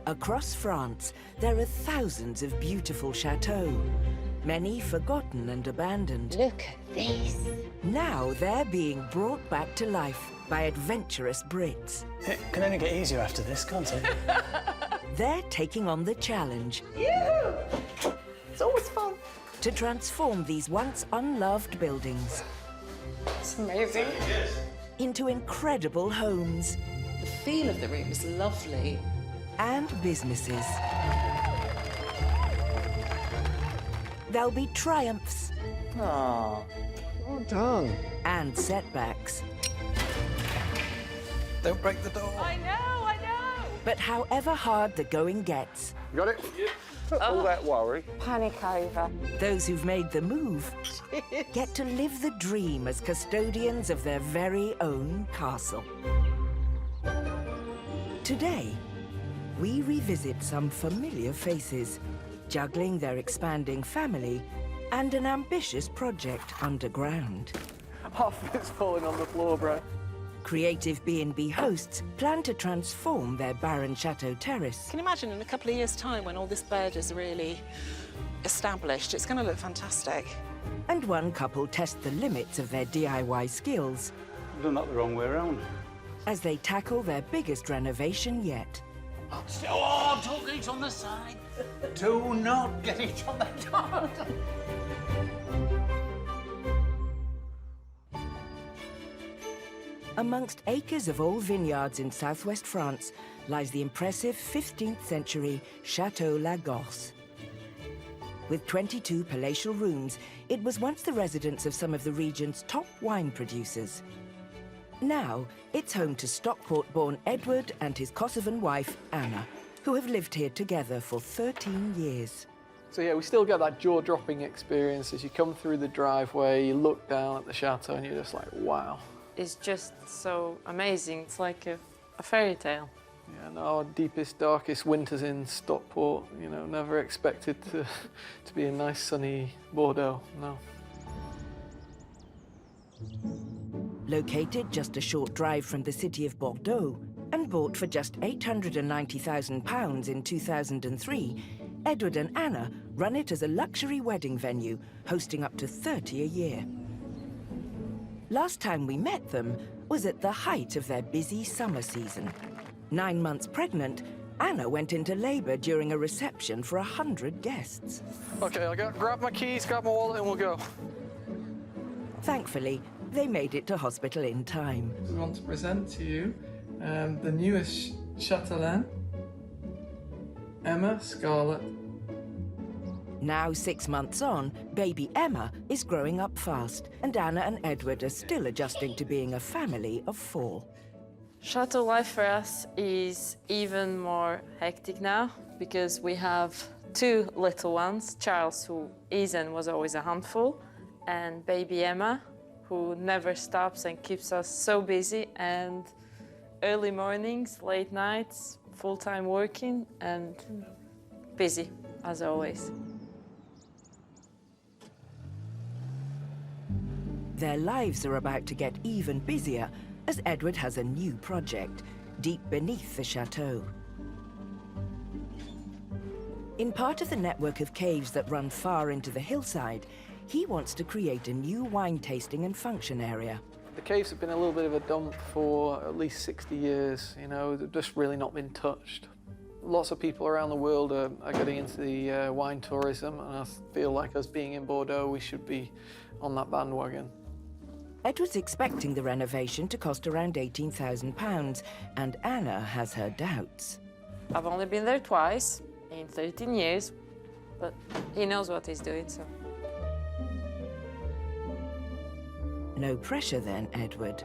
Across France, there are thousands of beautiful chateaux, many forgotten and abandoned. Look at this. Now they're being brought back to life by adventurous Brits. It can only get easier after this, can't it? They're taking on the challenge. It's always fun. To transform these once unloved buildings It's amazing. into incredible homes The feel of the room is lovely. and businesses. There'll be triumphs Oh, well done. and setbacks. Don't break the door. I know. But however hard the going gets, Got it? All that worry. Panic over. those who've made the move get to live the dream as custodians of their very own castle. Today, we revisit some familiar faces, juggling their expanding family and an ambitious project underground. Half of it's falling on the floor, bro. Creative B&B hosts plan to transform their barren chateau terrace. Can you imagine in a couple of years' time when all this bed is really established? It's going to look fantastic. And one couple test the limits of their DIY skills You've done that the wrong way around. as they tackle their biggest renovation yet. Oh, don't get it on the side. Do not get it on the top. Amongst acres of old vineyards in southwest France lies the impressive 15th century Chateau Elegance. With 22 palatial rooms, it was once the residence of some of the region's top wine producers. Now, it's home to Stockport-born Edward and his Kosovan wife, Anna, who have lived here together for 13 years. So yeah, we still get that jaw-dropping experience as you come through the driveway, you look down at the chateau and you're just like, wow. It's just so amazing. It's like a fairy tale. Yeah, and our deepest, darkest winters in Stockport, you know, never expected to be a nice sunny Bordeaux, no. Located just a short drive from the city of Bordeaux and bought for just £890,000 in 2003, Edward and Anna run it as a luxury wedding venue, hosting up to 30 a year. Last time we met them was at the height of their busy summer season. 9 months pregnant, Anna went into labour during a reception for 100 guests. Okay, I'll grab my keys, grab my wallet and we'll go. Thankfully, they made it to hospital in time. We want to present to you the newest chatelaine, Emma Scarlett. Now 6 months on, baby Emma is growing up fast, and Anna and Edward are still adjusting to being a family of 4. Chateau life for us is even more hectic now because we have 2 little ones, Charles, who is and was always a handful, and baby Emma, who never stops and keeps us so busy, and early mornings, late nights, full-time working, and busy, as always. Their lives are about to get even busier as Edward has a new project, deep beneath the chateau. In part of the network of caves that run far into the hillside, he wants to create a new wine tasting and function area. The caves have been a little bit of a dump for at least 60 years, you know, they've just really not been touched. Lots of people around the world are getting into the wine tourism, and I feel like us being in Bordeaux, we should be on that bandwagon. Edward's expecting the renovation to cost around £18,000, and Anna has her doubts. I've only been there twice in 13 years, but he knows what he's doing, so. No pressure then, Edward.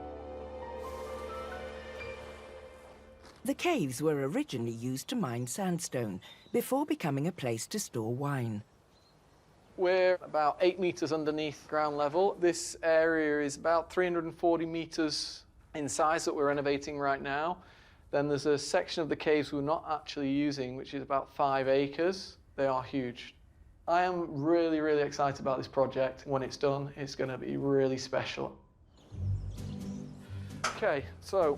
The caves were originally used to mine sandstone before becoming a place to store wine. We're about 8 meters underneath ground level. This area is about 340 meters in size that we're renovating right now. Then there's a section of the caves we're not actually using, which is about 5 acres. They are huge. I am really, really excited about this project. When it's done, it's going to be really special. Okay, so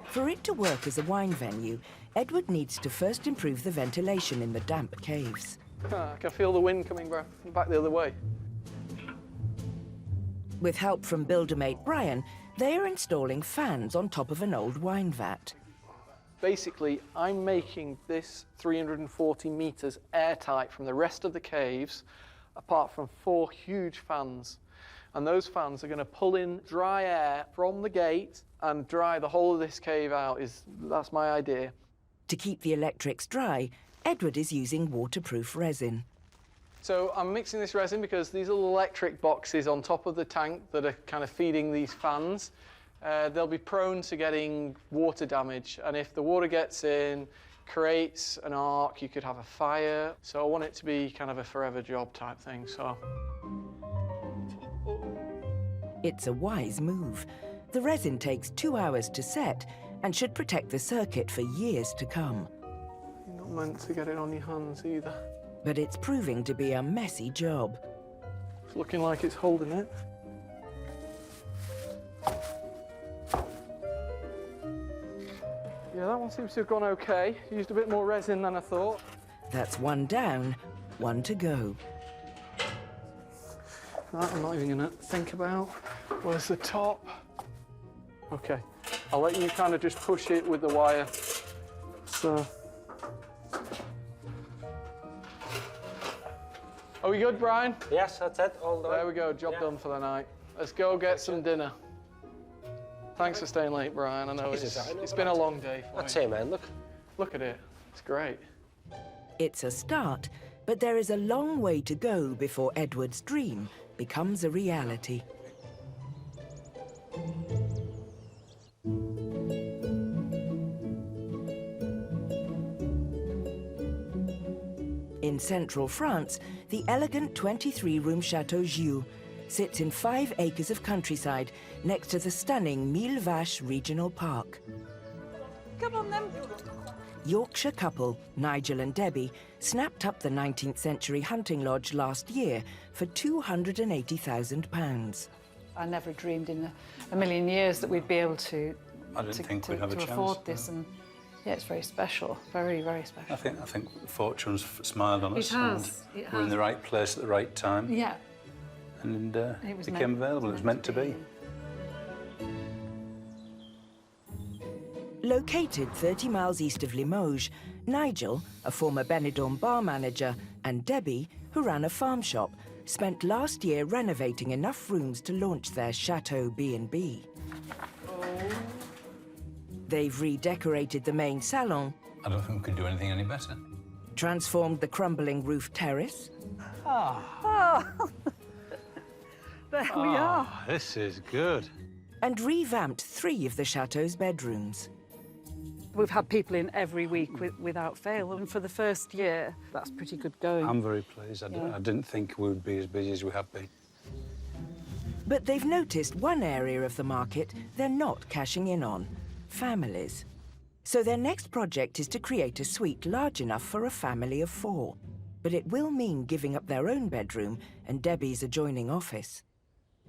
For it to work as a wine venue, Edward needs to first improve the ventilation in the damp caves. I can feel the wind coming back the other way. With help from builder-mate Brian, they are installing fans on top of an old wine vat. Basically, I'm making this 340 metres airtight from the rest of the caves, apart from 4 huge fans. And those fans are going to pull in dry air from the gate and dry the whole of this cave out. That's my idea. To keep the electrics dry, Edward is using waterproof resin. So I'm mixing this resin because these little electric boxes on top of the tank that are kind of feeding these fans, they'll be prone to getting water damage. And if the water gets in, creates an arc, you could have a fire. So I want it to be kind of a forever job type thing. So It's a wise move. The resin takes 2 hours to set and should protect the circuit for years to come. you're not meant to get it on your hands either. But it's proving to be a messy job. It's looking like it's holding it. Yeah, that one seems to have gone okay. Used a bit more resin than I thought. That's one down, one to go. That I'm not even going to think about. Where's the top? OK, I'll let you kind of just push it with the wire. So. Are we good, Brian? Yes, that's it. All the way. There we go, job done for the night. Let's go get some dinner. Thanks for staying late, Brian. I know it's been a long day for That's you. it, man. Look. Look at it. It's great. It's a start, but there is a long way to go before Edward's dream becomes a reality. In central France, the elegant 23-room Chateau DIY sits in 5 acres of countryside next to the stunning Mille Vaches Regional Park. Come on then. Yorkshire couple, Nigel and Debbie, snapped up the 19th century hunting lodge last year for £280,000. I never dreamed in a million years that we'd be able to afford this, and yeah, it's very special, very, very special. I think fortune's smiled on us. It has. We're in the right place at the right time. Yeah. And It was became available. It was meant to be. Located 30 miles east of Limoges, Nigel, a former Benidorm bar manager, and Debbie, who ran a farm shop, spent last year renovating enough rooms to launch their Chateau B&B. They've redecorated the main salon, I don't think we could do anything any better. transformed the crumbling roof terrace, There we are. This is good. and revamped 3 of the chateau's bedrooms. We've had people in every week without fail, and for the first year, that's pretty good going. I'm very pleased. I didn't think we would be as busy as we have been. But they've noticed one area of the market they're not cashing in on: families. So their next project is to create a suite large enough for a family of 4. But it will mean giving up their own bedroom and Debbie's adjoining office.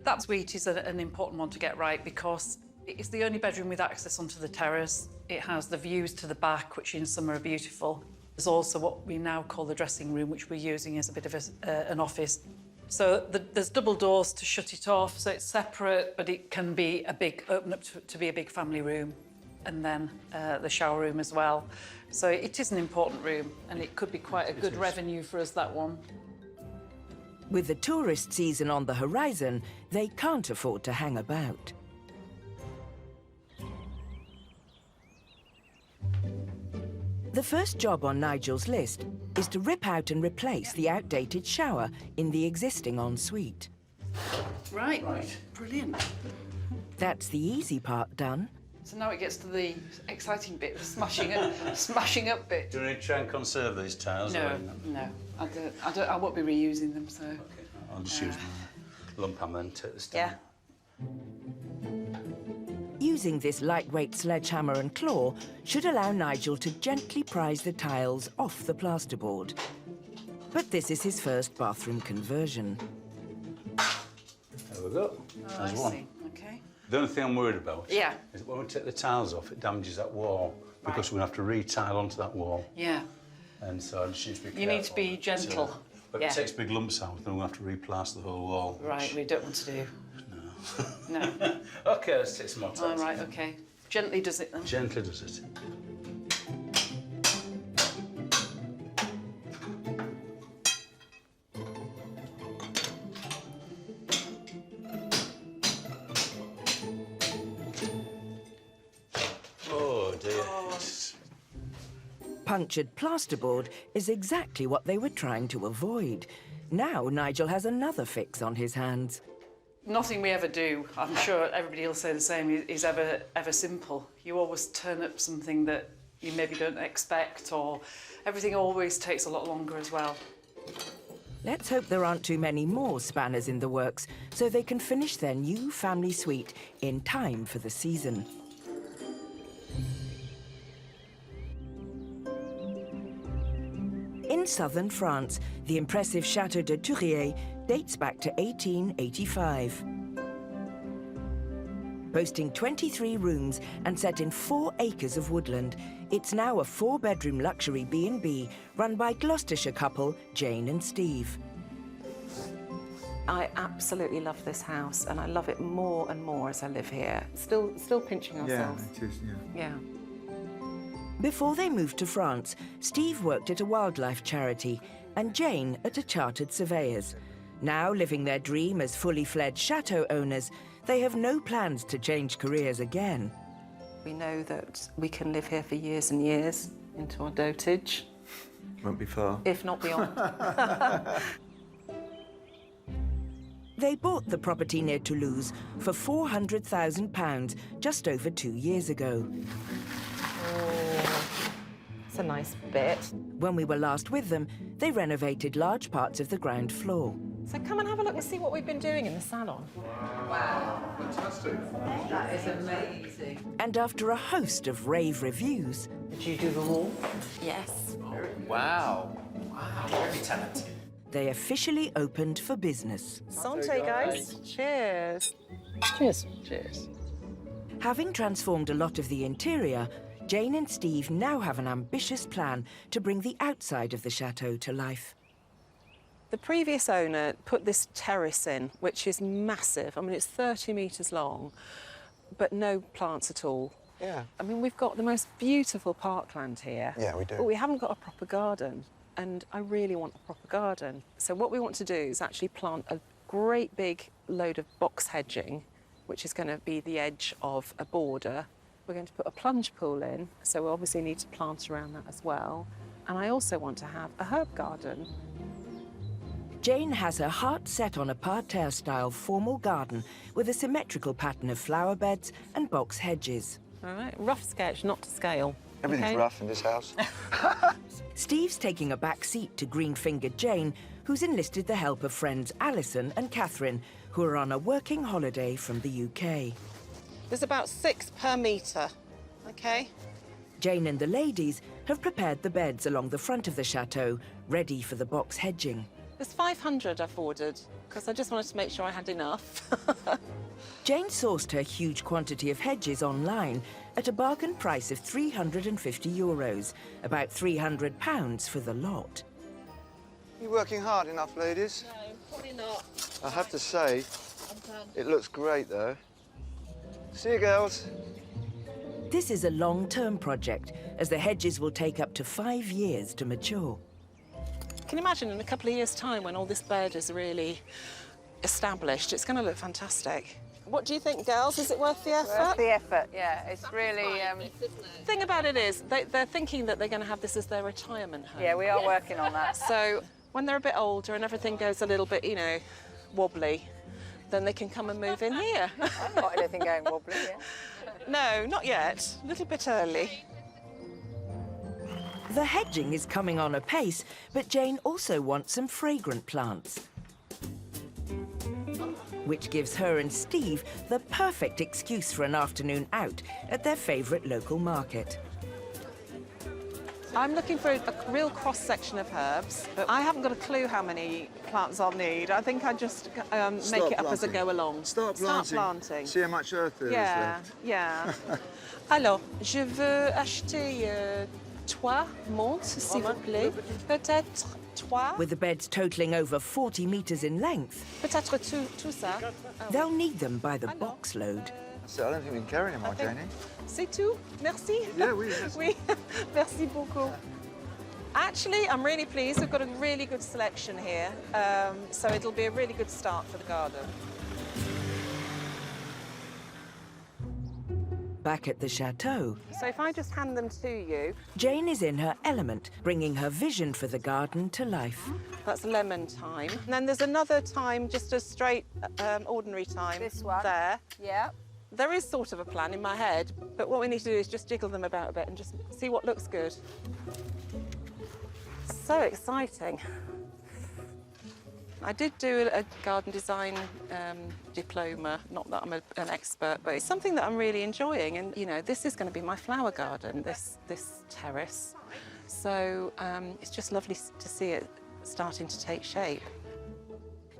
That suite is an important one to get right because it's the only bedroom with access onto the terrace. It has the views to the back, which in summer are beautiful. There's also what we now call the dressing room, which we're using as a bit of an office. So there's double doors to shut it off, so it's separate, but it can be open up to be a big family room, and then the shower room as well. So it is an important room, and it could be quite a good revenue for us, that one. With the tourist season on the horizon, they can't afford to hang about. The first job on Nigel's list is to rip out and replace the outdated shower in the existing ensuite. Right. Brilliant. That's the easy part done. So now it gets to the exciting bit, the smashing up bit. Do you need to try and conserve these tiles? No, I won't be reusing them, so. Okay. I'll just use my lump hammer and take the stem. Yeah. Using this lightweight sledgehammer and claw should allow Nigel to gently prise the tiles off the plasterboard. But this is his first bathroom conversion. There we go. Oh, There's I one. see. Okay. The only thing I'm worried about Yeah. is that when we take the tiles off, it damages that wall. because we're going to have to re-tile onto that wall. Yeah. And so I just need to be careful. You need to be gentle. So, but Yeah. if it takes big lumps out, then we'll have to re-plaster the whole wall. Right, we don't want to do. No. No. OK, let's take some more time. All right, OK. Gently does it then. Gently does it. Oh dear. Punctured plasterboard is exactly what they were trying to avoid. Now Nigel has another fix on his hands. Nothing we ever do, I'm sure everybody will say the same, is ever simple. You always turn up something that you maybe don't expect, or everything always takes a lot longer as well. Let's hope there aren't too many more spanners in the works so they can finish their new family suite in time for the season. In southern France, the impressive Chateau de Tourier dates back to 1885. Boasting 23 rooms and set in 4 acres of woodland, it's now a 4-bedroom luxury B&B run by Gloucestershire couple Jane and Steve. I absolutely love this house, and I love it more and more as I live here. Still pinching ourselves. Yeah, it is, yeah. Yeah. Before they moved to France, Steve worked at a wildlife charity and Jane at a chartered surveyor's. Now living their dream as fully fledged chateau owners, they have no plans to change careers again. We know that we can live here for years and years into our dotage, Won't be far. if not beyond. They bought the property near Toulouse for £400,000 just over 2 years ago. It's a nice bit. When we were last with them, they renovated large parts of the ground floor. So come and have a look and see what we've been doing in the salon. That is amazing. And after a host of rave reviews, Did you do them all? Yes. Wow. Wow, very talented. they officially opened for business. Santé, guys. Cheers. Cheers. Cheers. Having transformed a lot of the interior, Jane and Steve now have an ambitious plan to bring the outside of the chateau to life. The previous owner put this terrace in, which is massive. I mean, it's 30 metres long, but no plants at all. Yeah. I mean, we've got the most beautiful parkland here. Yeah, we do. But we haven't got a proper garden, and I really want a proper garden. So what we want to do is actually plant a great big load of box hedging, which is going to be the edge of a border. We're going to put a plunge pool in, so we obviously need to plant around that as well. And I also want to have a herb garden. Jane has her heart set on a parterre-style formal garden with a symmetrical pattern of flower beds and box hedges. All right, rough sketch, not to scale. Everything's okay? rough in this house. Steve's taking a back seat to green-fingered Jane, who's enlisted the help of friends Alison and Catherine, who are on a working holiday from the UK. There's about 6 per metre, okay? Jane and the ladies have prepared the beds along the front of the chateau, ready for the box hedging. There's 500 I've ordered, because I just wanted to make sure I had enough. Jane sourced her huge quantity of hedges online at a bargain price of €350, about £300 for the lot. You working hard enough, ladies? No, probably not. I have to say, it looks great, though. See you, girls. This is a long-term project, as the hedges will take up to 5 years to mature. Can you imagine in a couple of years' time when all this bed is really established, it's going to look fantastic. What do you think, girls? Is it worth the effort? Worth the effort, yeah. It's really... The thing about it is, they're thinking that they're going to have this as their retirement home. Yeah, we are working on that. So when they're a bit older and everything goes a little bit, you know, wobbly, then they can come and move in here. Not anything going wobbly, yeah. No, not yet. A little bit early. The hedging is coming on apace, but Jane also wants some fragrant plants, which gives her and Steve the perfect excuse for an afternoon out at their favourite local market. I'm looking for a real cross-section of herbs, but I haven't got a clue how many plants I'll need. I think I just make it up as I go along. Start planting. See how much earth there is left. Yeah. Alors, je veux acheter 3 montes, s'il vous plaît. Peut-être 3. With the beds totalling over 40 metres in length, Peut-être tout ça. they'll need them by the box load. So I don't think we can carry anymore, Janie. C'est tout. Merci. Yeah, oui. Yes. Oui, merci beaucoup. Actually, I'm really pleased. We've got a really good selection here, so it'll be a really good start for the garden. Back at the chateau, So if I just hand them to you, Jane is in her element, bringing her vision for the garden to life. that's lemon thyme. And then there's another thyme, just a straight, ordinary thyme. This one? There. Yeah. There is sort of a plan in my head, but what we need to do is just jiggle them about a bit and just see what looks good. So exciting. I did do a garden design diploma, not that I'm an expert, but it's something that I'm really enjoying. And, you know, this is going to be my flower garden, this terrace. So it's just lovely to see it starting to take shape.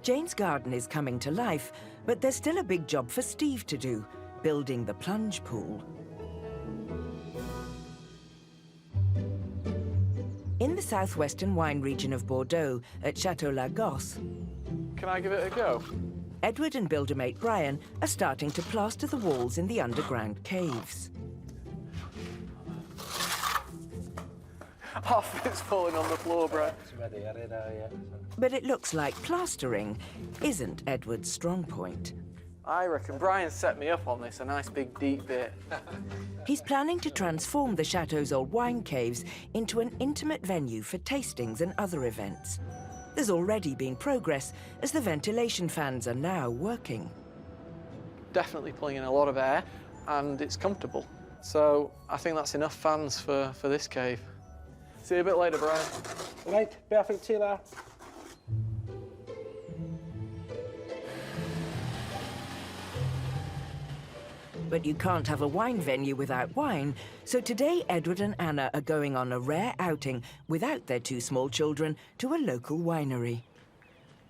Jane's garden is coming to life, but there's still a big job for Steve to do, building the plunge pool. In the southwestern wine region of Bordeaux, at Chateau Lagos, Can I give it a go? Edward and builder-mate Brian are starting to plaster the walls in the underground caves. Half of it's falling on the floor, Brad. But it looks like plastering isn't Edward's strong point. I reckon Brian set me up on this, a nice big deep bit. He's planning to transform the chateau's old wine caves into an intimate venue for tastings and other events. There's already been progress as the ventilation fans are now working. Definitely pulling in a lot of air, and it's comfortable. So I think that's enough fans for this cave. See you a bit later, Brian. Right, perfect, Taylor. But you can't have a wine venue without wine, so today Edward and Anna are going on a rare outing without their 2 small children to a local winery.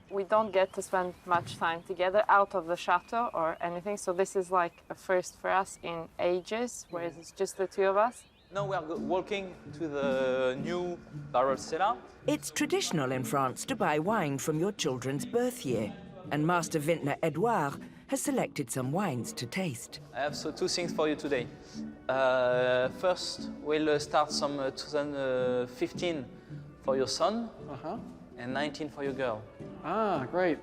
We don't get to spend much time together out of the chateau or anything, so this is like a first for us in ages, where it's just the 2 of us. Now we are walking to the new barrel cellar. It's traditional in France to buy wine from your children's birth year, and Master Vintner Edouard has selected some wines to taste. I have 2 things for you today. First, we'll start some 2015 for your son and 19 for your girl. Ah, great.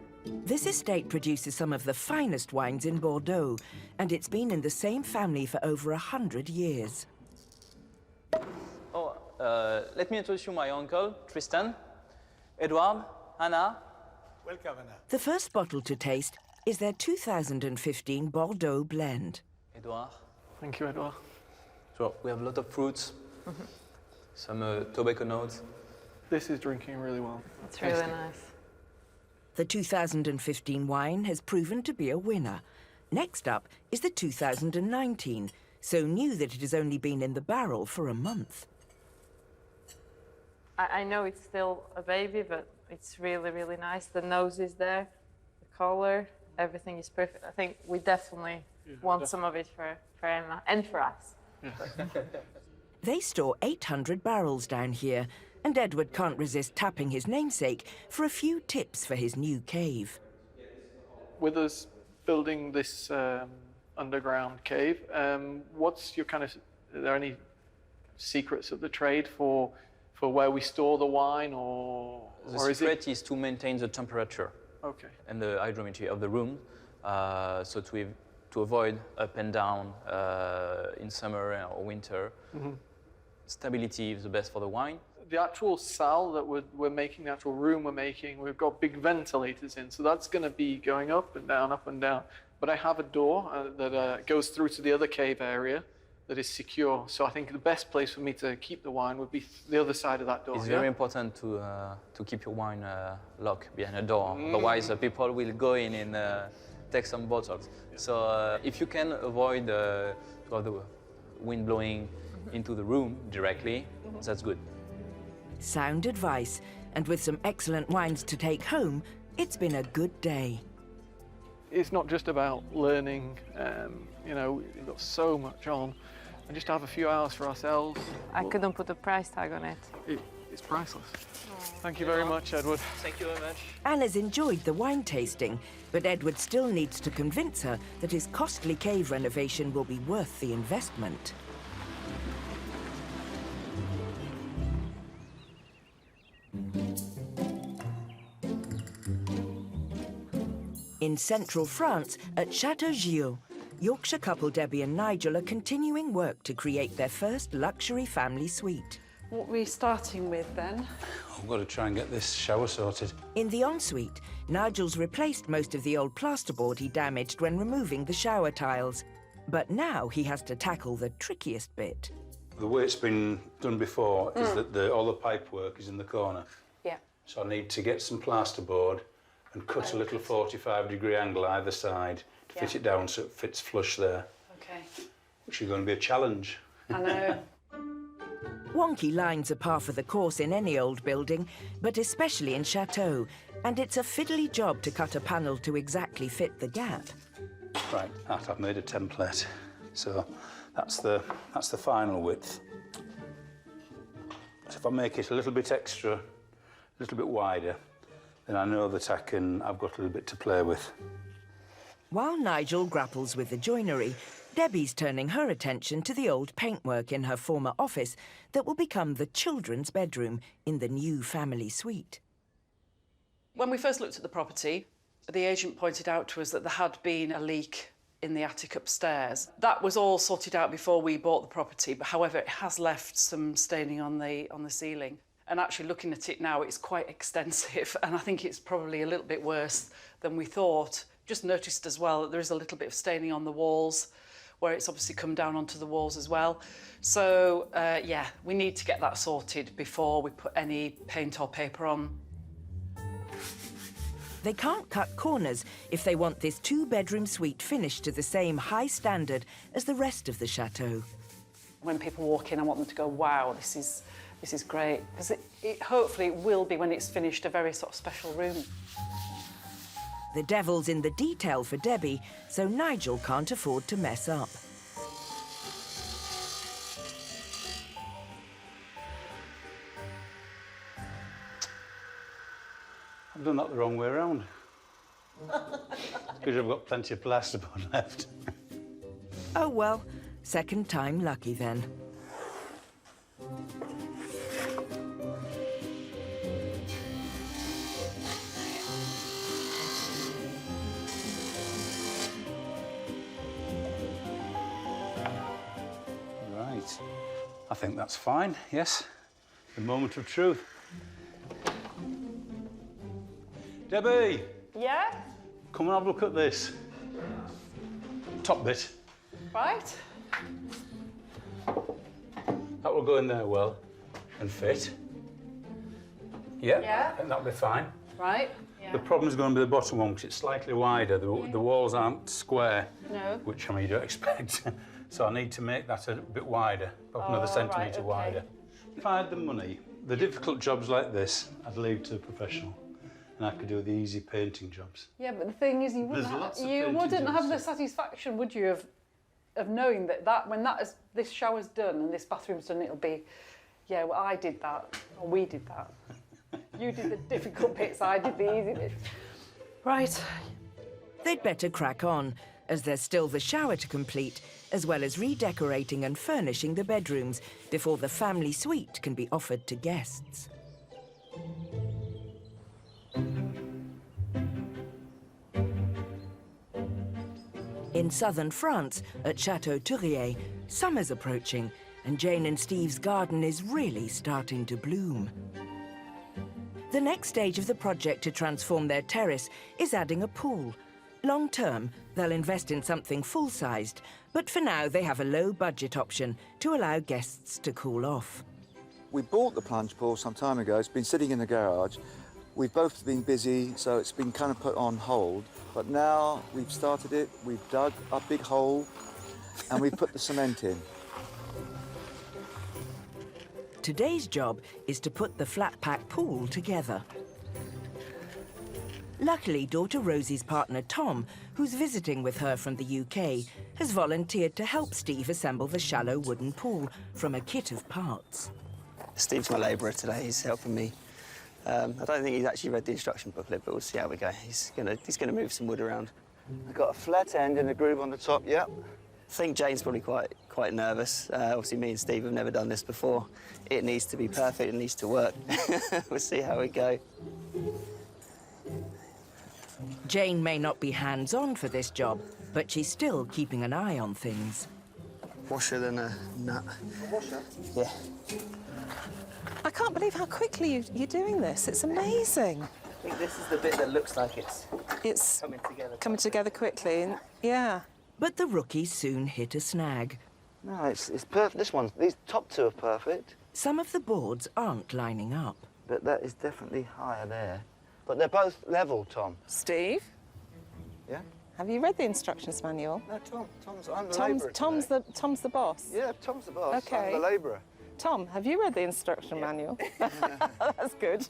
This estate produces some of the finest wines in Bordeaux, and it's been in the same family for over 100 years. Oh, let me introduce you my uncle, Tristan, Edward, Anna. Welcome, Anna. The first bottle to taste is their 2015 Bordeaux blend. Edward. Thank you, Edouard. So we have a lot of fruits, some tobacco notes. This is drinking really well. It's really nice. The 2015 wine has proven to be a winner. Next up is the 2019, so new that it has only been in the barrel for a month. I know it's still a baby, but it's really, really nice. The nose is there, the color, everything is perfect. I think we definitely want some of it for Emma and for us. They store 800 barrels down here, and Edward can't resist tapping his namesake for a few tips for his new cave. With us building this underground cave, what's your are there any secrets of the trade for where we store the wine, or The secret is to maintain the temperature and the hygrometry of the room, so to avoid up and down in summer or winter. Stability is the best for the wine. The actual cell that we're making, the actual room we're making, we've got big ventilators in, so that's going to be going up and down, up and down. But I have a door that goes through to the other cave area that is secure. So I think the best place for me to keep the wine would be the other side of that door. It's very important to keep your wine locked behind a door. Otherwise, people will go in and take some bottles. So if you can avoid to have the wind blowing into the room directly, that's good. Sound advice, and with some excellent wines to take home, it's been a good day. It's not just about learning, you know, we've got so much on, and just to have a few hours for ourselves. I couldn't put a price tag on it. It's priceless. Thank you very much, Edward. Thank you very much. Anna's enjoyed the wine tasting, but Edward still needs to convince her that his costly cave renovation will be worth the investment. In central France, at Chateau DIY, Yorkshire couple Debbie and Nigel are continuing work to create their first luxury family suite. What are we starting with then? I've got to try and get this shower sorted. In the ensuite, Nigel's replaced most of the old plasterboard he damaged when removing the shower tiles. But now he has to tackle the trickiest bit. The way it's been done before is that all the pipe work is in the corner. Yeah. So I need to get some plasterboard and cut a little 45-degree angle either side to fit it down so it fits flush there. Okay. Which is going to be a challenge. I know. Wonky lines are par for the course in any old building, but especially in Chateau, and it's a fiddly job to cut a panel to exactly fit the gap. Right, I've made a template. So that's the final width. So if I make it a little bit extra, a little bit wider, then I know that I've got a little bit to play with. While Nigel grapples with the joinery, Debbie's turning her attention to the old paintwork in her former office that will become the children's bedroom in the new family suite. When we first looked at the property, the agent pointed out to us that there had been a leak in the attic upstairs. That was all sorted out before we bought the property, but however, it has left some staining on the ceiling. And actually looking at it now, it's quite extensive, and I think it's probably a little bit worse than we thought. Just noticed as well that there is a little bit of staining on the walls, where it's obviously come down onto the walls as well. So, yeah, we need to get that sorted before we put any paint or paper on. They can't cut corners if they want this two-bedroom suite finished to the same high standard as the rest of the chateau. When people walk in, I want them to go, wow, this is great. Because it hopefully will be, when it's finished, a very sort of special room. The devil's in the detail for Debbie, so Nigel can't afford to mess up. I've done that the wrong way around. Because I've got plenty of plasterboard left. Oh well, second time lucky then. Right. I think that's fine, yes. The moment of truth. Debbie! Yeah? Come and have a look at this. Top bit. Right. That will go in there well and fit. Yeah, Yeah. I think that'll be fine. Right. Yeah. The problem's going to be the bottom one because it's slightly wider. The walls aren't square, No. which I mean you don't expect. So I need to make that a bit wider, about another centimetre wider. If I had the money, the difficult jobs like this, I'd leave to a professional. And I could do the easy painting jobs. Yeah, but the thing is, you wouldn't have the satisfaction, would you, of knowing that when this shower's done and this bathroom's done, it'll be, yeah, well, I did that, or we did that. You did the difficult bits, I did the easy bits. Right. They'd better crack on, as there's still the shower to complete, as well as redecorating and furnishing the bedrooms before the family suite can be offered to guests. In southern France, at Chateau DIY, summer's approaching, and Jane and Steve's garden is really starting to bloom. The next stage of the project to transform their terrace is adding a pool. Long term, they'll invest in something full-sized, but for now they have a low-budget option to allow guests to cool off. We bought the plunge pool some time ago. It's been sitting in the garage. We've both been busy, so it's been kind of put on hold. But now we've started it, we've dug a big hole, and we've put the cement in. today's job is to put the flat-pack pool together. Luckily, daughter Rosie's partner Tom, who's visiting with her from the UK, has volunteered to help Steve assemble the shallow wooden pool from a kit of parts. Steve's my labourer today. He's helping me. I don't think he's actually read the instruction booklet, but we'll see how we go. He's gonna move some wood around. I've got a flat end and a groove on the top, yep. I think Jane's probably quite nervous. Obviously, me and Steve have never done this before. It needs to be perfect. It needs to work. We'll see how we go. Jane may not be hands-on for this job, but she's still keeping an eye on things. Washer than a nut. A washer? Yeah. I can't believe how quickly you're doing this. It's amazing. I think this is the bit that looks like it's coming together quickly. And, yeah. But the rookies soon hit a snag. No, it's perfect. These top two are perfect. Some of the boards aren't lining up. But that is definitely higher there. But they're both level, Tom. Steve? Yeah? Have you read the instructions manual? No, I'm the labourer Tom's the boss? Yeah, Tom's the boss. Okay. I'm the labourer. Tom, have you read the instruction manual? That's good.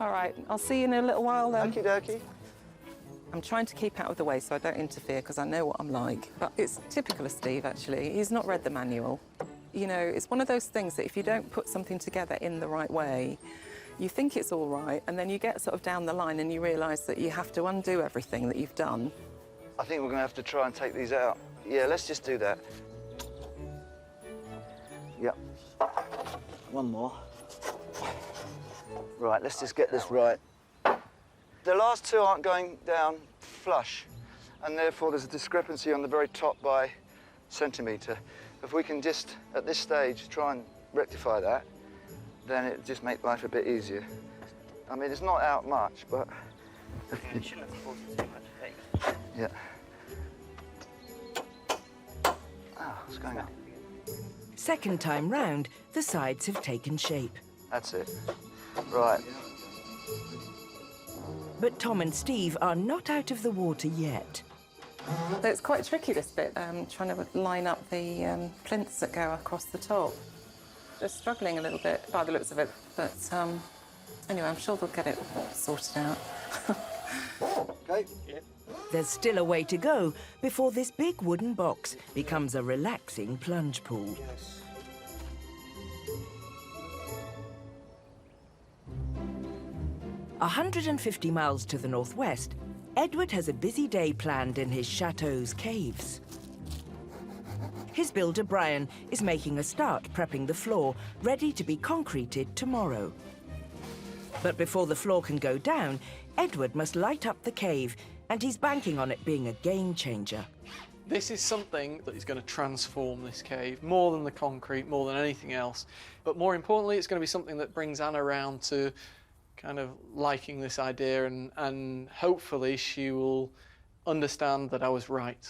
All right, I'll see you in a little while then. Okie dokie. I'm trying to keep out of the way so I don't interfere because I know what I'm like. But it's typical of Steve, actually. He's not read the manual. You know, it's one of those things that if you don't put something together in the right way, you think it's all right, and then you get sort of down the line and you realise that you have to undo everything that you've done. I think we're going to have to try and take these out. Yeah, let's just do that. Yep. One more. Right, let's just get this right. The last two aren't going down flush, and therefore there's a discrepancy on the very top by centimetre. If we can just, at this stage, try and rectify that, then it just makes life a bit easier. I mean, it's not out much, but... It shouldn't have caused too much pain. Yeah. Ah, what's going on? Second time round, the sides have taken shape. That's it. Right. But Tom and Steve are not out of the water yet. It's quite tricky, this bit, trying to line up the plinths that go across the top. They're struggling a little bit by the looks of it, but anyway, I'm sure they'll get it sorted out. Okay. Yeah. There's still a way to go before this big wooden box becomes a relaxing plunge pool. Yes. A 150 miles to the northwest, Edward has a busy day planned in his chateau's caves. His builder, Brian, is making a start prepping the floor, ready to be concreted tomorrow. But before the floor can go down, Edward must light up the cave, and he's banking on it being a game changer. This is something that is going to transform this cave, more than the concrete, more than anything else. But more importantly, it's going to be something that brings Anna around to kind of liking this idea, and hopefully she will understand that I was right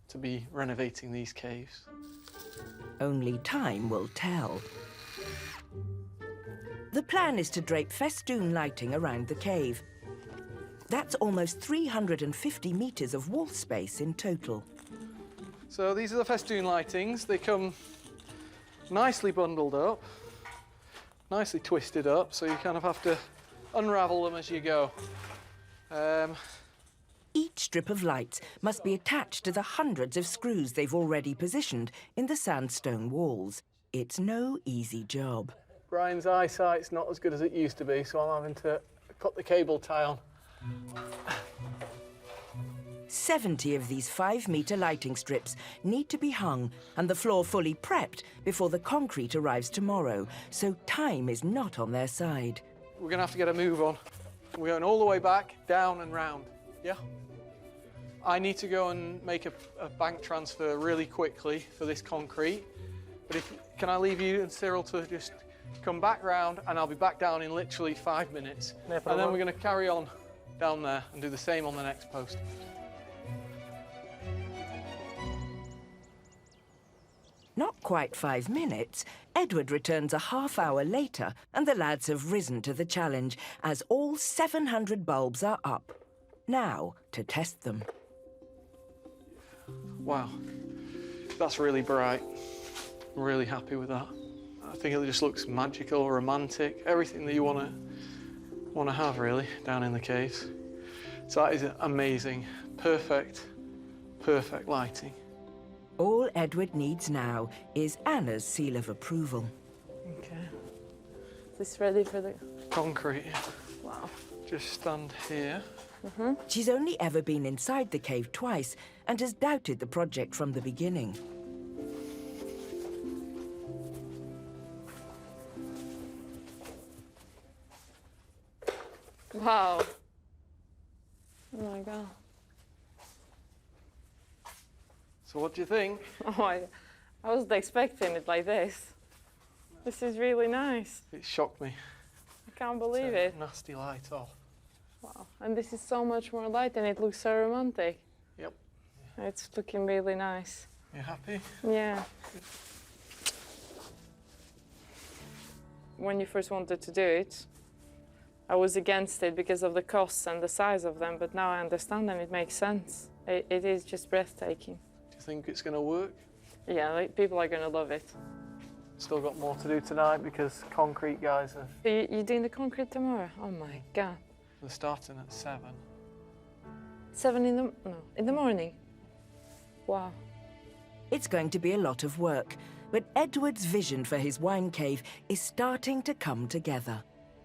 to be renovating these caves. Only time will tell. The plan is to drape festoon lighting around the cave. That's almost 350 metres of wall space in total. So these are the festoon lightings. They come nicely bundled up, nicely twisted up, so you kind of have to unravel them as you go. Each strip of lights must be attached to the hundreds of screws they've already positioned in the sandstone walls. It's no easy job. Brian's eyesight's not as good as it used to be, so I'm having to put the cable tie on. 70 of these 5-metre lighting strips need to be hung and the floor fully prepped before the concrete arrives tomorrow, so time is not on their side. We're going to have to get a move on. We're going all the way back, down and round, yeah? I need to go and make a bank transfer really quickly for this concrete, but can I leave you and Cyril to just come back round, and I'll be back down in literally 5 minutes. No and problem. then we're going to carry on down there and do the same on the next post. Not quite 5 minutes, Edward returns a half-hour later, and the lads have risen to the challenge as all 700 bulbs are up. Now to test them. Wow, that's really bright. I'm really happy with that. I think it just looks magical, romantic, everything that you want to have really down in the caves. So that is amazing, perfect lighting. All Edward needs now is Anna's seal of approval. Okay. Is this ready for the Concrete. Wow. Just stand here. She's only ever been inside the cave twice and has doubted the project from the beginning. Wow. Oh my God. So what do you think? Oh, I wasn't expecting it like this. This is really nice. It shocked me. I can't believe it. Nasty light off. Wow. And this is so much more light and it looks so romantic. Yep. It's looking really nice. You happy? Yeah. When you first wanted to do it, I was against it because of the costs and the size of them, but now I understand and it makes sense. It is just breathtaking. Do you think it's going to work? Yeah, like, people are going to love it. Still got more to do tonight because concrete guys are... You're doing the concrete tomorrow? Oh my God. They're starting at 7. 7 in the morning? Wow. It's going to be a lot of work, but Edward's vision for his wine cave is starting to come together.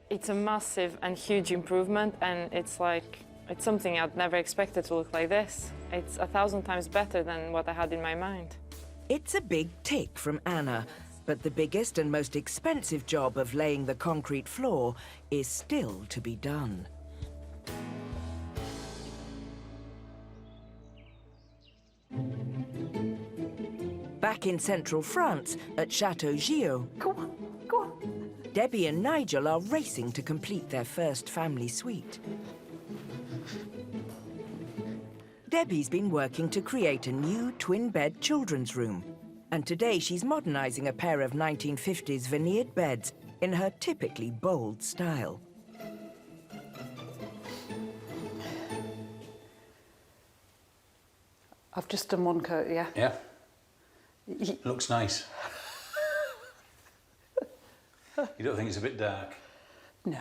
It's a massive and huge improvement, and it's something I'd never expected to look like this. It's 1,000 times better than what I had in my mind. It's a big tick from Anna, but the biggest and most expensive job of laying the concrete floor is still to be done. Back in central France, at Chateau DIY. Go on, go on. Debbie and Nigel are racing to complete their first family suite. Debbie's been working to create a new twin-bed children's room, and today she's modernising a pair of 1950s veneered beds in her typically bold style. I've just done one coat, yeah? Yeah. Looks nice. You don't think it's a bit dark? No.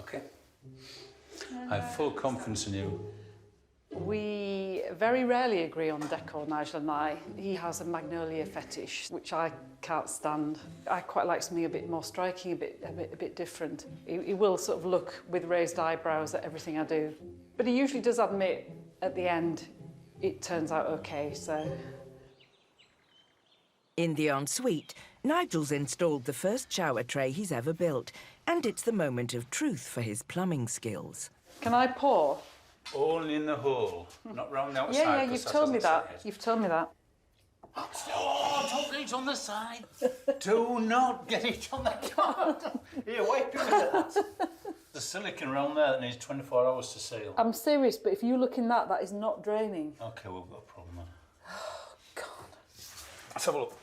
Okay. I have full confidence in you. We very rarely agree on decor, Nigel and I. He has a magnolia fetish, which I can't stand. I quite like something a bit more striking, a bit different. He will sort of look with raised eyebrows at everything I do. But he usually does admit at the end it turns out okay, so... In the ensuite, Nigel's installed the first shower tray he's ever built, and it's the moment of truth for his plumbing skills. Can I pour? Only in the hole, not round the outside. Yeah, you've told me that. You've told me that. Oh, don't get it on the side. Do not get it on the top. Here, wipe it with that. There's silicone around there that needs 24 hours to seal. I'm serious, but if you look in that is not draining. Okay, we've got a problem then. Oh, God. Let's have a look.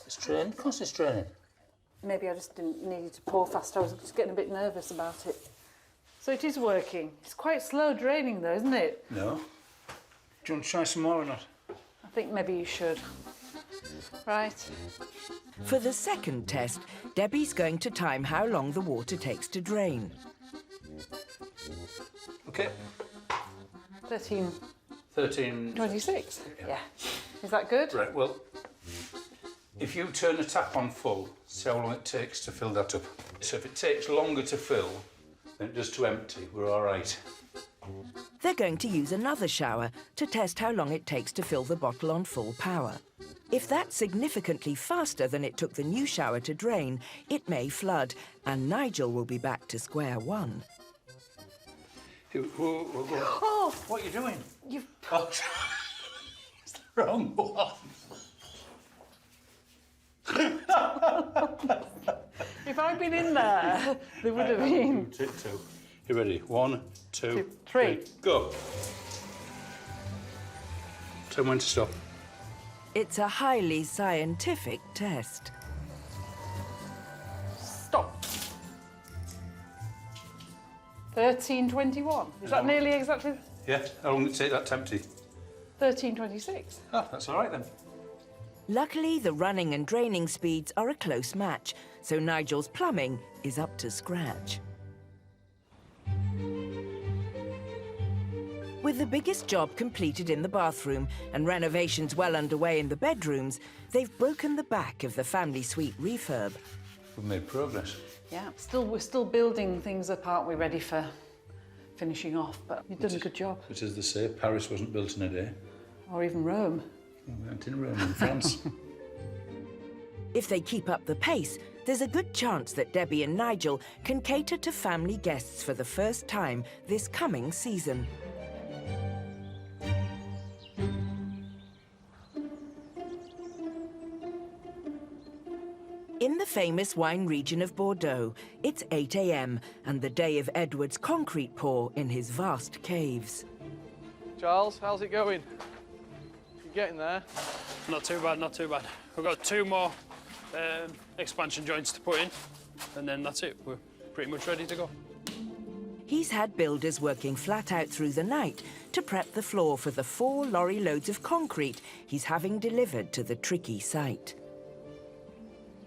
It's draining. Of course it's draining. Maybe I just didn't need you to pour fast. I was just getting a bit nervous about it. So it is working. It's quite slow draining though, isn't it? No. Do you want to try some more or not? I think maybe you should. Right. For the second test, Debbie's going to time how long the water takes to drain. Okay. 13:26. Yeah. Is that good? Right, well, if you turn the tap on full, see how long it takes to fill that up. So if it takes longer to fill than it does to empty, we're all right. They're going to use another shower to test how long it takes to fill the bottle on full power. If that's significantly faster than it took the new shower to drain, it may flood, and Nigel will be back to square one. Oh, what are you doing? You've... Oh, it's the wrong one. If I'd been in there, there would have been... Take two. You ready? 1, 2, 3. Go. Tell me when to stop. It's a highly scientific test. Stop. 13:21. Is that nearly exactly... Yeah, how long did it take that to empty? 13:26. Oh, that's all right then. Luckily, the running and draining speeds are a close match, so Nigel's plumbing is up to scratch. With the biggest job completed in the bathroom and renovations well underway in the bedrooms, they've broken the back of the family suite refurb. We've made progress. Yeah, we're still building things up, aren't we, ready for finishing off, but you've done a good job. But as they say, Paris wasn't built in a day. Or even Rome. We went in Rome in France. If they keep up the pace, there's a good chance that Debbie and Nigel can cater to family guests for the first time this coming season. In the famous wine region of Bordeaux, it's 8 a.m. and the day of Edward's concrete pour in his vast caves. Charles, how's it going? You getting there? Not too bad, not too bad. We've got 2 more expansion joints to put in, and then that's it. We're pretty much ready to go. He's had builders working flat out through the night to prep the floor for the 4 lorry loads of concrete he's having delivered to the tricky site.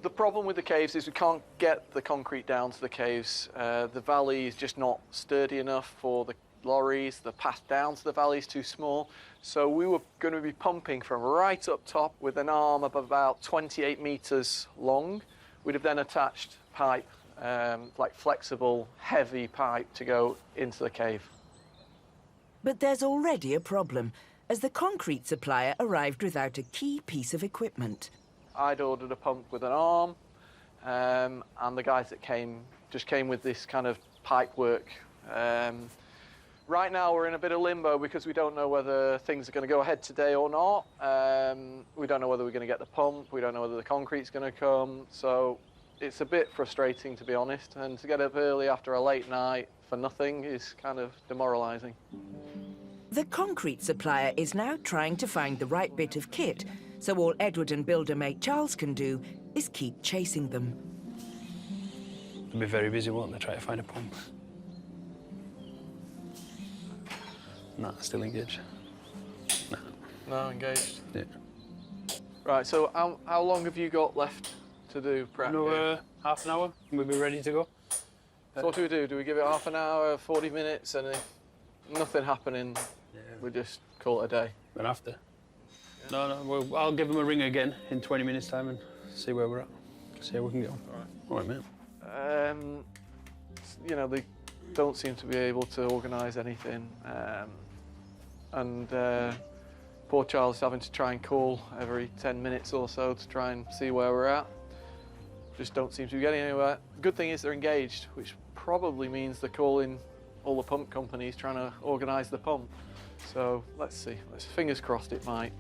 The problem with the caves is we can't get the concrete down to the caves. The valley is just not sturdy enough for the lorries. The path down to the valley is too small. So we were going to be pumping from right up top with an arm of about 28 metres long. We'd have then attached pipe, like flexible, heavy pipe to go into the cave. But there's already a problem, as the concrete supplier arrived without a key piece of equipment. I'd ordered a pump with an arm, and the guys that came just came with this kind of pipe work. Right now we're in a bit of limbo because we don't know whether things are going to go ahead today or not. We don't know whether we're going to get the pump, we don't know whether the concrete's going to come, so it's a bit frustrating, to be honest, and to get up early after a late night for nothing is kind of demoralising. The concrete supplier is now trying to find the right bit of kit, so all Edward and builder mate Charles can do is keep chasing them. They'll be very busy, won't they, try to find a pump? Nah, still engaged. Nah. No, engaged? Yeah. Right, so how long have you got left to do prep? No, half an hour, and we'll be ready to go. So what do? Do we give it half an hour, 40 minutes, and if nothing happening, we just call it a day? Then after. No, I'll give them a ring again in 20 minutes' time and see where we're at. See how we can get on. All right, mate. You know, they don't seem to be able to organise anything. And poor Charles is having to try and call every 10 minutes or so to try and see where we're at. Just don't seem to be getting anywhere. The good thing is they're engaged, which probably means they're calling all the pump companies trying to organise the pump. So let's see. Fingers crossed it might.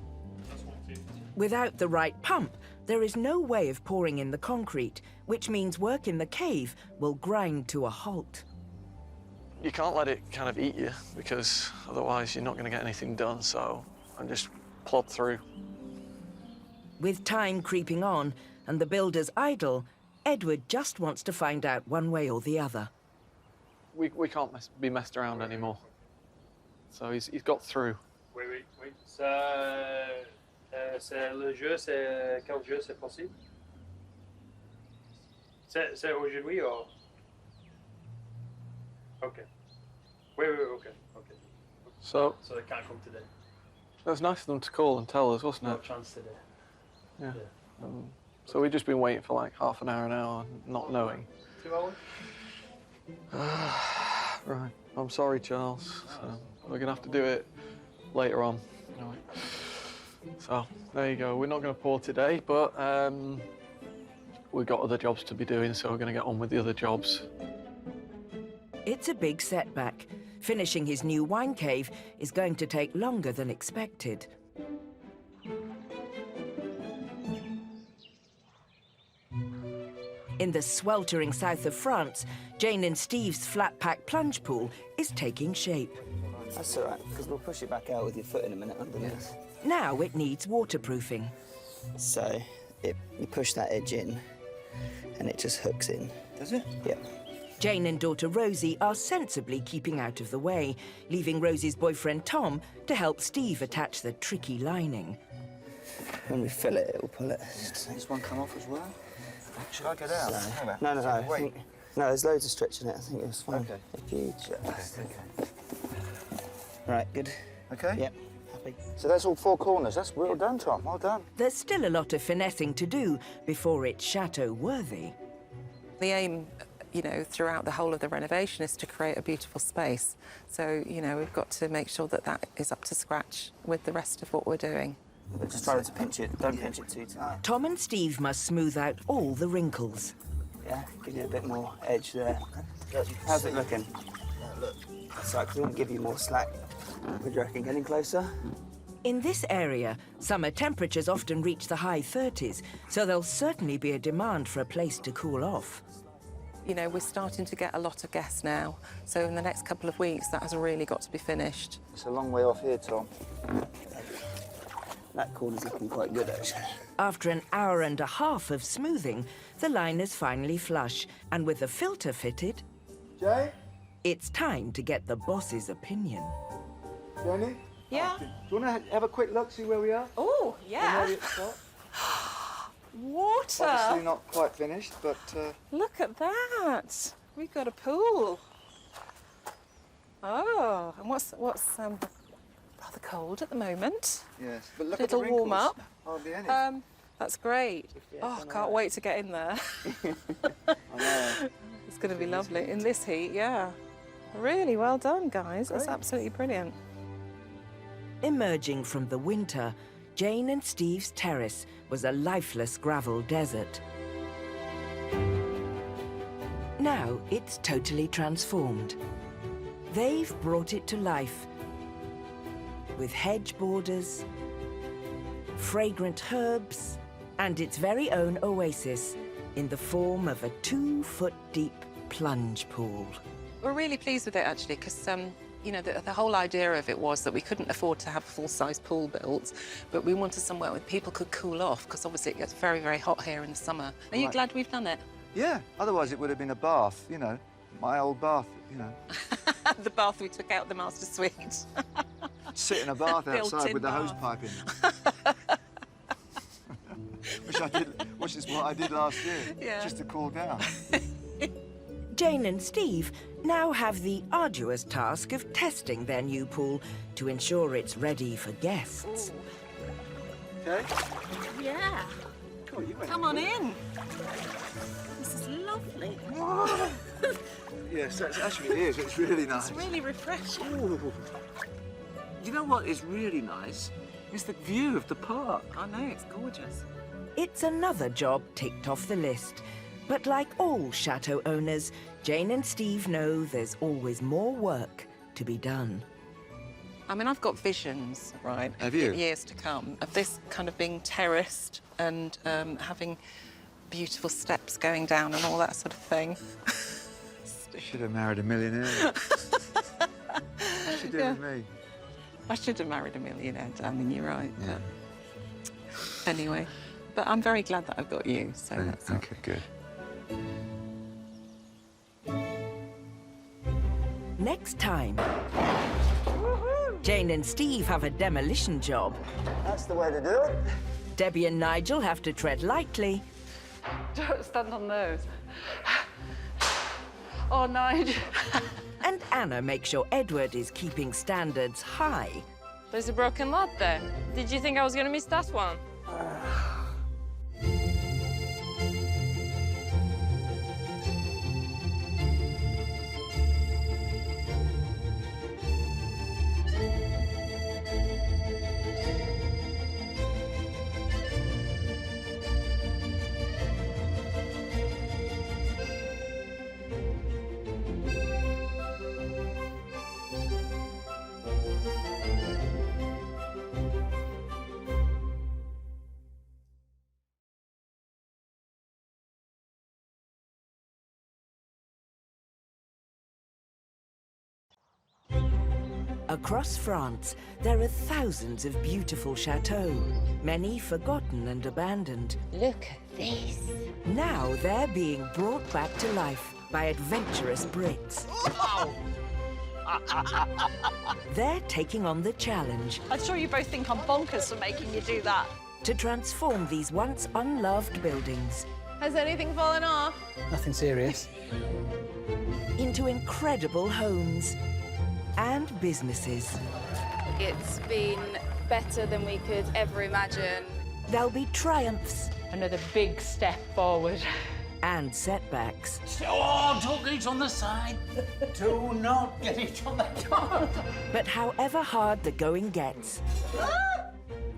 Without the right pump, there is no way of pouring in the concrete, which means work in the cave will grind to a halt. You can't let it kind of eat you, because otherwise you're not going to get anything done, so I just plod through. With time creeping on and the builders idle, Edward just wants to find out one way or the other. We can't be messed around anymore. So he's got through. Oui. C'est le jeu, c'est quel jeu c'est possible? C'est aujourd'hui or? Okay. Oui, okay. So they can't come today. it was nice of them to call and tell us, wasn't it? No chance today. Yeah. So we've just been waiting for like half an hour now, not knowing. 2 hours? Right. I'm sorry, Charles. So we're gonna have to do it later on. Right. So there you go. We're not going to pour today, but we've got other jobs to be doing, so we're going to get on with the other jobs. It's a big setback. Finishing his new wine cave is going to take longer than expected. In the sweltering south of France, Jane and Steve's flat-pack plunge pool is taking shape. That's all right, because we'll push it back out with your foot in a minute underneath. Now it needs waterproofing. So you push that edge in and it just hooks in. Does it? Yep. Jane and daughter Rosie are sensibly keeping out of the way, leaving Rosie's boyfriend Tom to help Steve attach the tricky lining. when we fill it, it'll pull it. Does this one come off as well? Should I get out? No, no, no. Wait. No, there's loads of stretch in it. I think it's fine. Okay. If you just... Okay. Right, good. Okay? Yep, happy. So that's all 4 corners. That's well done, Tom. Well done. There's still a lot of finessing to do before it's chateau worthy. The aim, you know, throughout the whole of the renovation is to create a beautiful space. So, you know, we've got to make sure that that is up to scratch with the rest of what we're doing. Just try to pinch it. Don't pinch it too tight. Tom and Steve must smooth out all the wrinkles. Yeah, give you a bit more edge there. How's it looking? Look. That's right, 'cause we want to give you more slack. Would you reckon getting closer? In this area, summer temperatures often reach the high 30s, so there'll certainly be a demand for a place to cool off. You know, we're starting to get a lot of guests now, so in the next couple of weeks that has really got to be finished. It's a long way off here, Tom. That corner's looking quite good, actually. After an hour and a half of smoothing, the line is finally flush, and with the filter fitted, Jay? it's time to get the boss's opinion. Jenny? Yeah. Do you want to have a quick look, see where we are? Oh, yeah. Water. Obviously not quite finished, but... Look at that. We've got a pool. Oh, and what's rather cold at the Yes, Yes, but look Little at the wrinkles. warm up. Hardly any. That's great. Oh, can't wait to get in there. I know. It's going to be lovely in this heat. Yeah. Really well done, guys. That's Great. absolutely brilliant. Emerging from the winter, Jane and Steve's terrace was a lifeless gravel desert. Now it's totally transformed. They've brought it to life with hedge borders, fragrant herbs, and its very own oasis in the form of a 2-foot-deep plunge pool. We're really pleased with it, actually, because, you know, the whole idea of it was that we couldn't afford to have a full-size pool built, but we wanted somewhere where people could cool off, because obviously it gets very, very hot here in the summer. Are you glad we've done it? Yeah, otherwise it would have been a bath, you know, my old bath, you know. The bath we took out the master suite. Sit in a bath outside with the hose pipe in. Which is what I did last year, just to cool down. Jane and Steve now have the arduous task of testing their new pool to ensure it's ready for guests. Okay? Yeah. Come on in. This is lovely. Yes, actually it is. It's really nice. It's really refreshing. Ooh. You know what is really nice? Is the view of the park. I know, it's gorgeous. It's another job ticked off the list. But like all chateau owners, Jane and Steve know there's always more work to be done. I mean, I've got visions, right? Have you? In years to come, of this kind of being terraced and having beautiful steps going down and all that sort of thing. Should have married a millionaire. What's she doing with me? I should have married a millionaire, darling, you're right. Yeah. But anyway, but I'm very glad that I've got you, so that's all. Okay, good. Next time, Jane and Steve have a demolition job. That's the way to do it. Debbie and Nigel have to tread lightly. Don't stand on those. Oh, Nigel. And Anna makes sure Edward is keeping standards high. There's a broken lot there. Did you think I was gonna miss that one? Across France, there are thousands of beautiful chateaux, many forgotten and abandoned. Look at this. Now they're being brought back to life by adventurous Brits. They're taking on the challenge. I'm sure you both think I'm bonkers for making you do that. to transform these once unloved buildings Has anything fallen off? Nothing serious. into incredible homes and businesses. It's been better than we could ever imagine. There'll be triumphs. Another big step forward. And setbacks. Oh, don't get it on the side. Do not get it on the top. But however hard the going gets,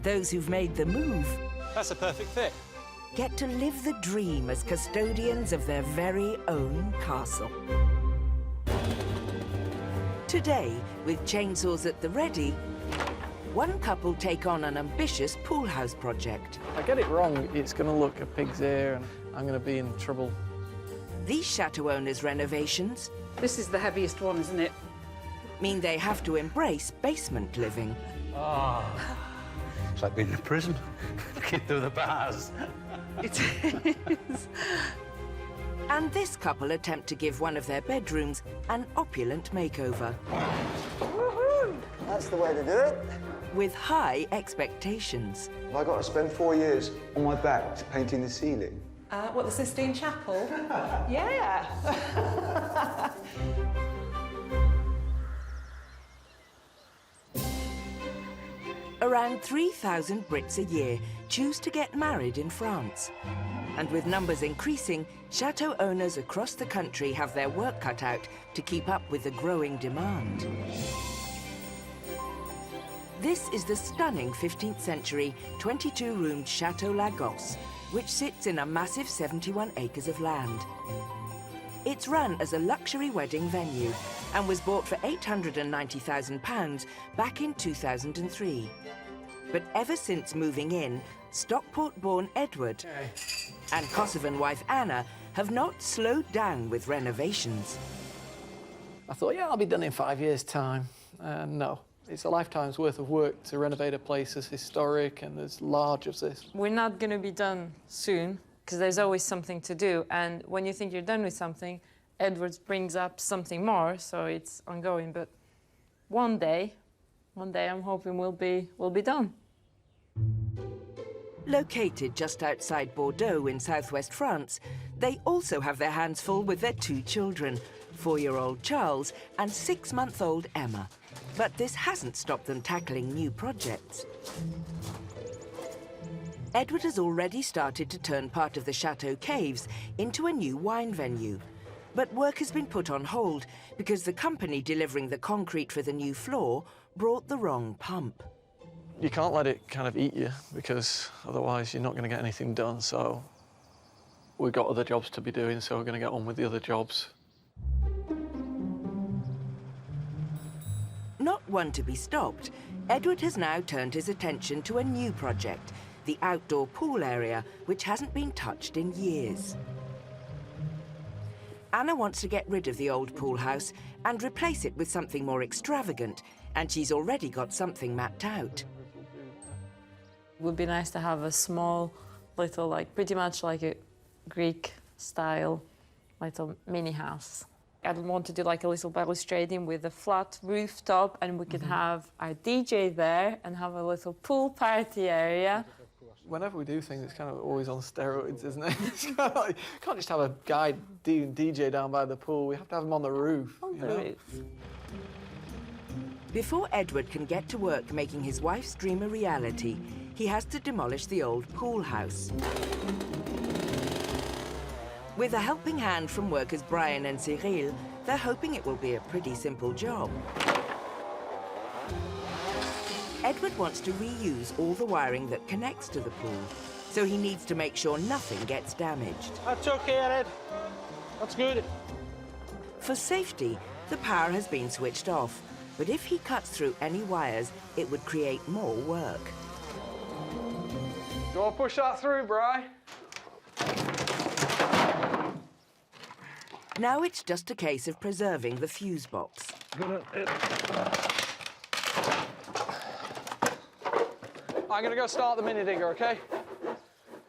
those who've made the move That's a perfect fit. get to live the dream as custodians of their very own castle. Today, with chainsaws at the ready, one couple take on an ambitious pool house project. If I get it wrong, it's going to look a pig's ear and I'm going to be in trouble. These chateau owners' renovations This is the heaviest one, isn't it? mean they have to embrace basement living. Ah, it's like being in prison. Looking through the bars. It is. And this couple attempt to give one of their bedrooms an opulent makeover. Woohoo! That's the way to do it. With high expectations. Have I got to spend 4 years on my back painting the ceiling? What, the Sistine Chapel? Yeah. Around 3,000 Brits a year choose to get married in France. And with numbers increasing, chateau owners across the country have their work cut out to keep up with the growing demand. This is the stunning 15th century 22-roomed Chateau Lagos, which sits in a massive 71 acres of land. It's run as a luxury wedding venue and was bought for £890,000 back in 2003. But ever since moving in, Stockport-born Edward and Kosovan wife Anna have not slowed down with renovations. I thought, yeah, I'll be done in 5 years' time. No, it's a lifetime's worth of work to renovate a place as historic and as large as this. We're not going to be done soon, because there's always something to do. And when you think you're done with something, Edwards brings up something more, so it's ongoing. But one day I'm hoping we'll be done. Located just outside Bordeaux in southwest France, they also have their hands full with their 2 children, 4-year-old Charles and 6-month-old Emma. But this hasn't stopped them tackling new projects. Edward has already started to turn part of the chateau caves into a new wine venue. But work has been put on hold because the company delivering the concrete for the new floor brought the wrong pump. You can't let it kind of eat you, because otherwise you're not going to get anything done. So we've got other jobs to be doing, so we're going to get on with the other jobs. Not one to be stopped, Edward has now turned his attention to a new project, the outdoor pool area, which hasn't been touched in years. Anna wants to get rid of the old pool house and replace it with something more extravagant, and she's already got something mapped out. It would be nice to have a small, little, like, pretty much like a Greek-style little mini house. I'd want to do like a little balustrading with a flat rooftop, and we could have our DJ there and have a little pool party area. Whenever we do things, it's kind of always on steroids, isn't it? It's kind of like, you can't just have a guy doing DJ down by the pool. We have to have him on the roof. On the roof. Before Edward can get to work making his wife's dream a reality, he has to demolish the old pool house. With a helping hand from workers Brian and Cyril, they're hoping it will be a pretty simple job. Edward wants to reuse all the wiring that connects to the pool, so he needs to make sure nothing gets damaged. That's okay, Ed. That's good. For safety, the power has been switched off, but if he cuts through any wires, it would create more work. You want to push that through, Bri? Now it's just a case of preserving the fuse box. I'm going to go start the mini digger, OK?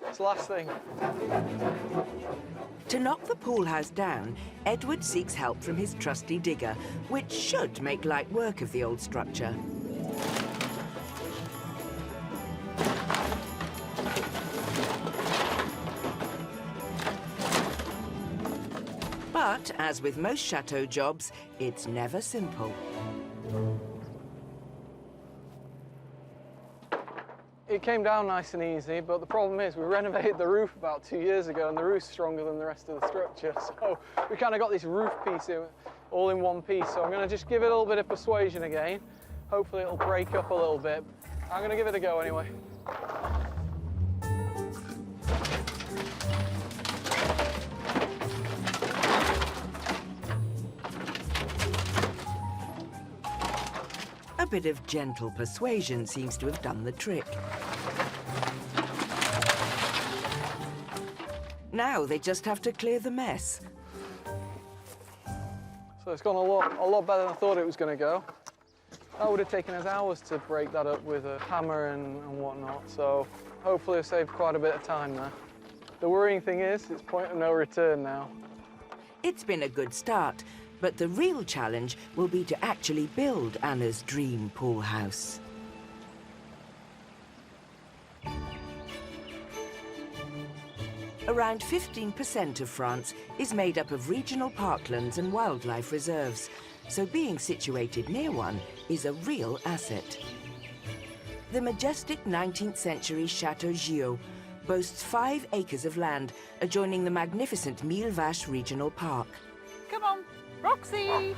It's the last thing. To knock the pool house down, Edward seeks help from his trusty digger, which should make light work of the old structure. But, as with most chateau jobs, it's never simple. It came down nice and easy, but the problem is we renovated the roof about 2 years ago and the roof's stronger than the rest of the structure. So we kind of got this roof piece all in one piece. So I'm going to just give it a little bit of persuasion again. Hopefully it'll break up a little bit. I'm going to give it a go anyway. A bit of gentle persuasion seems to have done the trick. Now they just have to clear the mess. So it's gone a lot better than I thought it was going to go. That would have taken us hours to break that up with a hammer and whatnot, so hopefully I've saved quite a bit of time there. The worrying thing is, it's point of no return now. It's been a good start, but the real challenge will be to actually build Anna's dream pool house. Around 15% of France is made up of regional parklands and wildlife reserves, so being situated near one is a real asset. The majestic 19th century Chateau DIY boasts 5 acres of land adjoining the magnificent Mille Vaches Regional Park. Come on, Roxy!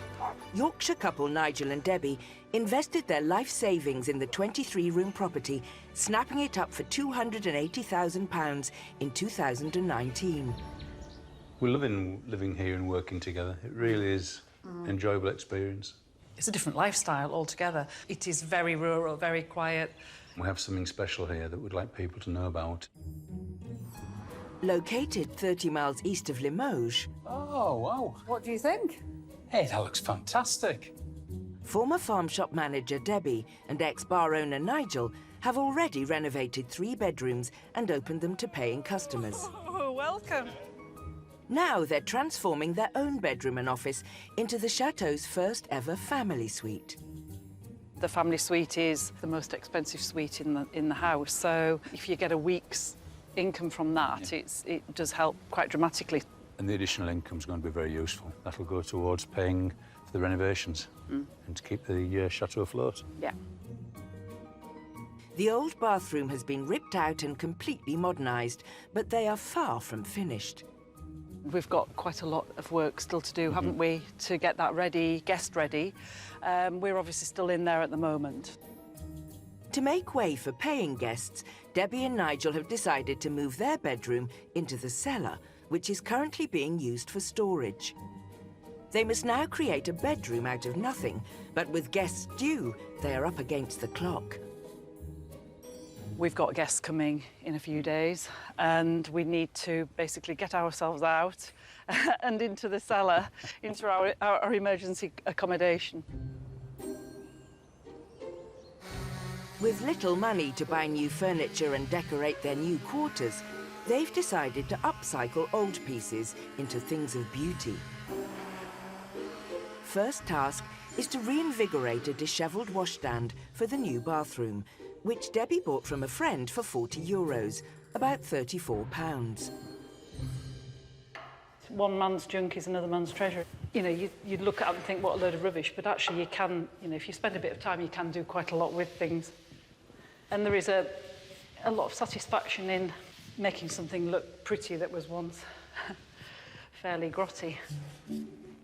Yorkshire couple Nigel and Debbie invested their life savings in the 23-room property, snapping it up for £280,000 in 2019. We're living here and working together. It really is an enjoyable experience. It's a different lifestyle altogether. It is very rural, very quiet. We have something special here that we'd like people to know about. Located 30 miles east of Limoges. Oh, wow. What do you think? Hey, that looks fantastic. Former farm shop manager Debbie and ex-bar owner Nigel have already renovated 3 bedrooms and opened them to paying customers. Oh, welcome. Now they're transforming their own bedroom and office into the Chateau's first ever family suite. The family suite is the most expensive suite in the house, so if you get a week's income from that, it does help quite dramatically. And the additional income's going to be very useful. That'll go towards paying for the renovations and to keep the chateau afloat. Yeah. The old bathroom has been ripped out and completely modernised, but they are far from finished. We've got quite a lot of work still to do, haven't we, to get that ready, guest ready. We're obviously still in there at the moment. To make way for paying guests, Debbie and Nigel have decided to move their bedroom into the cellar, which is currently being used for storage. They must now create a bedroom out of nothing, but with guests due, they are up against the clock. We've got guests coming in a few days, and we need to basically get ourselves out and into the cellar, into our emergency accommodation. With little money to buy new furniture and decorate their new quarters, they've decided to upcycle old pieces into things of beauty. First task is to reinvigorate a dishevelled washstand for the new bathroom, which Debbie bought from a friend for €40, about £34. One man's junk is another man's treasure. You know, you'd look at it and think, what a load of rubbish, but actually you can, you know, if you spend a bit of time, you can do quite a lot with things. And there is a lot of satisfaction in making something look pretty that was once fairly grotty.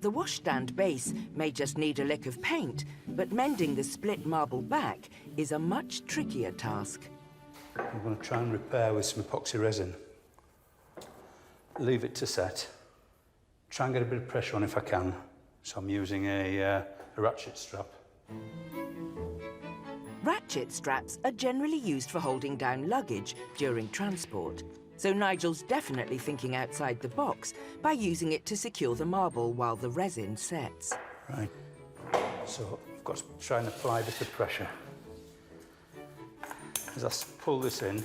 The washstand base may just need a lick of paint, but mending the split marble back is a much trickier task. I'm going to try and repair with some epoxy resin. Leave it to set. Try and get a bit of pressure on if I can. So I'm using a ratchet strap. Ratchet straps are generally used for holding down luggage during transport, so Nigel's definitely thinking outside the box by using it to secure the marble while the resin sets. Right. So I've got to try and apply a bit of pressure. As I pull this in,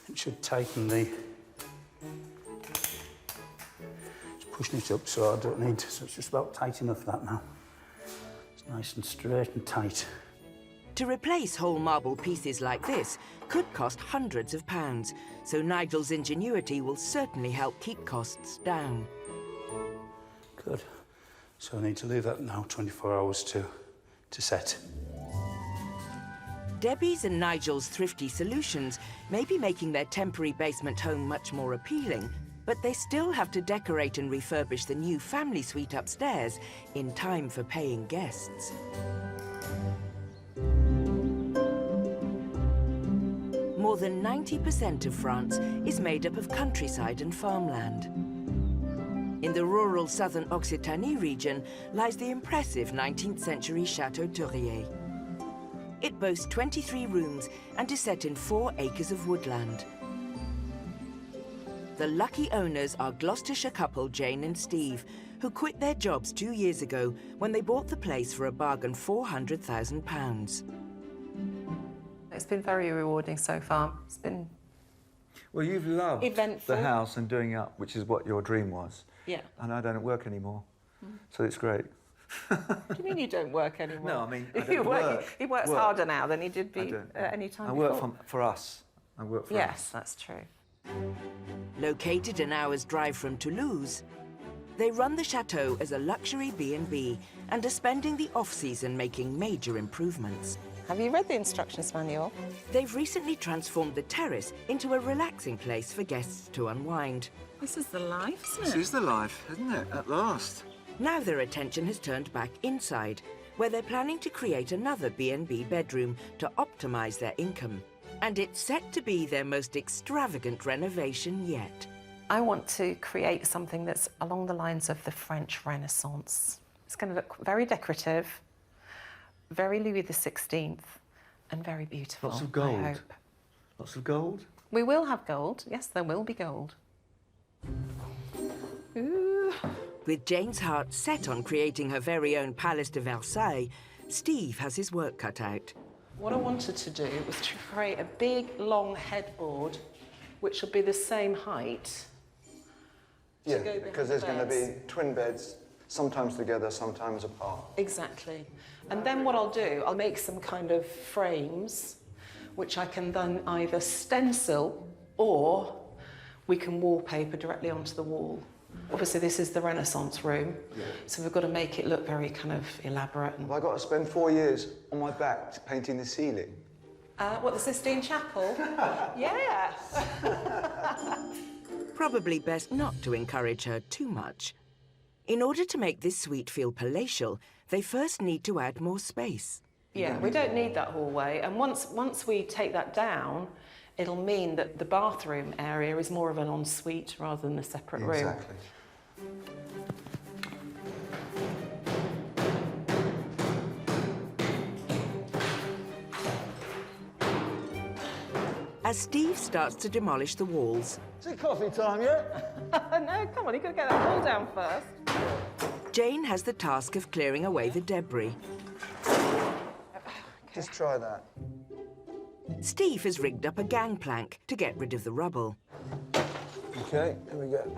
it should tighten the... Just pushing it up so I don't need to... So it's just about tight enough, that now. It's nice and straight and tight. To replace whole marble pieces like this could cost hundreds of pounds, so Nigel's ingenuity will certainly help keep costs down. Good. So I need to leave that now 24 hours to set. Debbie's and Nigel's thrifty solutions may be making their temporary basement home much more appealing, but they still have to decorate and refurbish the new family suite upstairs in time for paying guests. More than 90% of France is made up of countryside and farmland. In the rural southern Occitanie region lies the impressive 19th century Chateau DIY. It boasts 23 rooms and is set in 4 acres of woodland. The lucky owners are Gloucestershire couple Jane and Steve, who quit their jobs 2 years ago when they bought the place for a bargain £400,000. It's been very rewarding so far. It's been Well, you've loved eventful. the house and doing up, which is what your dream was. Yeah. And I don't work anymore, so it's great. What do you mean you don't work anymore? No, I mean, I he don't work. He works Work. harder now than he did I don't. at any time I before. work for us. I work for us. Yes, that's true. Located an hour's drive from Toulouse, they run the chateau as a luxury B&B and are spending the off-season making major improvements. Have you read the instructions manual? They've recently transformed the terrace into a relaxing place for guests to unwind. This is the life, isn't This is the life, isn't it? At last. Now their attention has turned back inside, where they're planning to create another B&B bedroom to optimise their income. And it's set to be their most extravagant renovation yet. I want to create something that's along the lines of the French Renaissance. It's going to look very decorative, very Louis XVI, and very beautiful. Lots of gold. I hope. Lots of gold. We will have gold. Yes, there will be gold. Ooh. With Jane's heart set on creating her very own Palace de Versailles, Steve has his work cut out. What I wanted to do was to create a big, long headboard, which will be the same height. Yeah, go behind because there's the going to beds. be twin beds, sometimes together, sometimes apart. Exactly. And then what I'll do, I'll make some kind of frames, which I can then either stencil or we can wallpaper directly onto the wall. Obviously, this is the Renaissance room, so we've got to make it look very kind of elaborate. And... Have I got to spend 4 years on my back painting the ceiling? What, the Sistine Chapel? Yeah. Probably best not to encourage her too much. In order to make this suite feel palatial, they first need to add more space. Yeah, we don't need that hallway, and once we take that down, it'll mean that the bathroom area is more of an ensuite rather than a separate room. Exactly. As Steve starts to demolish the walls, Is it coffee time yet? No, come on, you've got to get that wall down first. Jane has the task of clearing away the debris. Just try that. Steve has rigged up a gangplank to get rid of the rubble. Okay, here we go.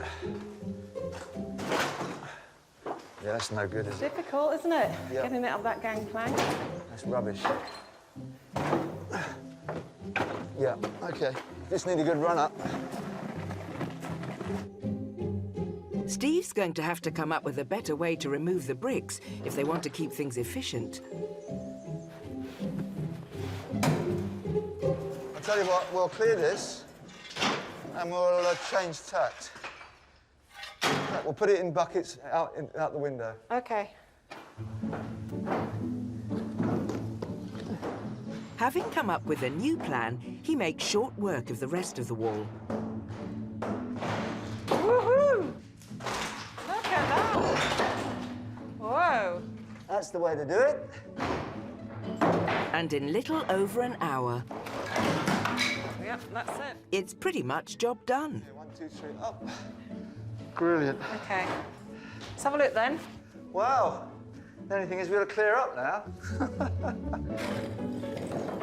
Yeah, that's no good, is it? Difficult, isn't it? Yeah. Getting it up that gangplank. That's rubbish. Yeah, okay. Just need a good run up. Steve's going to have to come up with a better way to remove the bricks if they want to keep things efficient. I'll tell you what, we'll clear this and we'll change tact. We'll put it in buckets out the window. Okay. Having come up with a new plan, he makes short work of the rest of the wall. Woohoo! Look at that! Whoa! That's the way to do it. And in little over an hour, Yep, that's it. it's pretty much job done. 1, 2, 3, up. Brilliant. Okay. Let's have a look then. Wow. The only thing is we'll clear up now.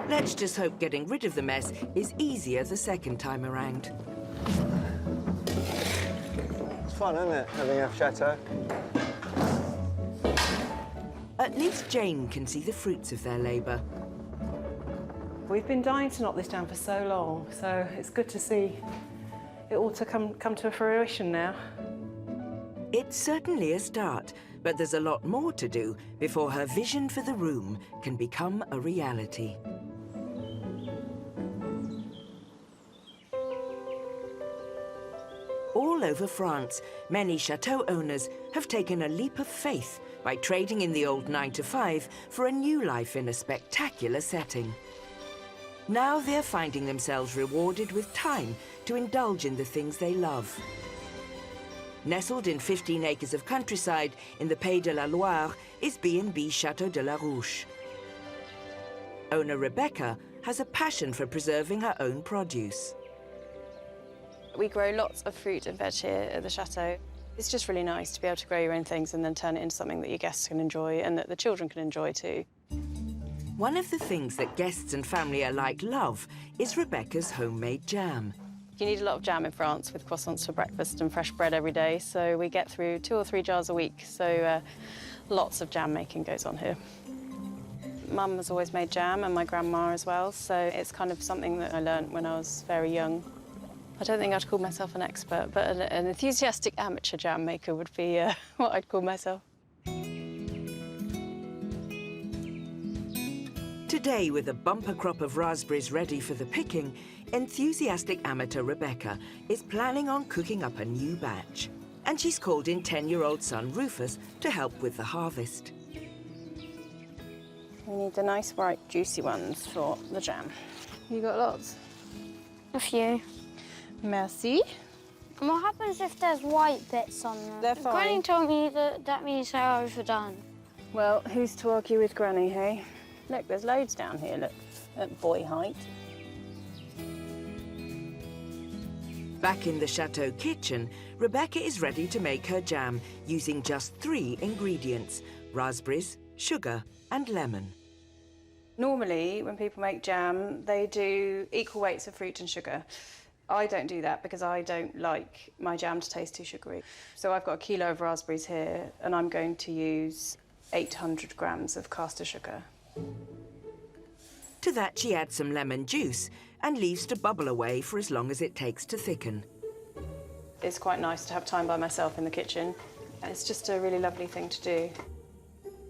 Let's just hope getting rid of the mess is easier the second time around. It's fun, isn't it, having a chateau? At least Jane can see the fruits of their labour. We've been dying to knock this down for so long, so it's good to see it all to come to fruition now. It's certainly a start, but there's a lot more to do before her vision for the room can become a reality. All over France, many chateau owners have taken a leap of faith by trading in the old 9-to-5 for a new life in a spectacular setting. Now they're finding themselves rewarded with time to indulge in the things they love. Nestled in 15 acres of countryside in the Pays de la Loire is B&B Château de la Ruche. Owner Rebecca has a passion for preserving her own produce. We grow lots of fruit and veg here at the chateau. It's just really nice to be able to grow your own things and then turn it into something that your guests can enjoy and that the children can enjoy too. One of the things that guests and family alike love is Rebecca's homemade jam. You need a lot of jam in France with croissants for breakfast and fresh bread every day, so we get through 2 or 3 jars a week, so lots of jam making goes on here. Mum has always made jam and my grandma as well, so it's kind of something that I learnt when I was very young. I don't think I'd call myself an expert, but an enthusiastic amateur jam maker would be what I'd call myself. Today, with a bumper crop of raspberries ready for the picking, enthusiastic amateur Rebecca is planning on cooking up a new batch. And she's called in 10-year-old son Rufus to help with the harvest. We need the nice, ripe, juicy ones for the jam. You got lots? A few. Merci. And what happens if there's white bits on them? They're fine. Granny told me that that means they're overdone. Well, who's to argue with Granny, hey? Look, there's loads down here, look, at boy height. Back in the chateau kitchen, Rebecca is ready to make her jam using just 3 ingredients: raspberries, sugar and lemon. Normally, when people make jam, they do equal weights of fruit and sugar. I don't do that because I don't like my jam to taste too sugary. So I've got 1 kilo of raspberries here and I'm going to use 800 grams of caster sugar. To that, she adds some lemon juice and leaves to bubble away for as long as it takes to thicken. It's quite nice to have time by myself in the kitchen. It's just a really lovely thing to do.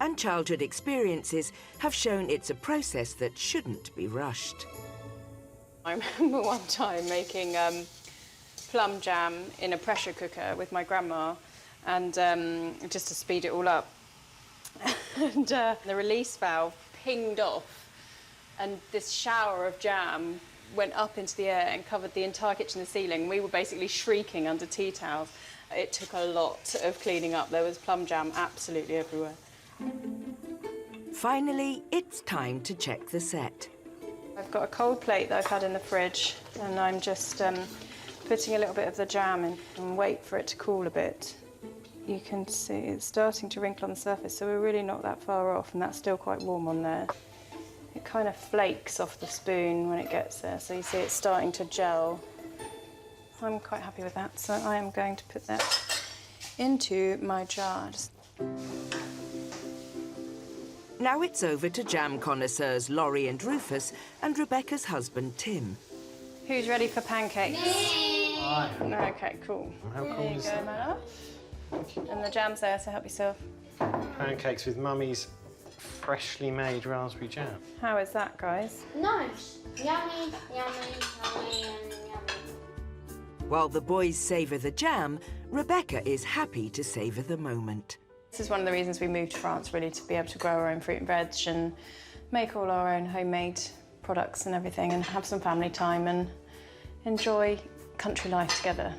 And childhood experiences have shown it's a process that shouldn't be rushed. I remember one time making plum jam in a pressure cooker with my grandma, and just to speed it all up. And the release valve pinged off, and this shower of jam went up into the air and covered the entire kitchen and ceiling. We were basically shrieking under tea towels. It took a lot of cleaning up. There was plum jam absolutely everywhere. Finally, it's time to check the set. I've got a cold plate that I've had in the fridge, and I'm just putting a little bit of the jam in and wait for it to cool a bit. You can see it's starting to wrinkle on the surface, so we're really not that far off, and that's still quite warm on there. It kind of flakes off the spoon when it gets there, so you see it's starting to gel. I'm quite happy with that, so I am going to put that into my jar. Now it's over to jam connoisseurs Laurie and Rufus and Rebecca's husband Tim. Who's ready for pancakes? I am. Okay, cool. How cold is that? My love. And the jam's there, so help yourself. Pancakes with Mummy's freshly made raspberry jam. How is that, guys? Nice. Yummy, yummy, yummy, yummy. While the boys savour the jam, Rebecca is happy to savour the moment. This is one of the reasons we moved to France, really, to be able to grow our own fruit and veg and make all our own homemade products and everything, and have some family time and enjoy country life together.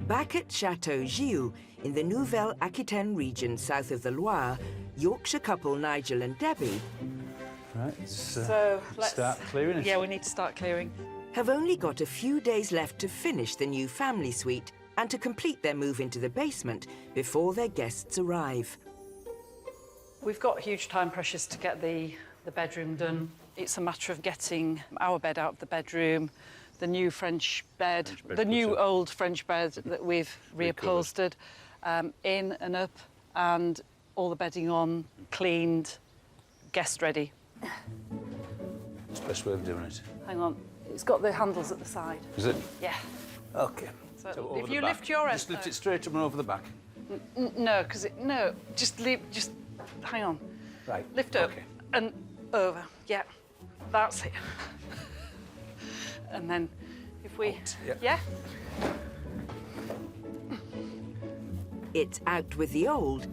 Back at Chateau Gilles, in the Nouvelle-Aquitaine region south of the Loire, Yorkshire couple Nigel and Debbie Right, so let's start clearing it. Yeah, we need to start clearing. have only got a few days left to finish the new family suite and to complete their move into the basement before their guests arrive. We've got huge time pressures to get the bedroom done. It's a matter of getting our bed out of the bedroom, the new French bed, the new old French bed that we've reupholstered, in and up, and all the bedding on, cleaned, guest ready. It's the best way of doing it. Hang on, it's got the handles at the side. Is it? Yeah. Okay. So over if the you back. lift your end... Just lift it straight up and over the back. No, because no, just leave, just hang on. Right. Lift up Okay. and over. Yeah, that's it. And then if we... Yeah? It's out with the old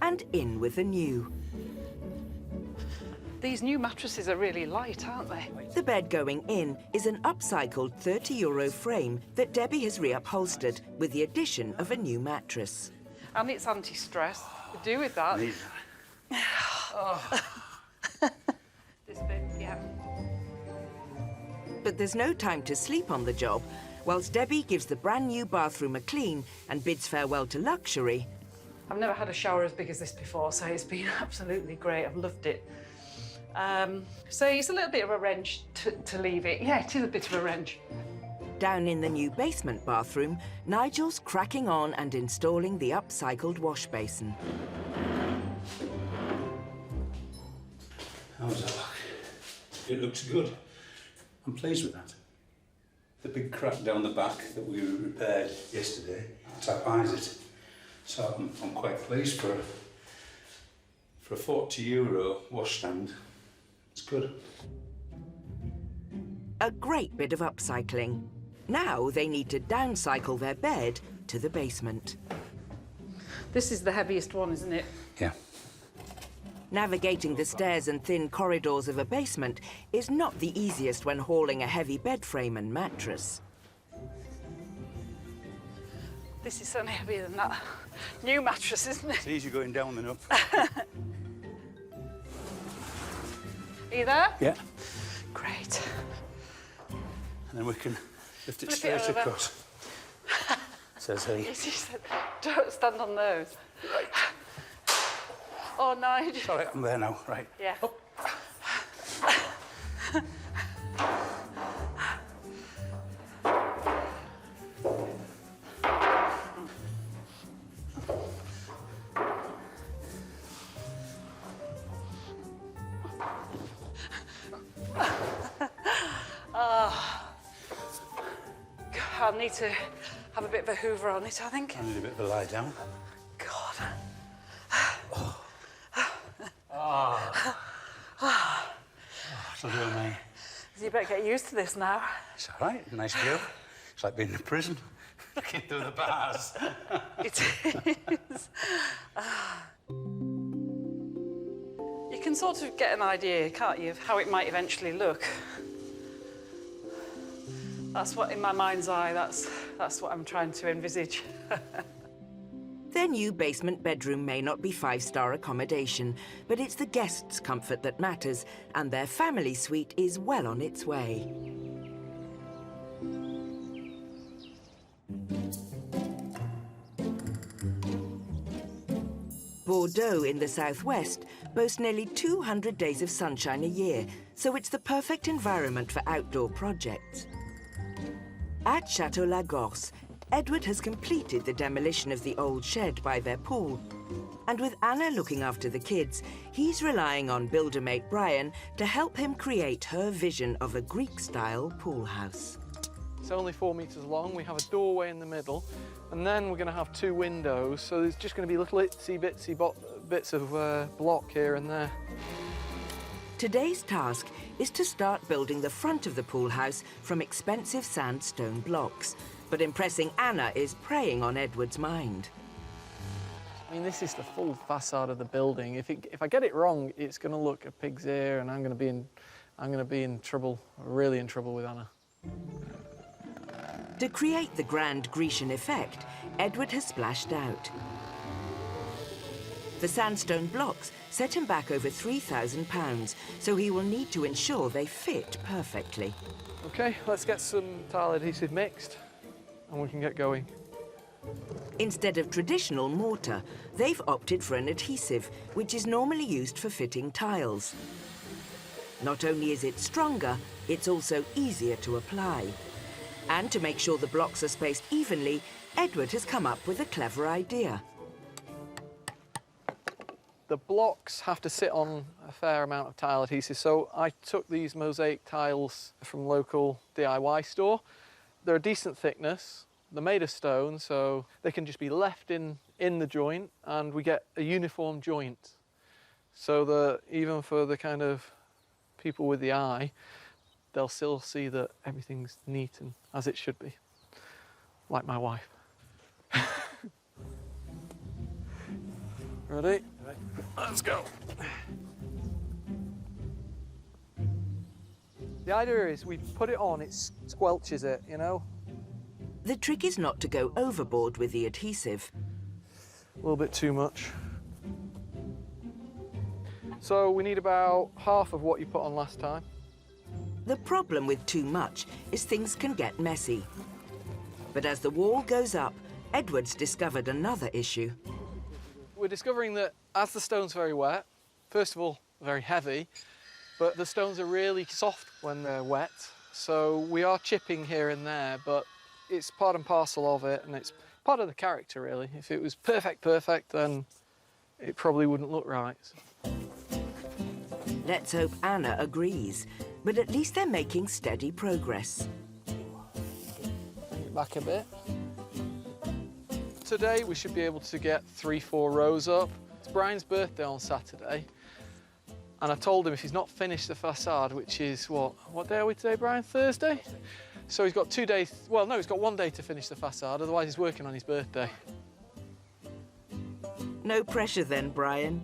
and in with the new. These new mattresses are really light, aren't they? The bed going in is an upcycled €30 frame that Debbie has reupholstered with the addition of a new mattress. And it's anti-stress. Could do with that. This bit, yeah. But there's no time to sleep on the job. Whilst Debbie gives the brand new bathroom a clean and bids farewell to luxury. I've never had a shower as big as this before, so it's been absolutely great. I've loved it. So it's a little bit of a wrench to leave it. Yeah, it is a bit of a wrench. Down in the new basement bathroom, Nigel's cracking on and installing the upcycled wash basin. How does that look? It looks good. I'm pleased with that. The big crack down the back that we repaired yesterday typifies it. So I'm quite pleased for a €40 wash stand. It's good. A great bit of upcycling. Now they need to downcycle their bed to the basement. This is the heaviest one, isn't it? Yeah. Navigating the stairs and thin corridors of a basement is not the easiest when hauling a heavy bed frame and mattress. This is certainly heavier than that new mattress, isn't it? It's easier going down than up. Are you there? Yeah. Great. And then we can lift it Flip it straight over. across. Says he. Yes, he said, don't stand on those. Right. Oh, Nigel. Sorry, I'm there now. Right. Yeah. Up. I'll need to have a bit of a hoover on it, I think. I need a bit of a lie down. God. So do me. You better get used to this now. It's all right. Nice view. It's like being in prison. Looking through the bars. It is. You can sort of get an idea, can't you, of how it might eventually look. That's what, in my mind's eye, that's what I'm trying to envisage. Their new basement bedroom may not be five-star accommodation, but it's the guests' comfort that matters, and their family suite is well on its way. Bordeaux in the southwest boasts nearly 200 days of sunshine a year, so it's the perfect environment for outdoor projects. At Chateau Lagorce, Edward has completed the demolition of the old shed by their pool. And with Anna looking after the kids, he's relying on builder mate Brian to help him create her vision of a Greek-style pool house. It's only 4 meters long. We have a doorway in the middle, and then we're going to have 2 windows. So there's just going to be little itsy-bitsy bits of block here and there. Today's task is to start building the front of the pool house from expensive sandstone blocks. But impressing Anna is preying on Edward's mind. I mean, this is the full facade of the building. If I get it wrong, it's going to look a pig's ear, and I'm going to be in trouble, really in trouble with Anna. To create the grand Grecian effect, Edward has splashed out. The sandstone blocks set him back over £3,000, so he will need to ensure they fit perfectly. Okay, let's get some tile adhesive mixed, and we can get going. Instead of traditional mortar, they've opted for an adhesive, which is normally used for fitting tiles. Not only is it stronger, it's also easier to apply. And to make sure the blocks are spaced evenly, Edward has come up with a clever idea. The blocks have to sit on a fair amount of tile adhesive, so I took these mosaic tiles from local DIY store. They're a decent thickness. They're made of stone, so they can just be left in the joint, and we get a uniform joint. So that even for the kind of people with the eye, they'll still see that everything's neat and as it should be, like my wife. Ready? Let's go. The idea is we put it on, it squelches it, you know? The trick is not to go overboard with the adhesive. A little bit too much. So we need about half of what you put on last time. The problem with too much is things can get messy. But as the wall goes up, Edward's discovered another issue. We're discovering that as the stone's very wet, first of all, very heavy, but the stones are really soft when they're wet. So we are chipping here and there, but it's part and parcel of it, and it's part of the character, really. If it was perfect, then it probably wouldn't look right. Let's hope Anna agrees, but at least they're making steady progress. Bring it back a bit. Today we should be able to get 3-4 rows up. It's Brian's birthday on Saturday, and I told him if he's not finished the facade, which is what day are we today, Brian? Thursday? So he's got 2 days, well no, he's got 1 day to finish the facade, otherwise he's working on his birthday. No pressure then, Brian.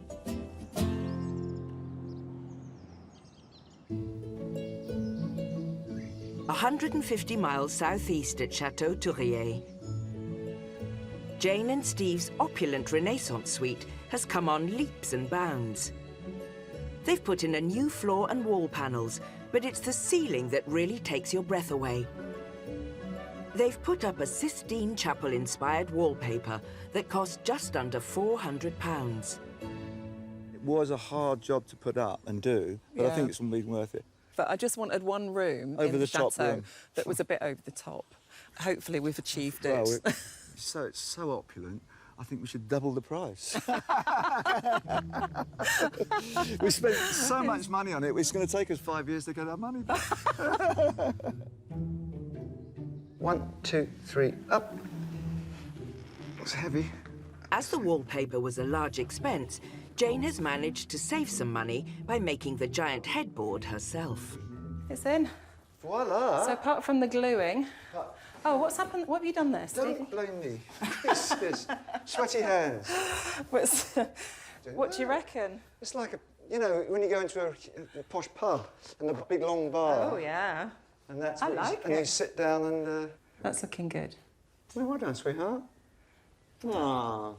A 150 miles southeast at Chateau DIY. Jane and Steve's opulent Renaissance suite has come on leaps and bounds. They've put in a new floor and wall panels, but it's the ceiling that really takes your breath away. They've put up a Sistine Chapel-inspired wallpaper that cost just under £400. It was a hard job to put up and do, but I think it's been worth it. But I just wanted one room Over in the chateau top room. that was a bit over the top. Hopefully we've achieved it. Well, it's so opulent, I think we should double the price. We spent so much money on it, it's going to take us 5 years to get our money back. 1, 2, 3, up. It's heavy. As the wallpaper was a large expense, Jane has managed to save some money by making the giant headboard herself. It's in. Voila! So apart from the gluing... Oh, what's happened? What have you done there, Steve? Don't blame me. This sweaty hands. What do you reckon? It's like you know, when you go into a posh pub and the big long bar. Oh, yeah. And that's I like and it. you sit down and... That's looking good. Well done, sweetheart. Ah,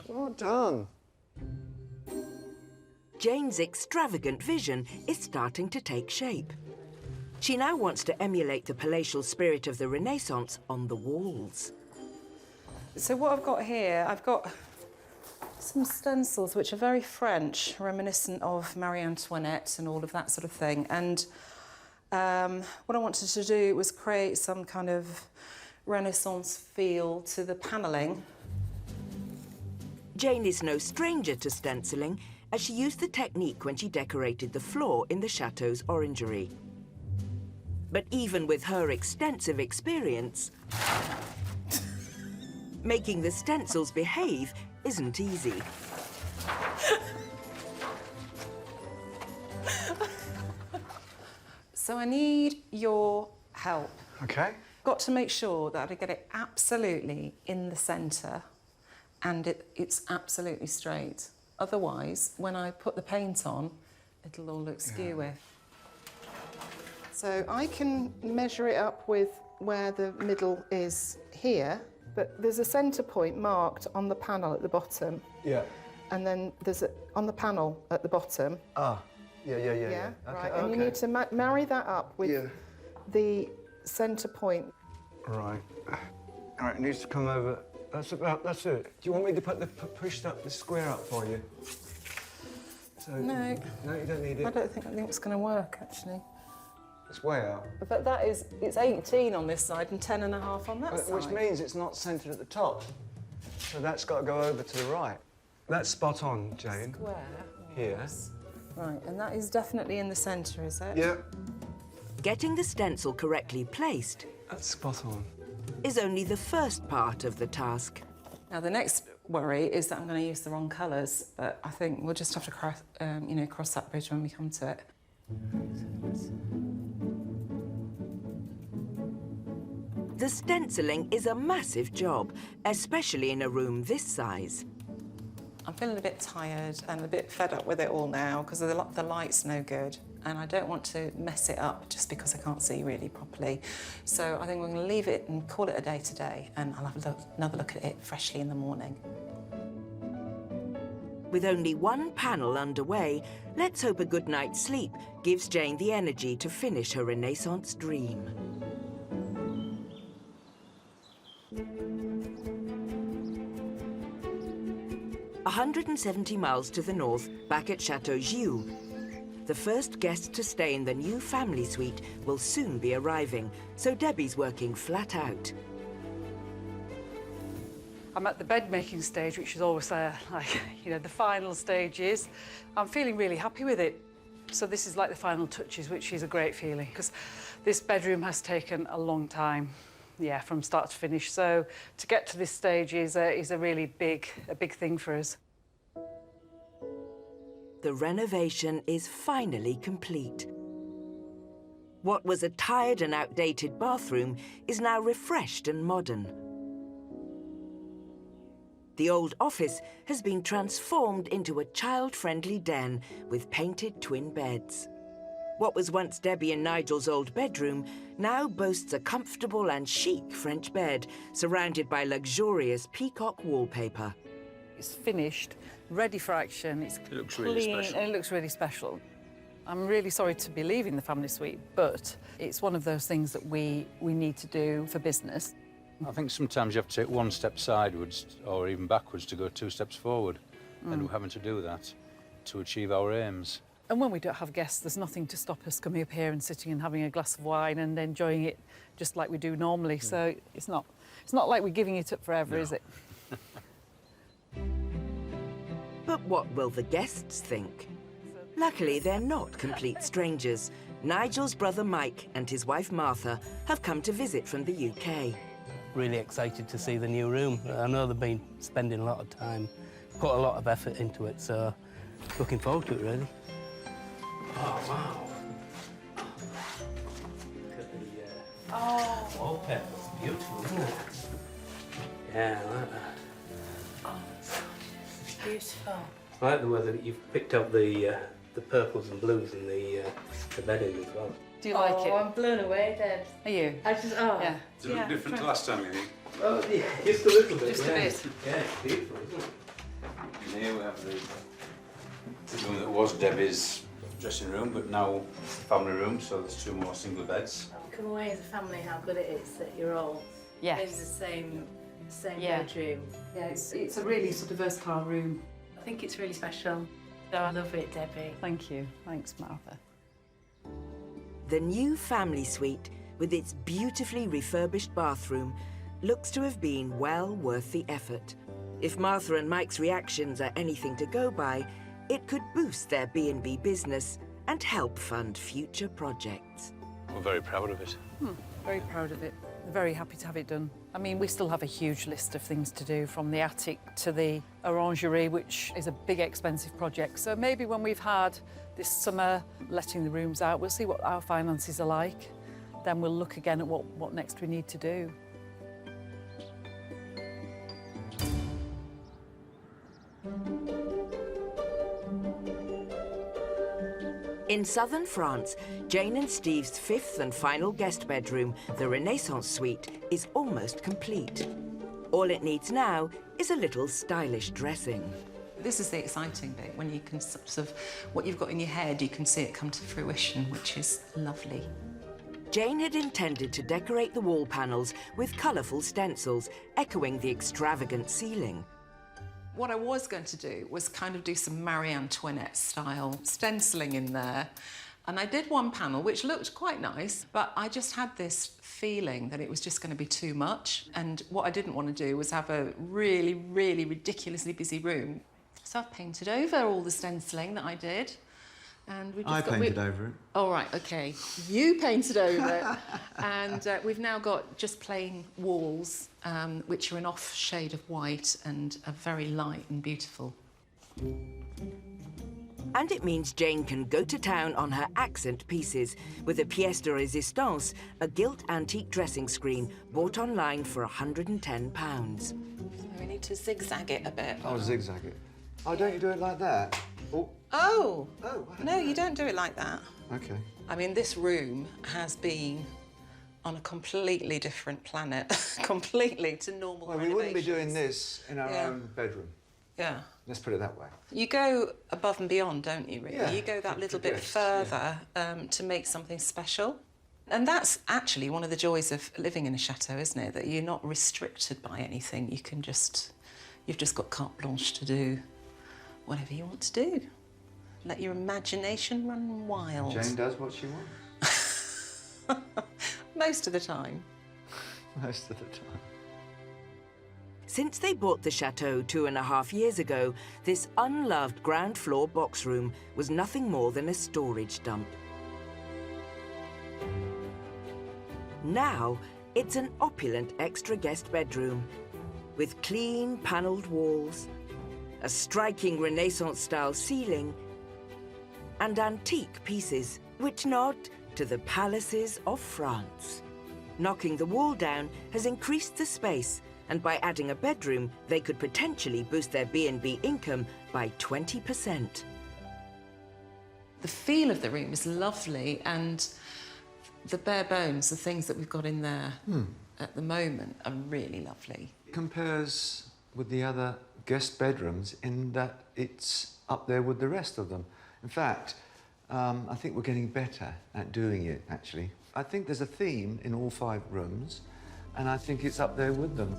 well done. Jane's extravagant vision is starting to take shape. She now wants to emulate the palatial spirit of the Renaissance on the walls. So what I've got here, I've got some stencils which are very French, reminiscent of Marie Antoinette and all of that sort of thing. And what I wanted to do was create some kind of Renaissance feel to the panelling. Jane is no stranger to stenciling, as she used the technique when she decorated the floor in the chateau's orangery. But even with her extensive experience, making the stencils behave isn't easy. So I need your help. Okay. Got to make sure that I get it absolutely in the centre and it's absolutely straight. Otherwise, when I put the paint on, it'll all look skewy. So I can measure it up with where the middle is here, but there's a centre point marked on the panel at the bottom. Yeah. And then there's on the panel at the bottom. Ah, yeah. Okay, right, and you need to marry that up with the centre point. Right. All right, it needs to come over. That's it. Do you want me to push the square up for you? So, No. No, you don't need it. I think it's going to work, actually. It's way out. But it's 18 on this side and 10.5 on that side. Which means it's not centred at the top. So that's got to go over to the right. That's spot on, Jane. Square. Here. Right, and that is definitely in the centre, is it? Yeah. Getting the stencil correctly placed That's spot on. is only the first part of the task. Now, the next worry is that I'm going to use the wrong colours, but I think we'll just have to cross, cross that bridge when we come to it. The stenciling is a massive job, especially in a room this size. I'm feeling a bit tired and a bit fed up with it all now because the light's no good and I don't want to mess it up just because I can't see really properly. So I think we're going to leave it and call it a day today, and I'll have another look at it freshly in the morning. With only one panel underway, let's hope a good night's sleep gives Jane the energy to finish her Renaissance dream. A 170 miles to the north, back at Chateau DIY, the first guests to stay in the new family suite will soon be arriving, so Debbie's working flat out. I'm at the bed making stage, which is always the final stages. I'm feeling really happy with it. So this is like the final touches, which is a great feeling because this bedroom has taken a long time, from start to finish. So to get to this stage is a really big thing for us. The renovation is finally complete. What was a tired and outdated bathroom is now refreshed and modern. The old office has been transformed into a child-friendly den with painted twin beds. What was once Debbie and Nigel's old bedroom now boasts a comfortable and chic French bed surrounded by luxurious peacock wallpaper. It's finished, ready for action. It looks clean, really special. and it looks really special. I'm really sorry to be leaving the family suite, but it's one of those things that we need to do for business. I think sometimes you have to take one step sideways or even backwards to go 2 steps forward. And we're having to do that to achieve our aims. And when we don't have guests, there's nothing to stop us coming up here and sitting and having a glass of wine and enjoying it just like we do normally. So it's not like we're giving it up forever, is it? But what will the guests think? Luckily, they're not complete strangers. Nigel's brother Mike and his wife Martha have come to visit from the UK. Really excited to see the new room. I know they've been spending a lot of time, put a lot of effort into it, so looking forward to it, really. Oh, wow. Look at the wallpaper. It's beautiful, isn't it? Yeah, I like that. Oh, it's beautiful. I like the way that you've picked up the purples and blues in the bedding as well. Do you like it? Oh, I'm blown away, Deb. Are you? I just, Yeah. Does it look different to last time, you think? Oh, yeah, just a little bit. Just a bit. Yeah, it's beautiful, isn't it? And here we have the room that was Debbie's dressing room, but now family room, so there's 2 more single beds. come away as a family how good it is that you're all in the same bedroom. Yeah, it's a really sort of versatile room. I think it's really special. So I love it, Debbie. Thank you. Thanks, Martha. The new family suite, with its beautifully refurbished bathroom, looks to have been well worth the effort. If Martha and Mike's reactions are anything to go by, it could boost their B&B business and help fund future projects. We're very proud of it. Very proud of it. Very happy to have it done. I mean, we still have a huge list of things to do, from the attic to the orangery, which is a big, expensive project. So maybe when we've had this summer letting the rooms out, we'll see what our finances are like. Then we'll look again at what next we need to do. In southern France, Jane and Steve's 5th and final guest bedroom, the Renaissance suite, is almost complete. All it needs now is a little stylish dressing. This is the exciting bit, when you can sort of, what you've got in your head, you can see it come to fruition, which is lovely. Jane had intended to decorate the wall panels with colourful stencils, echoing the extravagant ceiling. What I was going to do was kind of do some Marie Antoinette style stenciling in there. And I did one panel, which looked quite nice, but I just had this feeling that it was just going to be too much. And what I didn't want to do was have a really, really ridiculously busy room. So I've painted over all the stenciling that I did. And we've I just painted over it. Oh, right, OK. You painted over it. And we've now got just plain walls, which are an off shade of white and are very light and beautiful. And it means Jane can go to town on her accent pieces with a pièce de résistance, a gilt antique dressing screen bought online for £110. We need to zigzag it a bit. I'll zigzag it. Oh, don't you do it like that? Oh. Oh! No, you don't do it like that. OK. I mean, this room has been on a completely different planet, completely to normal Well, we wouldn't be doing renovations. this in our own bedroom. Yeah. Let's put it that way. You go above and beyond, don't you, really? Yeah, You go that little bit progress, further to make something special. And that's actually one of the joys of living in a chateau, isn't it? That you're not restricted by anything. You can just... You've just got carte blanche to do whatever you want to do. Let your imagination run wild. Jane does what she wants. Most of the time. Most of the time. Since they bought the chateau 2.5 years ago, this unloved ground floor box room was nothing more than a storage dump. Now, it's an opulent extra guest bedroom with clean panelled walls, a striking Renaissance-style ceiling, and antique pieces which nod to the palaces of France. Knocking the wall down has increased the space, and by adding a bedroom, they could potentially boost their B&B income by 20%. The feel of the room is lovely, and the bare bones, the things that we've got in there at the moment, are really lovely. It compares with the other guest bedrooms in that it's up there with the rest of them. In fact, I think we're getting better at doing it, actually. I think there's a theme in all 5 rooms, and I think it's up there with them.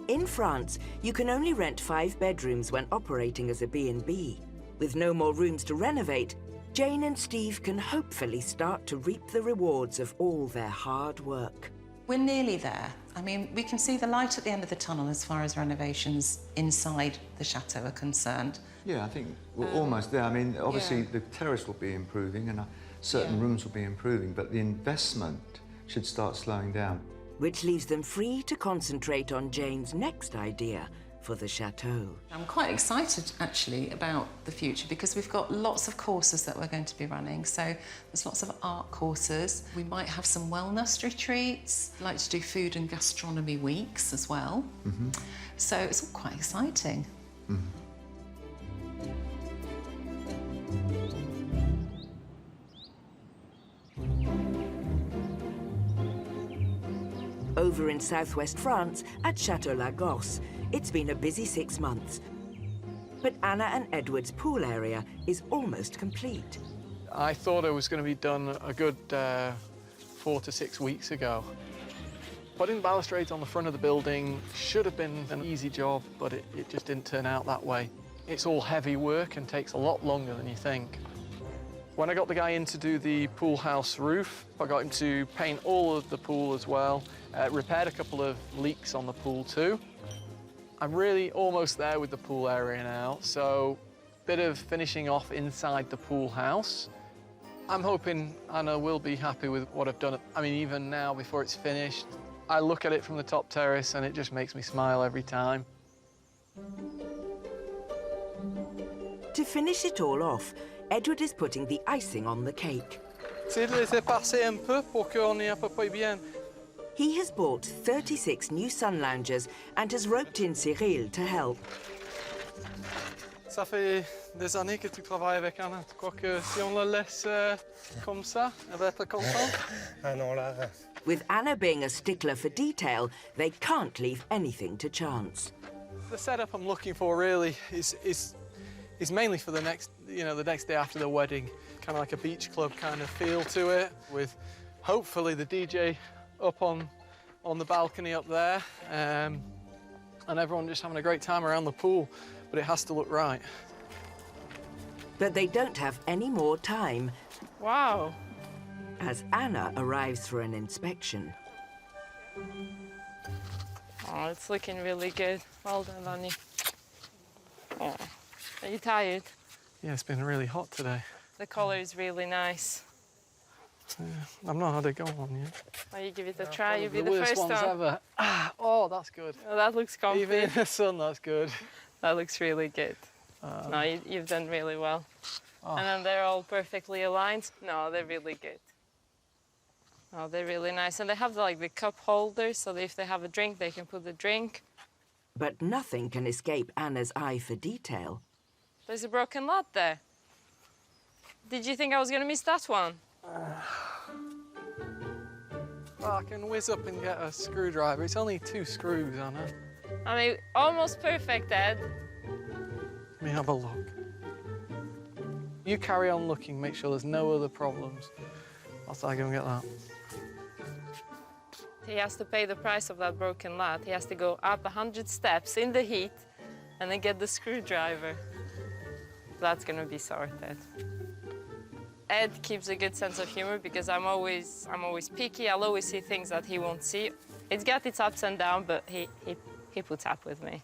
In France, you can only rent 5 bedrooms when operating as a B&B. With no more rooms to renovate, Jane and Steve can hopefully start to reap the rewards of all their hard work. We're nearly there. I mean, we can see the light at the end of the tunnel as far as renovations inside the chateau are concerned. Yeah, I think we're almost there. I mean, obviously the terrace will be improving and certain rooms will be improving, but the investment should start slowing down. Which leaves them free to concentrate on Jane's next idea for the chateau. I'm quite excited, actually, about the future because we've got lots of courses that we're going to be running. So there's lots of art courses. We might have some wellness retreats. I'd like to do food and gastronomy weeks as well. So it's all quite exciting. Over in southwest France, at Chateau Lagos, it's been a busy 6 months. But Anna and Edward's pool area is almost complete. I thought it was going to be done a good 4 to 6 weeks ago. Putting balustrades on the front of the building should have been an easy job, but it just didn't turn out that way. It's all heavy work and takes a lot longer than you think. When I got the guy in to do the pool house roof, I got him to paint all of the pool as well, repaired a couple of leaks on the pool too. I'm really almost there with the pool area now, so a bit of finishing off inside the pool house. I'm hoping Anna will be happy with what I've done. I mean, even now, before it's finished, I look at it from the top terrace and it just makes me smile every time. To finish it all off, Edward is putting the icing on the cake. He has bought 36 new sun loungers and has roped in Cyril to help. Ça fait des années que tu travailles avec Anna. Tu crois que si on la laisse comme ça, elle va être contente? Ah non, là... With Anna being a stickler for detail, they can't leave anything to chance. The setup I'm looking for really is mainly for the next, the next day after the wedding. Kind of like a beach club kind of feel to it, with hopefully the DJ up on the balcony up there, and everyone just having a great time around the pool, but it has to look right. But they don't have any more time. Wow. As Anna arrives for an inspection. Oh, it's looking really good. Well done, Annie. Oh. Are you tired? Yeah, it's been really hot today. The colour is really nice. Yeah, I've not had it go on yet. Well, you give it a try, you'll be The the worst first ones one. ever. Ah, oh, that's good. Oh, that looks comfy. Even in the sun, that's good. That looks really good. No, you've done really well. Oh. And then they're all perfectly aligned. No, they're really good. Oh, they're really nice. And they have like the cup holders, so that if they have a drink, they can put the drink. But nothing can escape Anna's eye for detail. There's a broken lad there. Did you think I was going to miss that one? Well, I can whiz up and get a screwdriver. It's only 2 screws, Anna. I mean, almost perfect, Ed. Let me have a look. You carry on looking, make sure there's no other problems. Whilst I go and get that. He has to pay the price of that broken lad. He has to go up 100 steps in the heat and then get the screwdriver. That's going to be sorted. Ed keeps a good sense of humor because I'm always picky. I'll always see things that he won't see. It's got its ups and downs, but he puts up with me.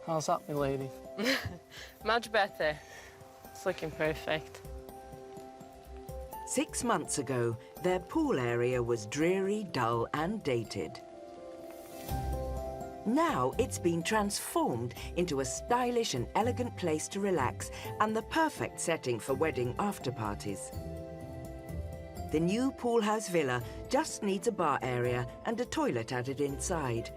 How's that, my lady? Much better. It's looking perfect. 6 months ago, their pool area was dreary, dull and dated. Now it's been transformed into a stylish and elegant place to relax and the perfect setting for wedding after-parties. The new pool house villa just needs a bar area and a toilet added inside.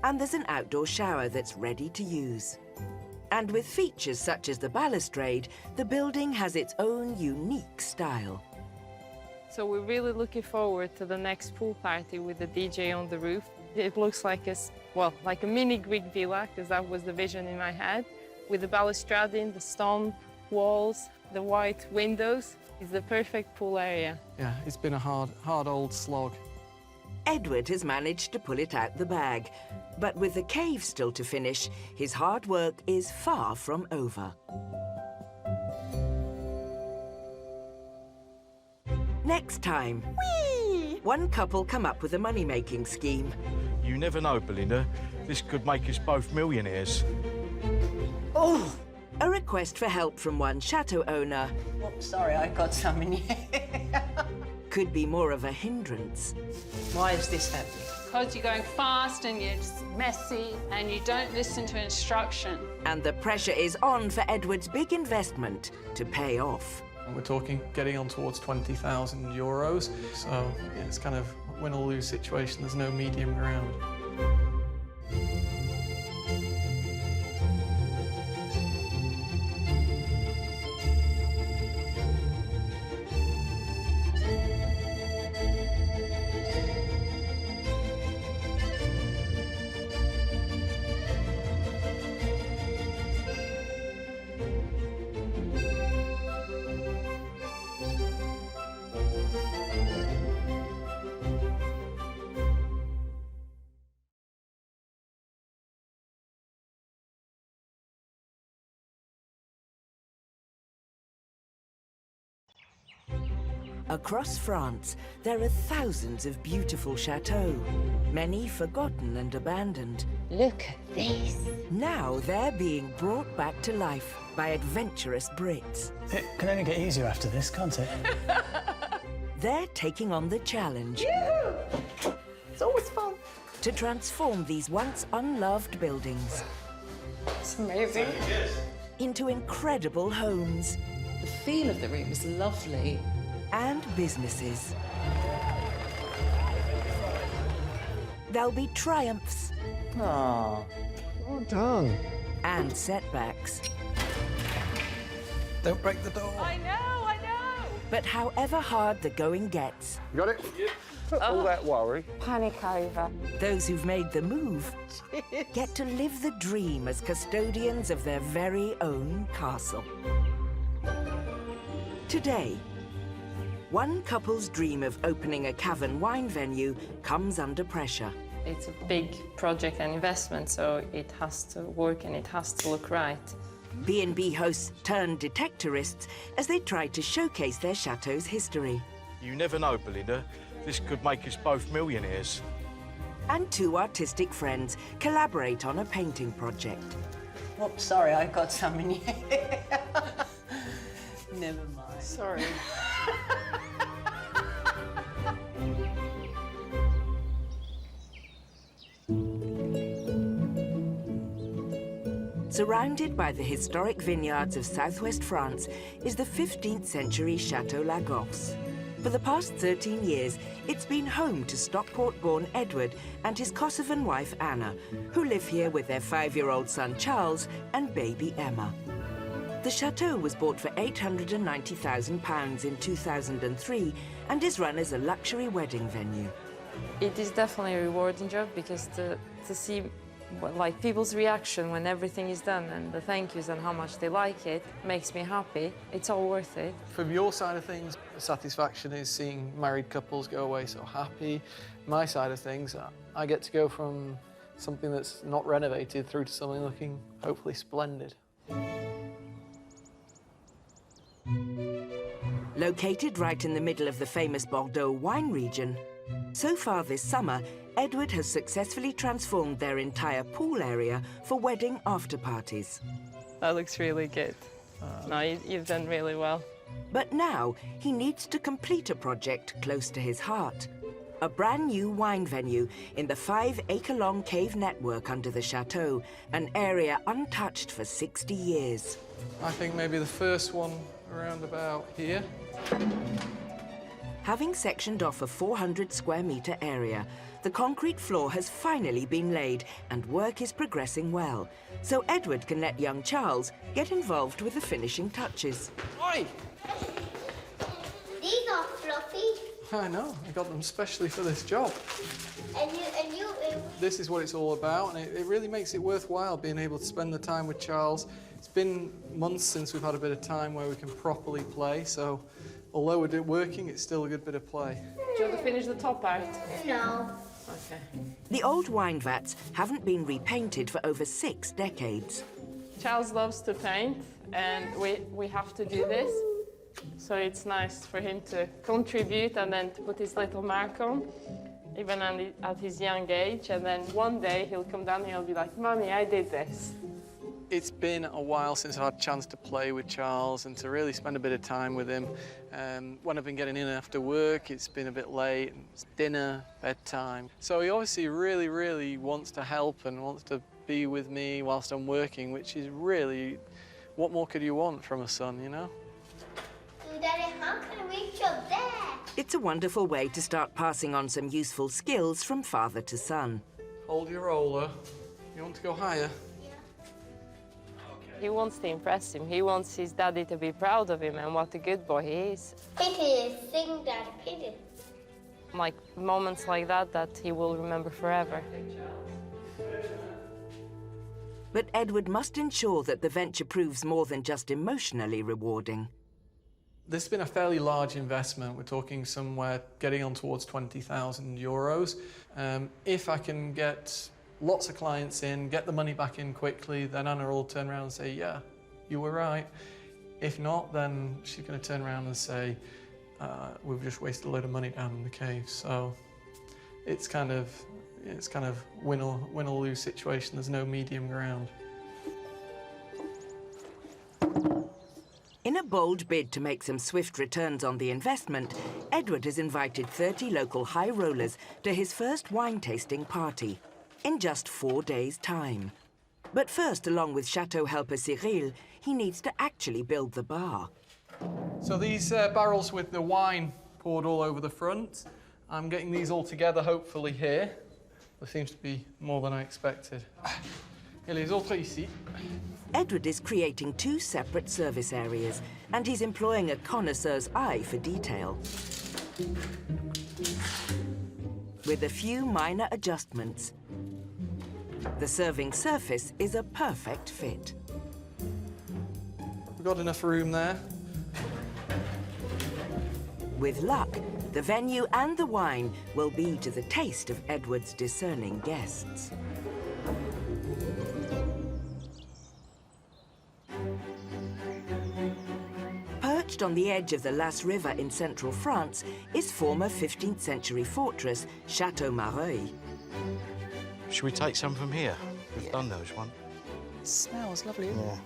And there's an outdoor shower that's ready to use. And with features such as the balustrade, the building has its own unique style. So we're really looking forward to the next pool party with the DJ on the roof. It looks like like a mini Greek villa, because that was the vision in my head, with the balustrading, the stone walls, the white windows. It's the perfect pool area. Yeah, it's been a hard old slog. Edward has managed to pull it out the bag, but with the cave still to finish, his hard work is far from over. Next time, one couple come up with a money-making scheme. You never know, Belinda. This could make us both millionaires. Oh! A request for help from one chateau owner. Oh, sorry, I got some in here. Could be more of a hindrance. Why is this happening? Because you're going fast and you're just messy and you don't listen to instruction. And the pressure is on for Edward's big investment to pay off. And we're talking getting on towards 20,000 euros. So yeah, it's kind of win or lose situation. There's no medium ground. Across France, there are thousands of beautiful chateaux, many forgotten and abandoned. Look at this. Now they're being brought back to life by adventurous Brits. It can only get easier after this, can't it? They're taking on the challenge. It's always fun. To transform these once unloved buildings. It's amazing. Into incredible homes. The feel of the room is lovely. And businesses. There'll be triumphs. Ah, well done. And setbacks. Don't break the door. I know, I know. But however hard the going gets. Got it? All that worry. Panic over. Those who've made the move get to live the dream as custodians of their very own castle. Today, one couple's dream of opening a cavern wine venue comes under pressure. It's a big project and investment, so it has to work and it has to look right. B&B hosts turn detectorists as they try to showcase their chateau's history. You never know, Belinda. This could make us both millionaires. and two artistic friends collaborate on a painting project. Whoops, sorry, I got some in here. Never mind. Sorry. Surrounded by the historic vineyards of southwest France is the 15th century Chateau Lagorce. For the past 13 years, it's been home to Stockport-born Edward and his Kosovan wife Anna, who live here with their 5-year-old son Charles and baby Emma. The chateau was bought for £890,000 in 2003 and is run as a luxury wedding venue. It is definitely a rewarding job because to see like people's reaction when everything is done and the thank yous and how much they like it makes me happy. It's all worth it. From your side of things, the satisfaction is seeing married couples go away so happy. My side of things, I get to go from something that's not renovated through to something looking hopefully splendid. Located right in the middle of the famous Bordeaux wine region, so far this summer, Edward has successfully transformed their entire pool area for wedding after-parties. That looks really good. No, you've done really well. But now, he needs to complete a project close to his heart. A brand new wine venue in the 5-acre-long cave network under the chateau, an area untouched for 60 years. I think maybe the first one around about here. Having sectioned off a 400-square-metre area, the concrete floor has finally been laid and work is progressing well. So Edward can let young Charles get involved with the finishing touches. Oi! These are fluffy. I know, I got them specially for this job. And you This is what it's all about, and it really makes it worthwhile being able to spend the time with Charles. It's been months since we've had a bit of time where we can properly play, so although we're working, it's still a good bit of play. Do you want to finish the top out? No. Okay. The old wine vats haven't been repainted for over 6 decades. Charles loves to paint, and we have to do this. So it's nice for him to contribute and then to put his little mark on, even at his young age. And then one day he'll come down and he'll be like, Mummy, I did this. It's been a while since I've had a chance to play with Charles and to really spend a bit of time with him. When I've been getting in after work, it's been a bit late, it's dinner, bedtime. So he obviously really, really wants to help and wants to be with me whilst I'm working, which is really, what more could you want from a son, you know? Daddy, how can I reach up there? It's a wonderful way to start passing on some useful skills from father to son. Hold your roller. You want to go higher? He wants to impress him. He wants his daddy to be proud of him and what a good boy he is. Pity, sing Daddy, pity. Like moments like that he will remember forever. But Edward must ensure that the venture proves more than just emotionally rewarding. This has been a fairly large investment. We're talking somewhere getting on towards €20,000. If I can get lots of clients in, get the money back in quickly, then Anna will turn around and say, yeah, you were right. If not, then she's going to turn around and say, we've just wasted a load of money down in the cave. So it's kind of win or lose situation. There's no medium ground. In a bold bid to make some swift returns on the investment, Edward has invited 30 local high rollers to his first wine tasting party in just 4 days' time. But first, along with Chateau helper Cyril, he needs to actually build the bar. So these barrels with the wine poured all over the front, I'm getting these all together hopefully here. There seems to be more than I expected. Et les autres ici. Edward is creating 2 separate service areas, and he's employing a connoisseur's eye for detail. With a few minor adjustments, the serving surface is a perfect fit. We've got enough room there. With luck, the venue and the wine will be to the taste of Edward's discerning guests. Perched on the edge of the Las River in central France is former 15th century fortress Chateau Mareuil. Should we take some from here? We've done those one. It smells lovely, isn't it?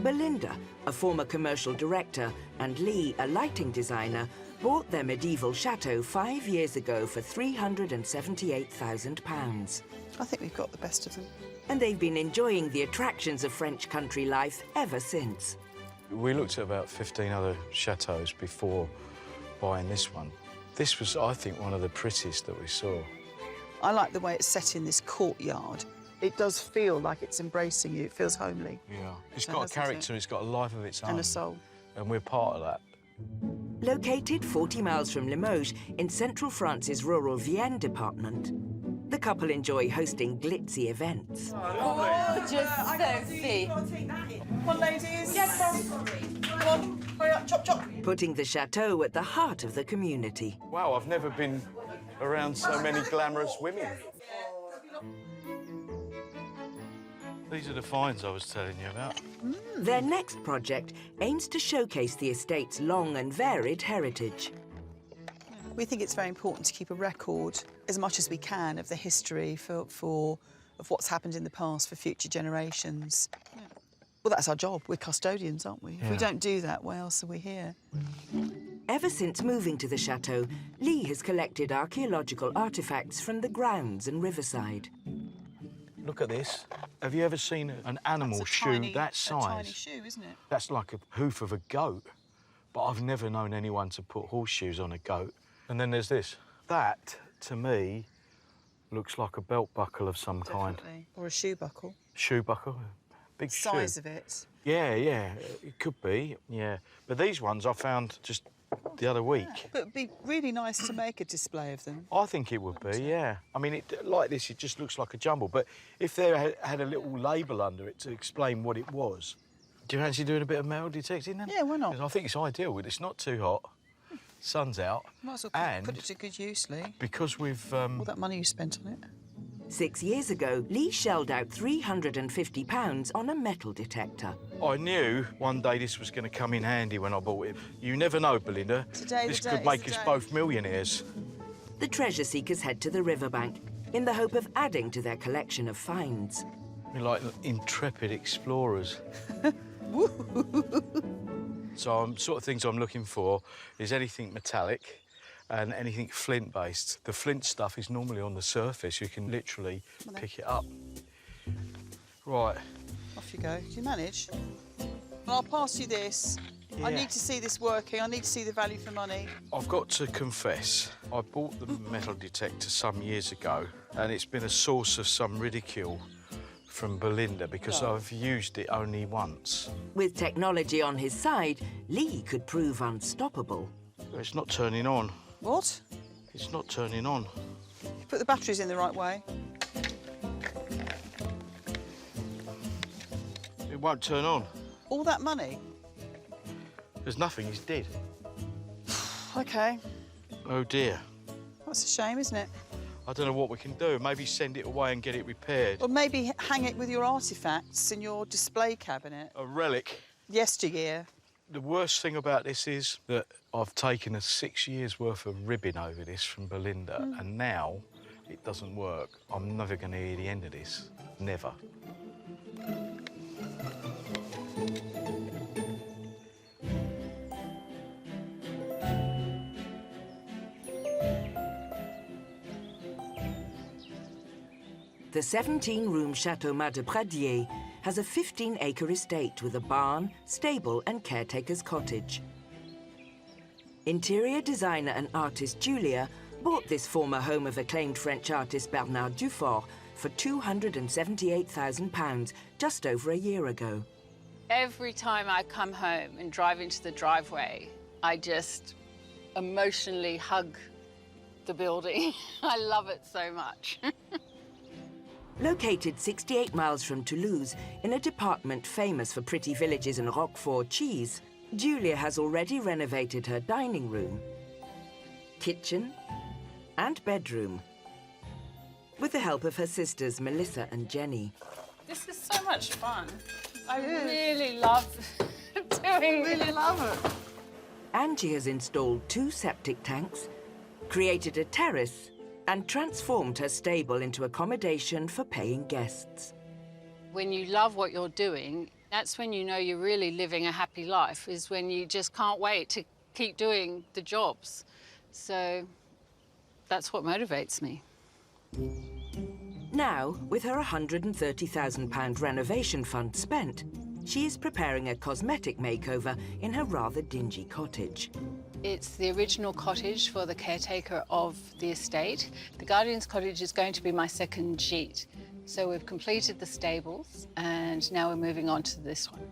Belinda, a former commercial director, and Lee, a lighting designer, bought their medieval chateau 5 years ago for £378,000. I think we've got the best of them. And they've been enjoying the attractions of French country life ever since. We looked at about 15 other chateaux before buying this one. This was, I think, one of the prettiest that we saw. I like the way it's set in this courtyard. It does feel like it's embracing you. It feels homely. Yeah. It's got a character, it's got a life of its own. And a soul. And we're part of that. Located 40 miles from Limoges in central France's rural Vienne department, the couple enjoy hosting glitzy events. Gorgeous, Sophie. Come on, ladies. Yes, come on, hurry up, chop, chop. Putting the chateau at the heart of the community. Wow, I've never been around so many glamorous women. These are the finds I was telling you about. Their next project aims to showcase the estate's long and varied heritage. We think it's very important to keep a record, as much as we can, of the history of what's happened in the past for future generations. Well, that's our job. We're custodians, aren't we? If we don't do that, why else are we here? Ever since moving to the chateau, Lee has collected archaeological artefacts from the grounds and riverside. Look at this. Have you ever seen an animal shoe that size? A tiny shoe, isn't it? That's like a hoof of a goat. But I've never known anyone to put horseshoes on a goat. And then there's this. That, to me, looks like a belt buckle of some kind. Or a shoe buckle. Shoe buckle. Big Size shoe. of it. Yeah, it could be, yeah. But these ones I found just the other week. But it'd be really nice to make a display of them. I think it would be, yeah. I mean, like this, it just looks like a jumble. But if they had a little label under it to explain what it was. Do you fancy doing a bit of metal detecting then? Yeah, why not? 'Cause I think it's ideal. It's not too hot. Sun's out. Might as well and put it to good use, Lee. Because we've... all that money you spent on it. 6 years ago, Lee shelled out £350 on a metal detector. I knew one day this was going to come in handy when I bought it. You never know, Belinda. This could make us both millionaires. The treasure seekers head to the riverbank in the hope of adding to their collection of finds. We're like intrepid explorers. So sort of things I'm looking for is anything metallic and anything flint-based. The flint stuff is normally on the surface. You can literally pick it up. Right. Off you go. Do you manage? Well, I'll pass you this. Yeah. I need to see this working. I need to see the value for money. I've got to confess, I bought the metal detector some years ago, and it's been a source of some ridicule from Belinda because I've used it only once. With technology on his side, Lee could prove unstoppable. It's not turning on. What? It's not turning on. You put the batteries in the right way. It won't turn on. All that money? There's nothing, he's dead. OK. Oh dear. That's a shame, isn't it? I don't know what we can do. Maybe send it away and get it repaired. Or maybe hang it with your artefacts in your display cabinet. A relic. Yesteryear. The worst thing about this is that I've taken a 6 years' worth of ribbing over this from Belinda, and now it doesn't work. I'm never going to hear the end of this. Never. The 17-room Chateau de Pradier has a 15-acre estate with a barn, stable and caretaker's cottage. Interior designer and artist Julia bought this former home of acclaimed French artist Bernard Dufort for £278,000 just over a year ago. Every time I come home and drive into the driveway, I just emotionally hug the building. I love it so much. Located 68 miles from Toulouse, in a department famous for pretty villages and Roquefort cheese, Julia has already renovated her dining room, kitchen and bedroom, with the help of her sisters Melissa and Jenny. This is so much fun. I really love doing this. Really love it. Angie has installed 2 septic tanks, created a terrace and transformed her stable into accommodation for paying guests. When you love what you're doing, that's when you know you're really living a happy life, is when you just can't wait to keep doing the jobs. So that's what motivates me. Now, with her £130,000 renovation fund spent, she is preparing a cosmetic makeover in her rather dingy cottage. It's the original cottage for the caretaker of the estate. The Guardian's cottage is going to be my second sheet. So we've completed the stables and now we're moving on to this one.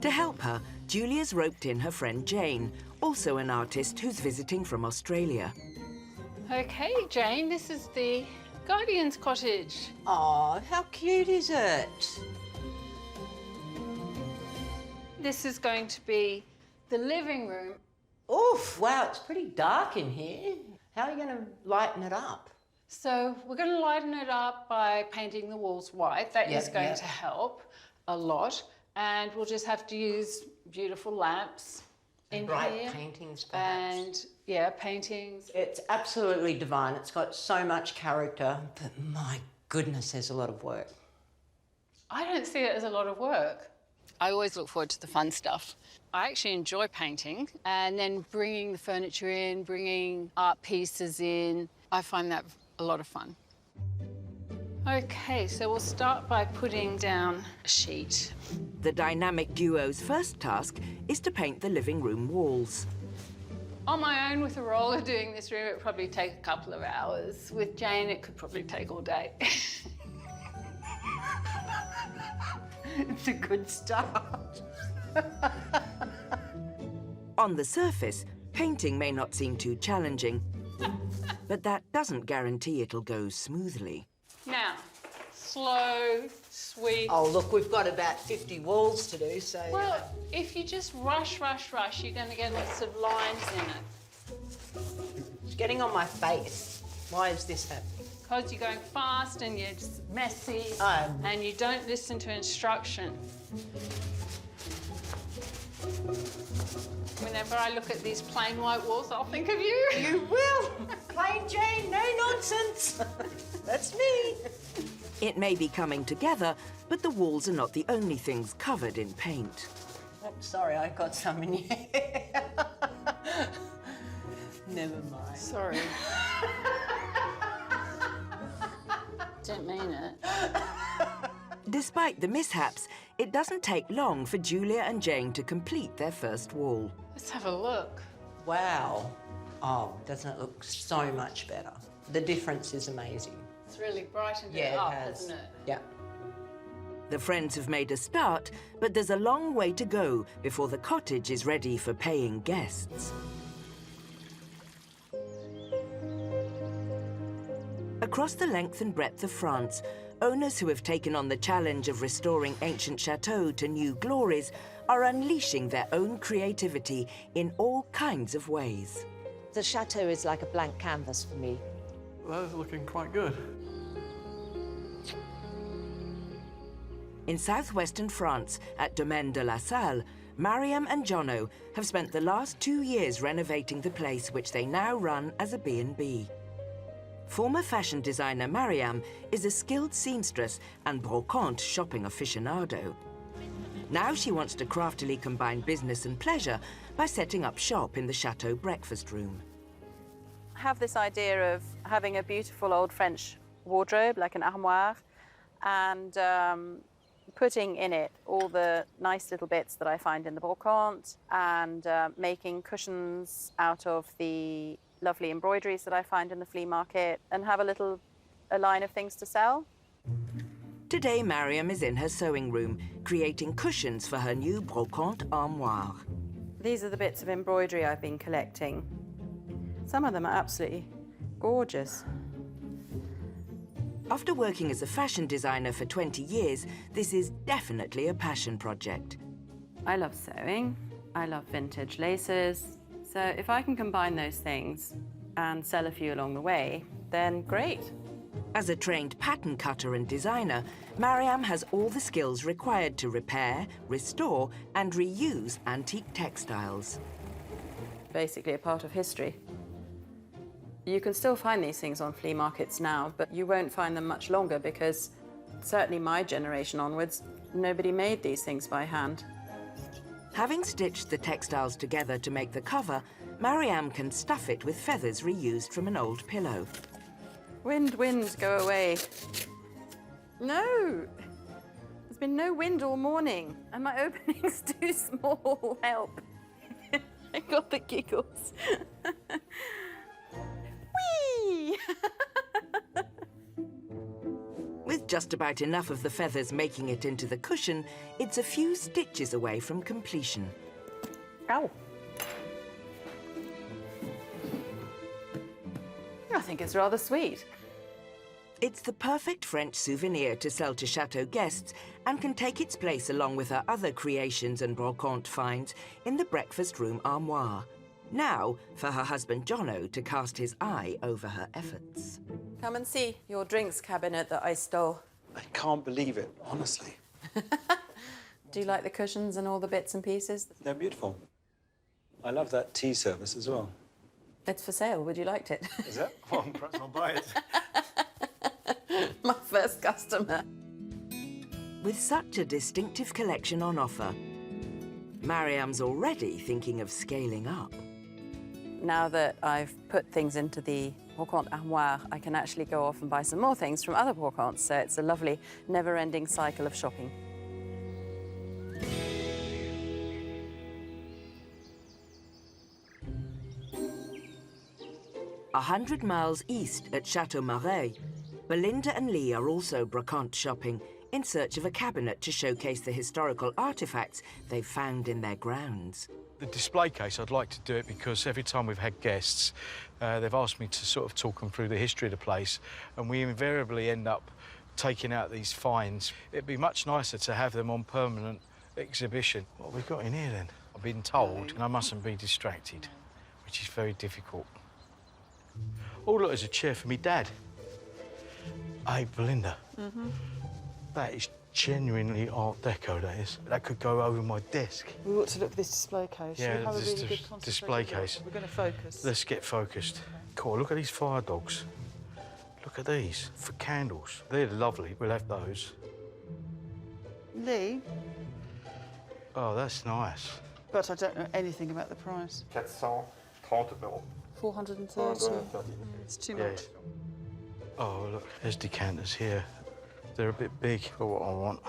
To help her, Julia's roped in her friend Jane, also an artist who's visiting from Australia. Okay, Jane, this is the Guardian's cottage. Oh, how cute is it? This is going to be the living room. Oof, wow, it's pretty dark in here. How are you going to lighten it up? So we're going to lighten it up by painting the walls white. That is going to help a lot. And we'll just have to use beautiful lamps in bright here. paintings, perhaps. And, yeah, paintings. It's absolutely divine. It's got so much character, but my goodness, there's a lot of work. I don't see it as a lot of work. I always look forward to the fun stuff. I actually enjoy painting and then bringing the furniture in, bringing art pieces in. I find that a lot of fun. Okay, so we'll start by putting down a sheet. The dynamic duo's first task is to paint the living room walls. On my own with a roller doing this room, it would probably take a couple of hours. With Jane, it could probably take all day. It's a good start. On the surface, painting may not seem too challenging, but that doesn't guarantee it'll go smoothly. Now, slow, sweet. Oh, look, we've got about 50 walls to do, so... Well, if you just rush, you're going to get lots of lines in it. It's getting on my face. Why is this happening? Because you're going fast and you're just messy and you don't listen to instruction. Whenever I look at these plain white walls, I'll think of you. You will. Plain Jane, no nonsense. That's me. It may be coming together, but the walls are not the only things covered in paint. I'm sorry, I got some in here. Never mind. Sorry. Didn't mean it. Despite the mishaps, it doesn't take long for Julia and Jane to complete their first wall. Let's have a look. Wow. Oh, doesn't it look so much better? The difference is amazing. It's really brightened it up, hasn't it? Yeah. The friends have made a start, but there's a long way to go before the cottage is ready for paying guests. Across the length and breadth of France, owners who have taken on the challenge of restoring ancient chateaux to new glories are unleashing their own creativity in all kinds of ways. The chateau is like a blank canvas for me. That is looking quite good. In southwestern France, at Domaine de la Salle, Mariam and Jono have spent the last 2 years renovating the place which they now run as a B&B. Former fashion designer Mariam is a skilled seamstress and brocante shopping aficionado. Now she wants to craftily combine business and pleasure by setting up shop in the chateau breakfast room. I have this idea of having a beautiful old French wardrobe, like an armoire, and putting in it all the nice little bits that I find in the brocante and making cushions out of the lovely embroideries that I find in the flea market and have a line of things to sell. Today, Mariam is in her sewing room, creating cushions for her new brocante armoire. These are the bits of embroidery I've been collecting. Some of them are absolutely gorgeous. After working as a fashion designer for 20 years, this is definitely a passion project. I love sewing, I love vintage laces, so if I can combine those things and sell a few along the way, then great. As a trained pattern cutter and designer, Mariam has all the skills required to repair, restore, and reuse antique textiles. Basically a part of history. You can still find these things on flea markets now, but you won't find them much longer because certainly my generation onwards, nobody made these things by hand. Having stitched the textiles together to make the cover, Mariam can stuff it with feathers reused from an old pillow. Wind, wind, go away. No! There's been no wind all morning, and my opening's too small. Help. I got the giggles. Whee! With just about enough of the feathers making it into the cushion, it's a few stitches away from completion. Ow. I think it's rather sweet. It's the perfect French souvenir to sell to chateau guests and can take its place along with her other creations and brocante finds in the breakfast room armoire. Now, for her husband Jono to cast his eye over her efforts. Come and see your drinks cabinet that I stole. I can't believe it, honestly. Do you like the cushions and all the bits and pieces? They're beautiful. I love that tea service as well. It's for sale. Would you like it? Is that? Well, perhaps I'll buy it. My first customer. With such a distinctive collection on offer, Mariam's already thinking of scaling up. Now that I've put things into the brocante armoire, I can actually go off and buy some more things from other brocantes, so it's a lovely, never-ending cycle of shopping. A 100 miles east at Chateau Marais, Belinda and Lee are also brocante shopping in search of a cabinet to showcase the historical artefacts they've found in their grounds. The display case, I'd like to do it because every time we've had guests, they've asked me to sort of talk them through the history of the place, and we invariably end up taking out these finds. It'd be much nicer to have them on permanent exhibition. What have we got in here then? I've been told, and I mustn't be distracted, which is very difficult. Oh, look, there's a chair for me dad. Hey, Belinda. That is genuinely Art Deco, that is. That could go over my desk. We ought to look at this display case. Yeah, Have a this really good display case. We're going to focus. Let's get focused. Cool, look at these fire dogs. Look at these, for candles. They're lovely, we'll have those. Lee? Oh, that's nice. But I don't know anything about the price. 430 euros. 430. It's too much. Oh, look, there's decanters here. They're a bit big for what I want.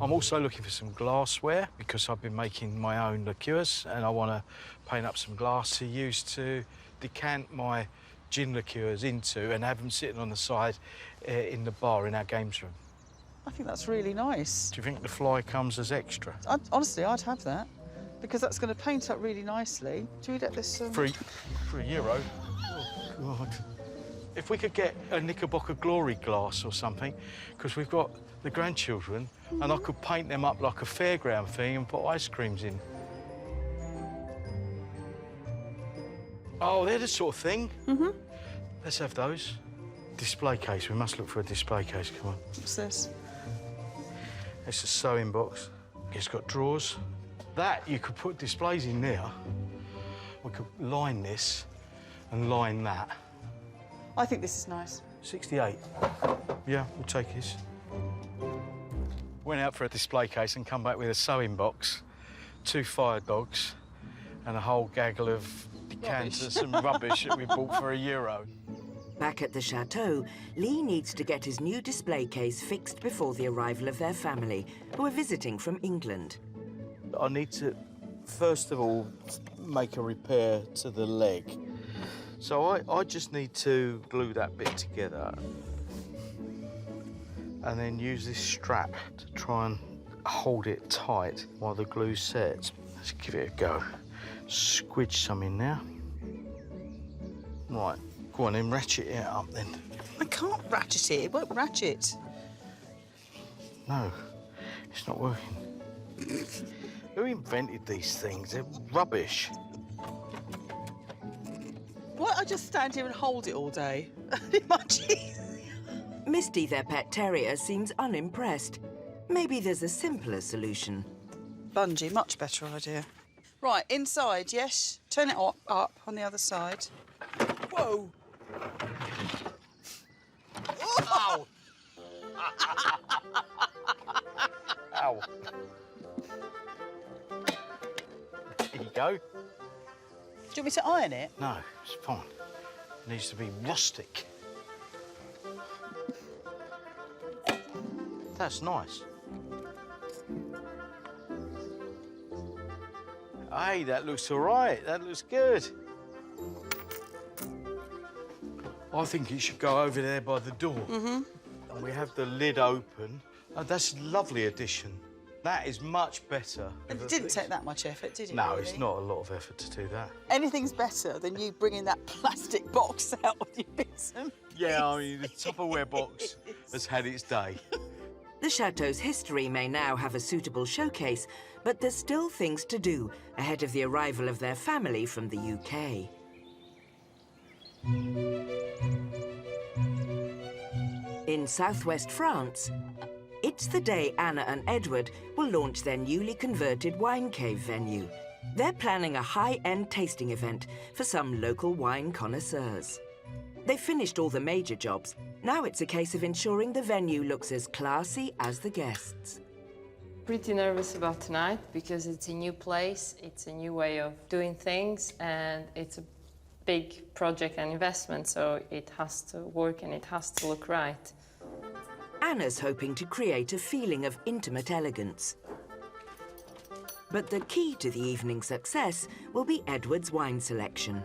I'm also looking for some glassware because I've been making my own liqueurs and I want to paint up some glass to use to decant my gin liqueurs into and have them sitting on the side in the bar in our games room. I think that's really nice. Do you think the fly comes as extra? Honestly, I'd have that because that's going to paint up really nicely. Do we get this? For €1. Oh, God. If we could get a Knickerbocker Glory glass or something, because we've got the grandchildren, and I could paint them up like a fairground thing and put ice creams in. Oh, they're the sort of thing. Let's have those. Display case. We must look for a display case. Come on. What's this? It's a sewing box. It's got drawers. That, you could put displays in there. We could line this and line that. I think this is nice. 68. Yeah, we'll take this. Went out for a display case and come back with a sewing box, 2 fire dogs, and a whole gaggle of decanters and rubbish that we bought for €1. Back at the chateau, Lee needs to get his new display case fixed before the arrival of their family, who are visiting from England. I need to, first of all, make a repair to the leg. So I just need to glue that bit together and then use this strap to try and hold it tight while the glue sets. Let's give it a go. Squidge some in now. Right, go on then, ratchet it up then. I can't ratchet it. It won't ratchet. No, it's not working. Who invented these things? They're rubbish. Why don't I just stand here and hold it all day? Misty, their pet terrier, seems unimpressed. Maybe there's a simpler solution. Bungee, much better idea. Right, inside, yes. Turn it up on the other side. Whoa! Ow! Ow. There you go. Do you want me to iron it? No, it's fine. It needs to be rustic. That's nice. Hey, that looks all right. That looks good. I think it should go over there by the door. Mm-hmm. And we have the lid open. Oh, that's a lovely addition. That is much better. And it didn't take that much effort, did it? No, really? it's not a lot of effort to do that. Anything's better than you bringing that plastic box out with your bits and Yeah, I mean, the Tupperware box has had its day. The chateau's history may now have a suitable showcase, but there's still things to do ahead of the arrival of their family from the UK. In southwest France, it's the day Anna and Edward will launch their newly converted wine cave venue. They're planning a high-end tasting event for some local wine connoisseurs. They've finished all the major jobs. Now it's a case of ensuring the venue looks as classy as the guests. Pretty nervous about tonight because it's a new place, it's a new way of doing things, and it's a big project and investment, so it has to work and it has to look right. Anna's hoping to create a feeling of intimate elegance. But the key to the evening's success will be Edward's wine selection.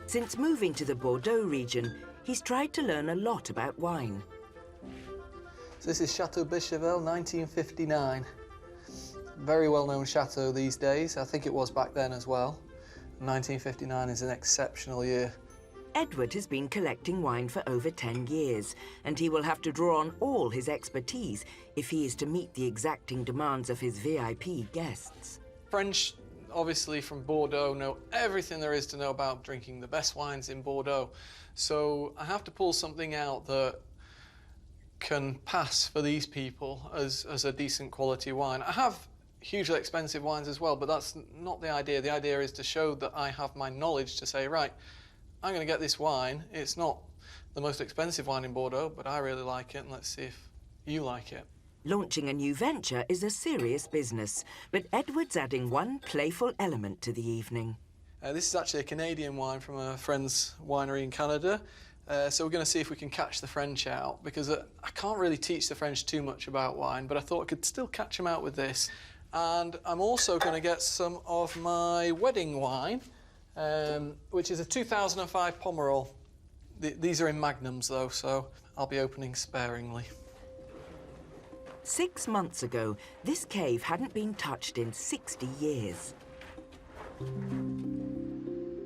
Since moving to the Bordeaux region, he's tried to learn a lot about wine. So this is Chateau Bichevel, 1959. Very well-known chateau these days. I think it was back then as well. 1959 is an exceptional year. Edward has been collecting wine for over 10 years, and he will have to draw on all his expertise if he is to meet the exacting demands of his VIP guests. French, obviously from Bordeaux, know everything there is to know about drinking the best wines in Bordeaux. So I have to pull something out that can pass for these people as a decent quality wine. I have hugely expensive wines as well, but that's not the idea. The idea is to show that I have my knowledge to say, right, I'm going to get this wine. It's not the most expensive wine in Bordeaux, but I really like it, and let's see if you like it. Launching a new venture is a serious business, but Edward's adding one playful element to the evening. This is actually a Canadian wine from a friend's winery in Canada. So we're going to see if we can catch the French out, because I can't really teach the French too much about wine, but I thought I could still catch them out with this. And I'm also going to get some of my wedding wine, which is a 2005 Pomerol. These are in magnums, though, so I'll be opening sparingly. 6 months ago, this cave hadn't been touched in 60 years.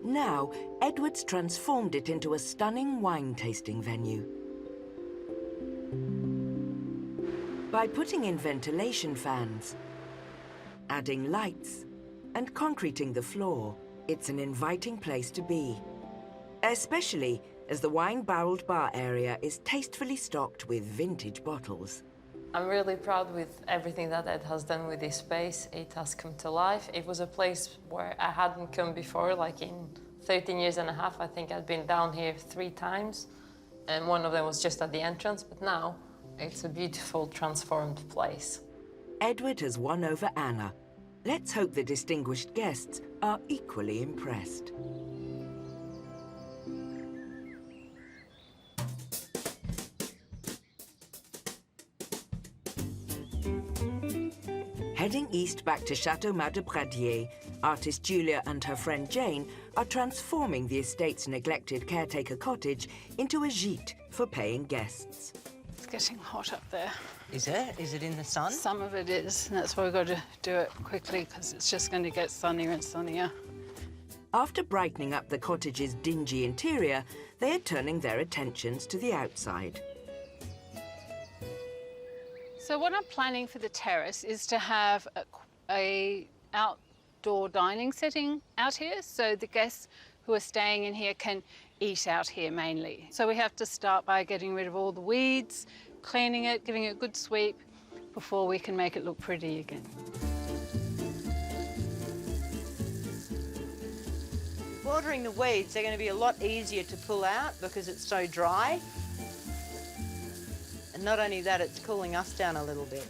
Now, Edward's transformed it into a stunning wine tasting venue. By putting in ventilation fans, adding lights, and concreting the floor, it's an inviting place to be. Especially as the wine-barreled bar area is tastefully stocked with vintage bottles. I'm really proud with everything that Ed has done with this space. It has come to life. It was a place where I hadn't come before, like in 13 years and a half. I think I'd been down here 3 times, and one of them was just at the entrance, but now it's a beautiful, transformed place. Edward has won over Anna. Let's hope the distinguished guests are equally impressed. Heading east back to Chateau de Pradier, artist Julia and her friend Jane are transforming the estate's neglected caretaker cottage into a gîte for paying guests. It's getting hot up there. Is it? Is it in the sun? Some of it is, and that's why we've got to do it quickly, because it's just going to get sunnier and sunnier. After brightening up the cottage's dingy interior, they are turning their attentions to the outside. So what I'm planning for the terrace is to have a outdoor dining setting out here, so the guests who are staying in here can eat out here mainly. So we have to start by getting rid of all the weeds, cleaning it, giving it a good sweep before we can make it look pretty again. watering the weeds, they're going to be a lot easier to pull out because it's so dry. And not only that, it's cooling us down a little bit.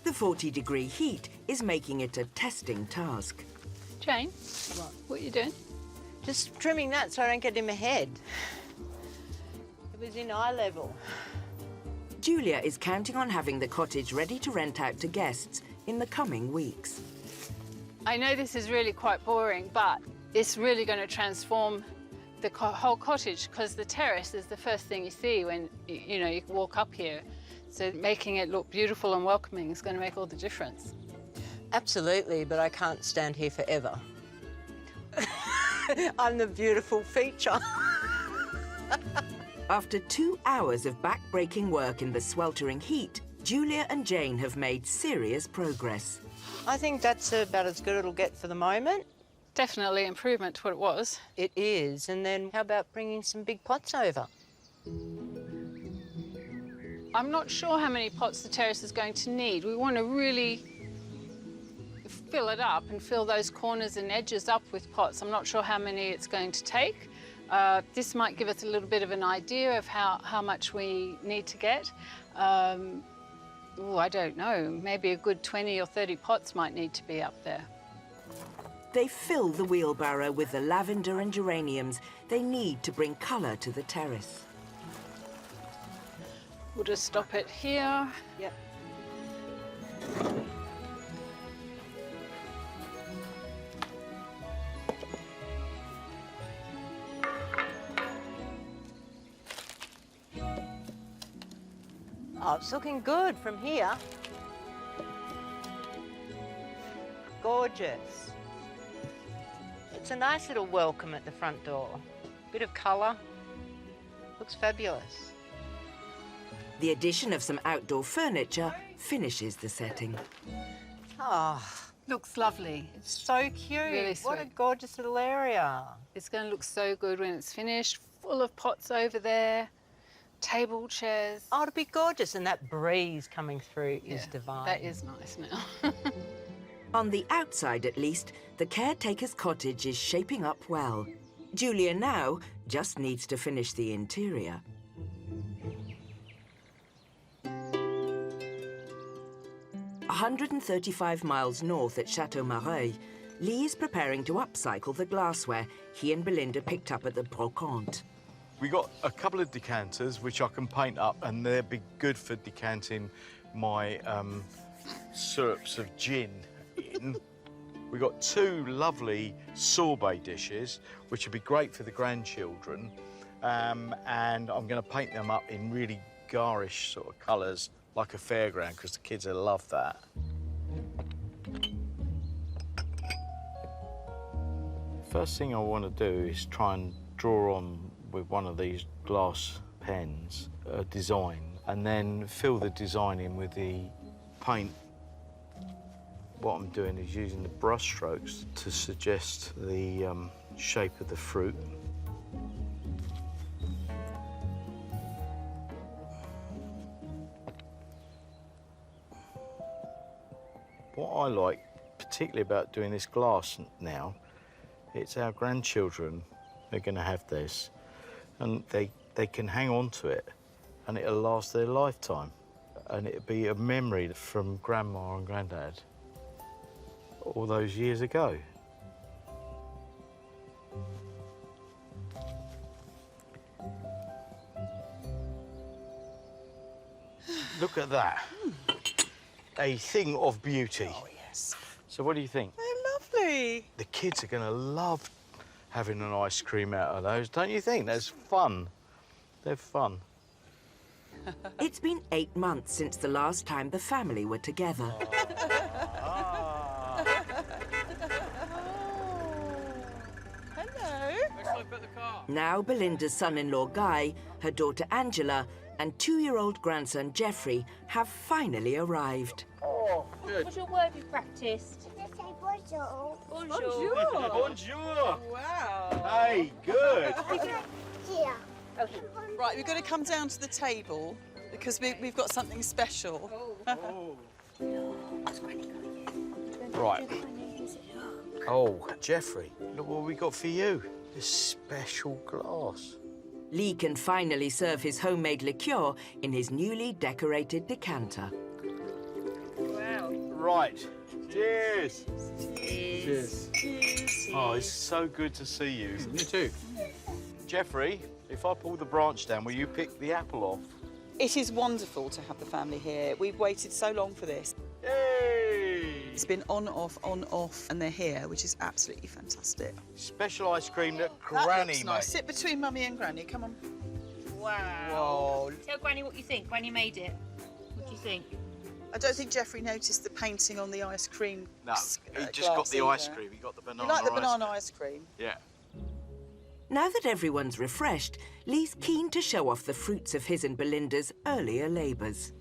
The 40-degree heat is making it a testing task. Jane, what are you doing? Just trimming that so I don't get in my head. It was in eye level. Julia is counting on having the cottage ready to rent out to guests in the coming weeks. I know this is really quite boring, but it's really going to transform the whole cottage because the terrace is the first thing you see when you walk up here. So making it look beautiful and welcoming is going to make all the difference. Absolutely, but I can't stand here forever. I'm the beautiful feature. After 2 hours of back-breaking work in the sweltering heat, Julia and Jane have made serious progress. I think that's about as good as it'll get for the moment. Definitely improvement to what it was. It is. And then how about bringing some big pots over? I'm not sure how many pots the terrace is going to need. We want to really fill it up and fill those corners and edges up with pots. I'm not sure how many it's going to take. This might give us a little bit of an idea of how much we need to get. I don't know. Maybe a good 20 or 30 pots might need to be up there. They fill the wheelbarrow with the lavender and geraniums they need to bring colour to the terrace. We'll just stop it here. Yep. Oh, it's looking good from here. Gorgeous. It's a nice little welcome at the front door. Bit of colour. Looks fabulous. The addition of some outdoor furniture finishes the setting. Oh, looks lovely. It's so cute. Really what a sweet. gorgeous little area. It's going to look so good when it's finished. Full of pots over there, table chairs. Oh, it'll be gorgeous. And that breeze coming through is divine. That is nice now. On the outside, at least, the caretaker's cottage is shaping up well. Julia now just needs to finish the interior. – 135 miles north at Chateau Mareuil, Lee is preparing to upcycle the glassware he and Belinda picked up at the Brocante. We got a couple of decanters which I can paint up, and they'll be good for decanting my syrups of gin in. We got 2 lovely sorbet dishes, which would be great for the grandchildren, and I'm going to paint them up in really garish sort of colours, like a fairground, because the kids will love that. First thing I want to do is try and draw on with one of these glass pens a design, and then fill the design in with the paint. What I'm doing is using the brush strokes to suggest the shape of the fruit. What I like particularly about doing this glass now, it's our grandchildren are going to have this, and they can hang on to it, and it'll last their lifetime, and it'll be a memory from Grandma and Grandad all those years ago. Look at that. A thing of beauty. Oh, yes. So what do you think? They're lovely. The kids are going to love having an ice cream out of those, don't you think? That's fun. They're fun. It's been 8 months since the last time the family were together. Hello. Now Belinda's son-in-law Guy, her daughter Angela, and 2-year-old grandson Jeffrey have finally arrived. Oh, good. What's your word you practiced? Bonjour. Bonjour. Bonjour. Wow. Hey, good. Yeah. Okay. Right, we've got to come down to the table because we've got something special. Right. Oh, Jeffrey, look what we got for you. This special glass. Lee can finally serve his homemade liqueur in his newly decorated decanter. Wow. Right. Cheers. Cheers. Oh, it's so good to see you. You too. Jeffrey, if I pull the branch down, will you pick the apple off? It is wonderful to have the family here. We've waited so long for this. Yay! It's been on, off, and they're here, which is absolutely fantastic. Special ice cream that That Granny looks made. nice. Sit between Mummy and Granny, come on. Wow. Whoa. Tell Granny what you think. Granny made it. What do you think? I don't think Jeffrey noticed the painting on the ice cream. No, he just got the ice cream. He got the banana You like the ice banana cream. ice cream? Yeah. Now that everyone's refreshed, Lee's keen to show off the fruits of his and Belinda's earlier labours.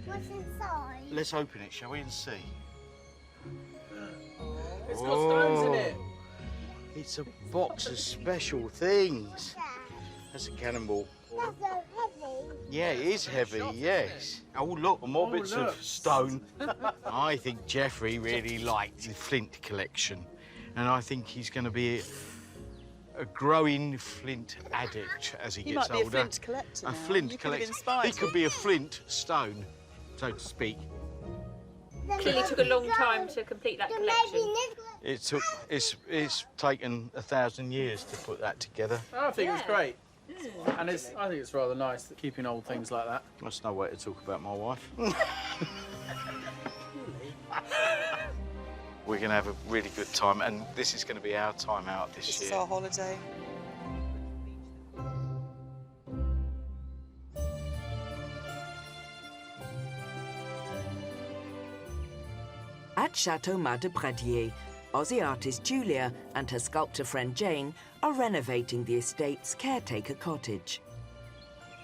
What's inside? Let's open it, shall we, and see? It's got stones in it. It's a box of special things. That's a cannonball. That's so heavy. Yeah, it is heavy, yes. Oh, look, more bits look. of stone. I think Jeffrey really liked the flint collection, and I think he's going to be a growing flint addict as he He gets might be a older. flint collector A now. flint You could have collector. inspired He could him. be a flint stone, so to speak. Clearly took a long time to complete that collection. It's taken 1,000 years to put that together. I think it's great. And I think it's rather nice keeping old things like that. That's no way to talk about my wife. We're going to have a really good time, and this is going to be our time out this This year. is our holiday. At Chateau de Pradier, Aussie artist Julia and her sculptor friend Jane are renovating the estate's caretaker cottage.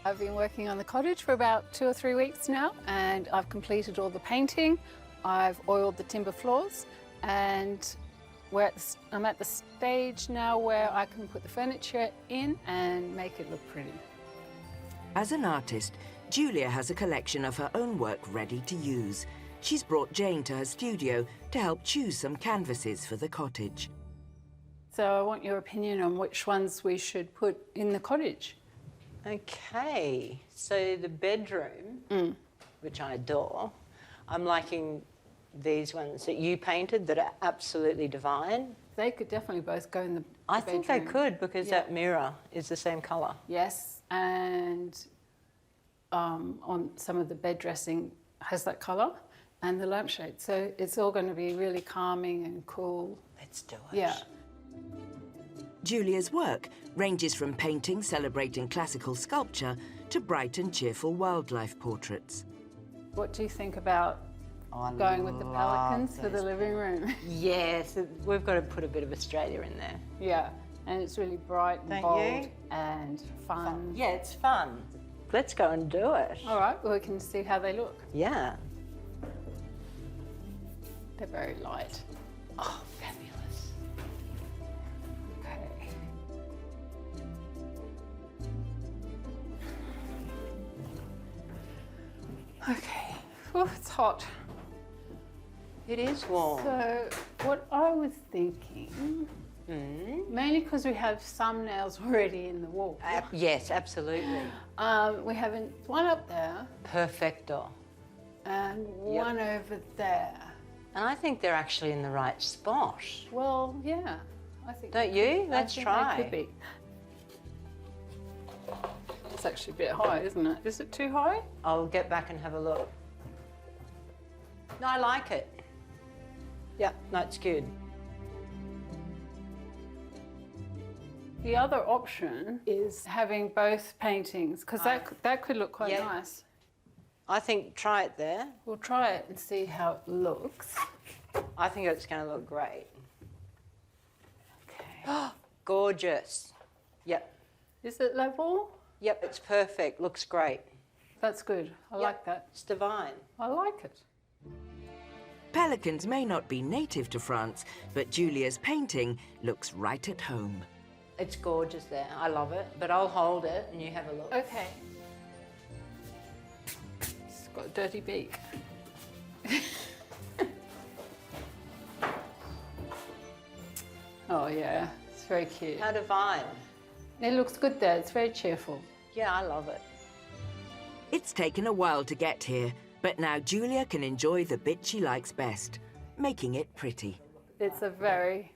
I've been working on the cottage for about 2 or 3 weeks now, and I've completed all the painting. I've oiled the timber floors, and I'm at the stage now where I can put the furniture in and make it look pretty. As an artist, Julia has a collection of her own work ready to use. She's brought Jane to her studio to help choose some canvases for the cottage. So I want your opinion on which ones we should put in the cottage. Okay, so the bedroom, which I adore, I'm liking these ones that you painted that are absolutely divine. They could definitely both go in the I think they bedroom. could because that mirror is the same colour. Yes, and on some of the bed dressing has that colour, and the lampshade. So it's all going to be really calming and cool. Let's do it. Yeah. Julia's work ranges from painting celebrating classical sculpture to bright and cheerful wildlife portraits. What do you think about going with the pelicans for the living room? Yes, we've got to put a bit of Australia in there. Yeah, and it's really bright and Don't bold you? and fun. Yeah, it's fun. Let's go and do it. All right, well, we can see how they look. Yeah. They're very light. Oh, fabulous. Okay. Okay. Oh, it's hot. It is warm. So, what I was thinking, mainly because we have some nails already in the wall. Yes, absolutely. We have one up there Perfecto. and one over there. And I think they're actually in the right spot. Well, yeah, I think. Don't they you? could- Let's I think try. They could be. It's actually a bit high, isn't it? Is it too high? I'll get back and have a look. No, I like it. Yeah, no, it's good. The other option is having both paintings, because that could look quite nice. I think try it there. We'll try it and see how it looks. I think it's going to look great. Okay. Gorgeous. Yep. Is it level? Yep, it's perfect. Looks great. That's good. I like that. It's divine. I like it. Pelicans may not be native to France, but Julia's painting looks right at home. It's gorgeous there. I love it. But I'll hold it and you have a look. Okay. It's got a dirty beak. yeah, it's very cute. How divine. It looks good there, it's very cheerful. Yeah, I love it. It's taken a while to get here, but now Julia can enjoy the bit she likes best, making it pretty. It's a very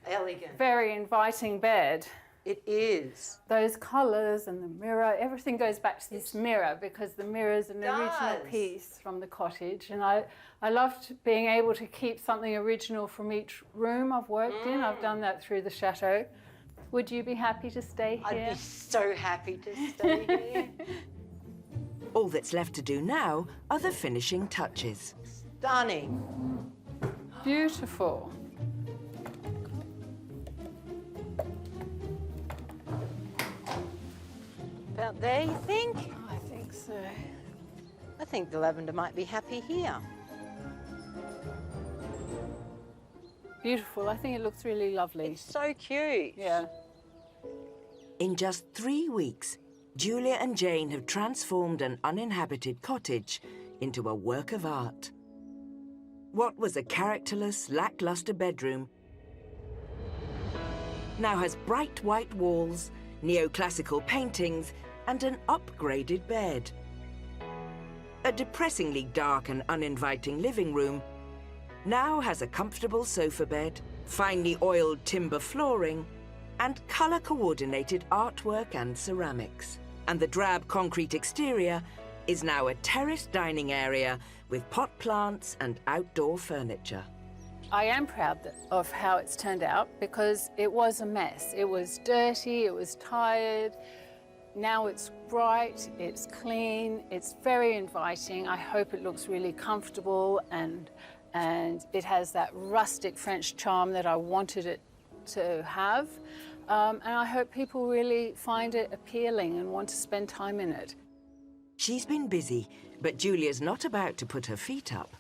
elegant, very inviting bed. It is. Those colours and the mirror, everything goes back to this mirror because the mirror is an original piece from the cottage. And I loved being able to keep something original from each room I've worked in. I've done that through the chateau. Would you be happy to stay here? I'd be so happy to stay here. All that's left to do now are the finishing touches. Stunning. Beautiful. About there, you think? I think so. I think the lavender might be happy here. Beautiful. I think it looks really lovely. It's so cute. Yeah. In just 3 weeks, Julia and Jane have transformed an uninhabited cottage into a work of art. What was a characterless, lackluster bedroom now has bright white walls, neoclassical paintings, and an upgraded bed. A depressingly dark and uninviting living room now has a comfortable sofa bed, finely oiled timber flooring, and colour-coordinated artwork and ceramics. And the drab concrete exterior is now a terraced dining area with pot plants and outdoor furniture. I am proud of how it's turned out because it was a mess. It was dirty, it was tired. Now it's bright, it's clean, it's very inviting. I hope it looks really comfortable and it has that rustic French charm that I wanted it to have. And I hope people really find it appealing and want to spend time in it. She's been busy, but Julia's not about to put her feet up.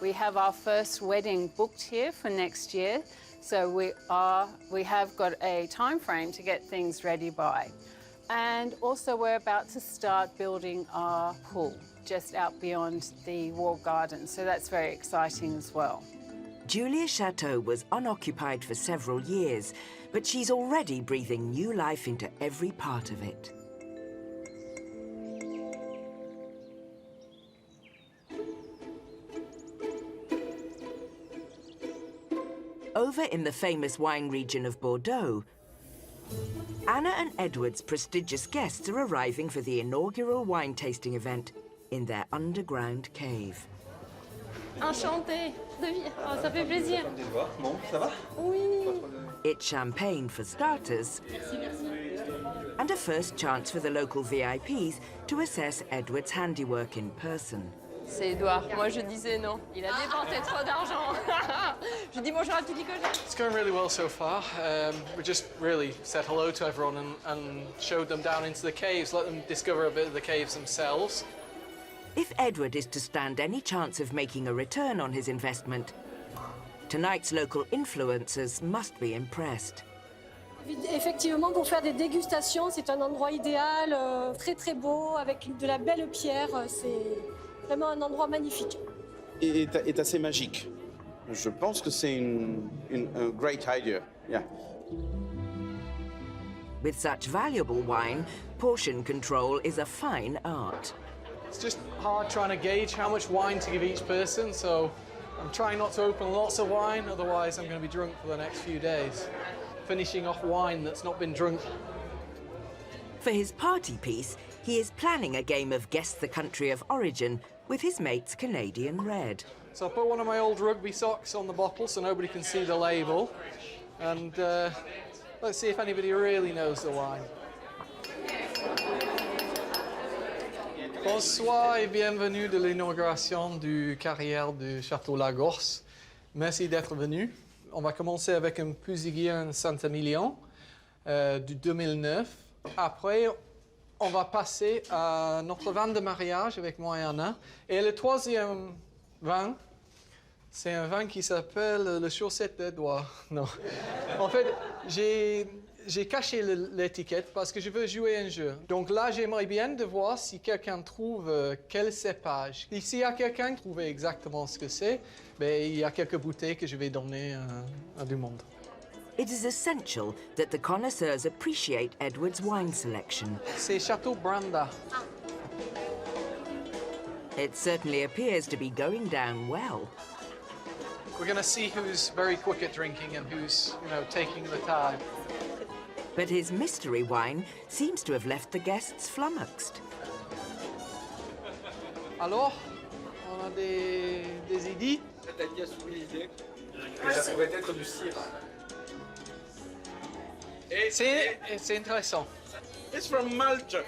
We have our first wedding booked here for next year, so we have got a time frame to get things ready by. And also we're about to start building our pool just out beyond the walled garden, so that's very exciting as well. Julia's chateau was unoccupied for several years, but she's already breathing new life into every part of it. Over in the famous wine region of Bordeaux, Anna and Edward's prestigious guests are arriving for the inaugural wine tasting event in their underground cave. Enchantée de vie. Oh, ça fait plaisir. Bon, ça va? Oui. It's champagne for starters, and a first chance for the local VIPs to assess Edward's handiwork in person. C'est Edouard. Moi, je disais non. Il a dépensé trop d'argent. Je dis bonjour à tous les copains. It's going really well so far. We just really said hello to everyone and showed them down into the caves, let them discover a bit of the caves themselves. If Edward is to stand any chance of making a return on his investment, tonight's local influencers must be impressed. Effectivement, pour faire des dégustations, c'est un endroit idéal, très très beau, avec de la belle pierre. C'est vraiment un endroit magnifique. Est assez magique. Je pense que c'est a great idea. Yeah. With such valuable wine, portion control is a fine art. It's just hard trying to gauge how much wine to give each person, so I'm trying not to open lots of wine, otherwise I'm going to be drunk for the next few days. Finishing off wine that's not been drunk. For his party piece, he is planning a game of Guess the Country of Origin with his mates Canadian Red. So I put one of my old rugby socks on the bottle so nobody can see the label, and let's see if anybody really knows the wine. Bonsoir et bienvenue de l'inauguration du carrière du Château Lagorce. Merci d'être venu. On va commencer avec un Pusigien Saint-Emilion du 2009. Après, on va passer à notre vin de mariage avec moi et Anna. Et le troisième vin, c'est un vin qui s'appelle le chaussette d'Edouard. Non. En fait, j'ai caché l'étiquette parce que je veux jouer un jeu. Donc là, j'aimerais bien de voir si quelqu'un trouve quel cépage. Et s'il y a quelqu'un qui trouve exactement ce que c'est, ben, il y a quelques bouteilles que je vais donner à du monde. it is essential that the connoisseurs appreciate Edward's wine selection. C'est Chateau Branda. It certainly appears to be going down well. We're going to see who's very quick at drinking and who's, taking the time. But his mystery wine seems to have left the guests flummoxed. Alors, on a des idées? Ça pourrait être du cidre. C'est intéressant. It's from Malta.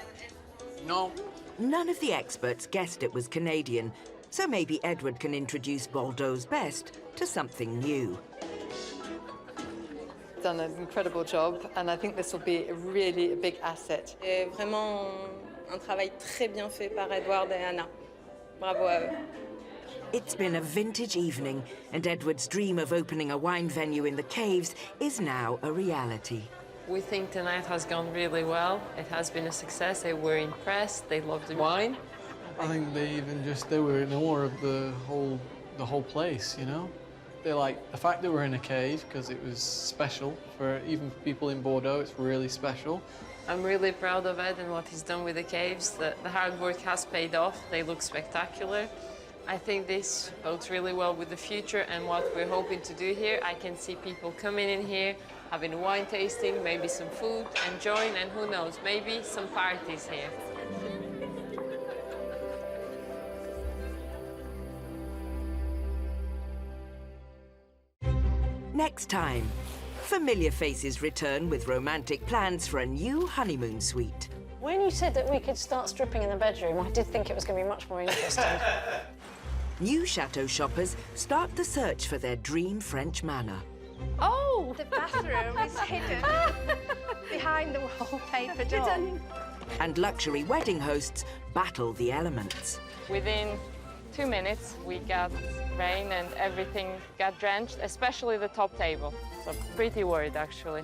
No. None of the experts guessed it was Canadian, so maybe Edward can introduce Bordeaux's best to something new. Done an incredible job, and I think this will be really a big asset. Et vraiment un travail très bien fait par Edward et Anna. Bravo à eux. It's been a vintage evening, and Edward's dream of opening a wine venue in the caves is now a reality. We think tonight has gone really well. It has been a success. They were impressed. They loved the wine. I think they were in awe of the whole place, They like the fact that we're in a cave because it was special for even people in Bordeaux. It's really special. I'm really proud of Ed and what he's done with the caves. The hard work has paid off. They look spectacular. I think this bodes really well with the future and what we're hoping to do here. I can see people coming in here, having wine tasting, maybe some food, enjoying, and who knows, maybe some parties here. Next time, familiar faces return with romantic plans for a new honeymoon suite. When you said that we could start stripping in the bedroom, I did think it was going to be much more interesting. New chateau shoppers start the search for their dream French manor. Oh, the bathroom is hidden behind the wallpaper door. And luxury wedding hosts battle the elements. Within 2 minutes, we got rain and everything got drenched, especially the top table. So pretty worried, actually.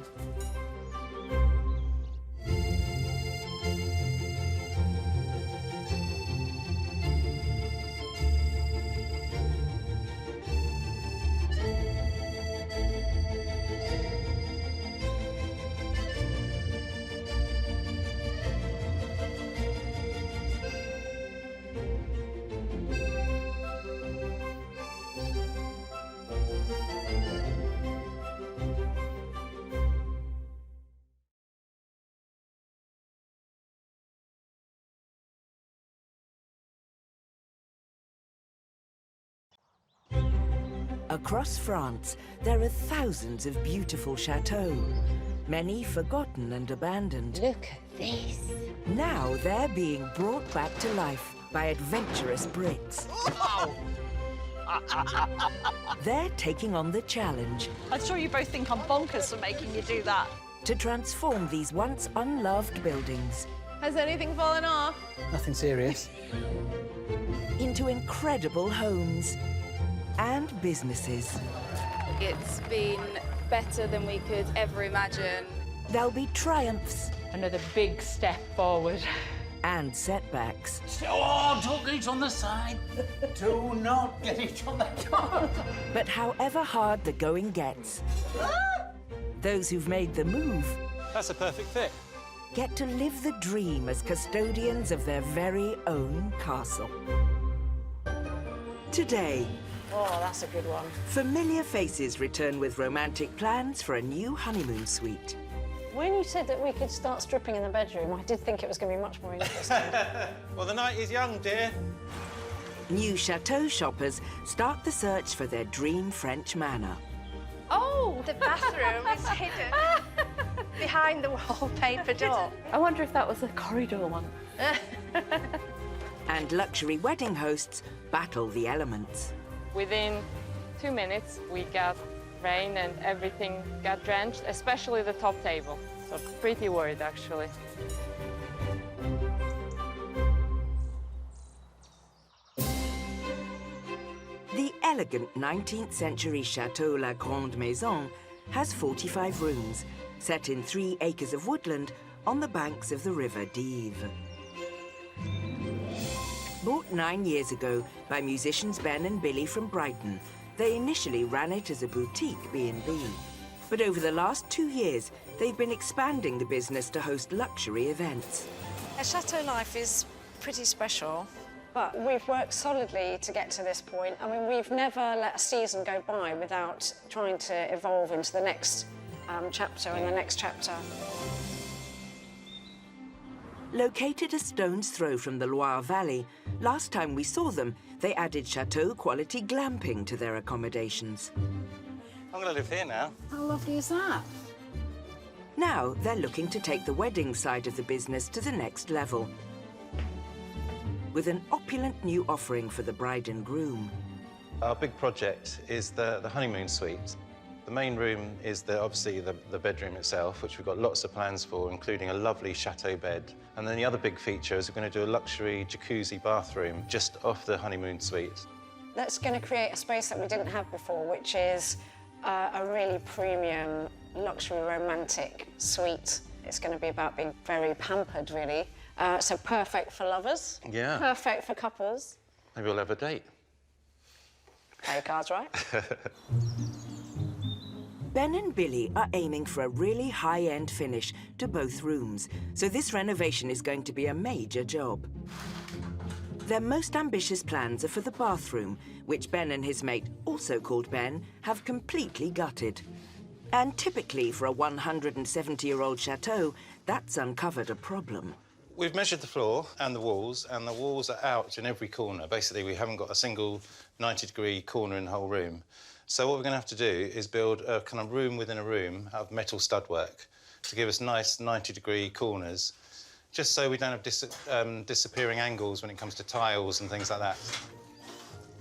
Across France, there are thousands of beautiful chateaux, many forgotten and abandoned. Look at this. Now they're being brought back to life by adventurous Brits. They're taking on the challenge. I'm sure you both think I'm bonkers for making you do that. To transform these once unloved buildings. Has anything fallen off? Nothing serious. Into incredible homes and businesses. It's been better than we could ever imagine. There'll be triumphs. Another big step forward. And setbacks. Oh, don't get it on the side. Do not get it on the top. But however hard the going gets, those who've made the move... That's a perfect fit. ...get to live the dream as custodians of their very own castle. Today... Oh, that's a good one. Familiar faces return with romantic plans for a new honeymoon suite. When you said that we could start stripping in the bedroom, I did think it was going to be much more interesting. Well, the night is young, dear. New chateau shoppers start the search for their dream French manor. Oh, the bathroom is hidden behind the wallpaper door. I wonder if that was a corridor one. And luxury wedding hosts battle the elements. Within 2 minutes, we got rain and everything got drenched, especially the top table. So pretty worried, actually. The elegant 19th century Chateau La Grande Maison has 45 rooms, set in 3 acres of woodland on the banks of the River Dive. Bought 9 years ago by musicians Ben and Billy from Brighton, they initially ran it as a boutique B&B. But over the last 2 years, they've been expanding the business to host luxury events. A chateau life is pretty special. But we've worked solidly to get to this point. I mean, we've never let a season go by without trying to evolve into the next chapter and the next chapter. Located a stone's throw from the Loire Valley, last time we saw them, they added chateau quality glamping to their accommodations. I'm going to live here now. How lovely is that? Now they're looking to take the wedding side of the business to the next level, with an opulent new offering for the bride and groom. Our big project is the honeymoon suite. The main room is obviously the bedroom itself, which we've got lots of plans for, including a lovely chateau bed. And then the other big feature is we're going to do a luxury jacuzzi bathroom just off the honeymoon suite. That's going to create a space that we didn't have before, which is a really premium, luxury, romantic suite. It's going to be about being very pampered, really. So perfect for lovers. Yeah. Perfect for couples. Maybe we'll have a date. Play your cards right. Ben and Billy are aiming for a really high-end finish to both rooms, so this renovation is going to be a major job. Their most ambitious plans are for the bathroom, which Ben and his mate, also called Ben, have completely gutted. And typically for a 170-year-old chateau, that's uncovered a problem. We've measured the floor and the walls are out in every corner. Basically, we haven't got a single 90-degree corner in the whole room. So what we're going to have to do is build a kind of room within a room out of metal studwork to give us nice 90-degree corners, just so we don't have disappearing angles when it comes to tiles and things like that.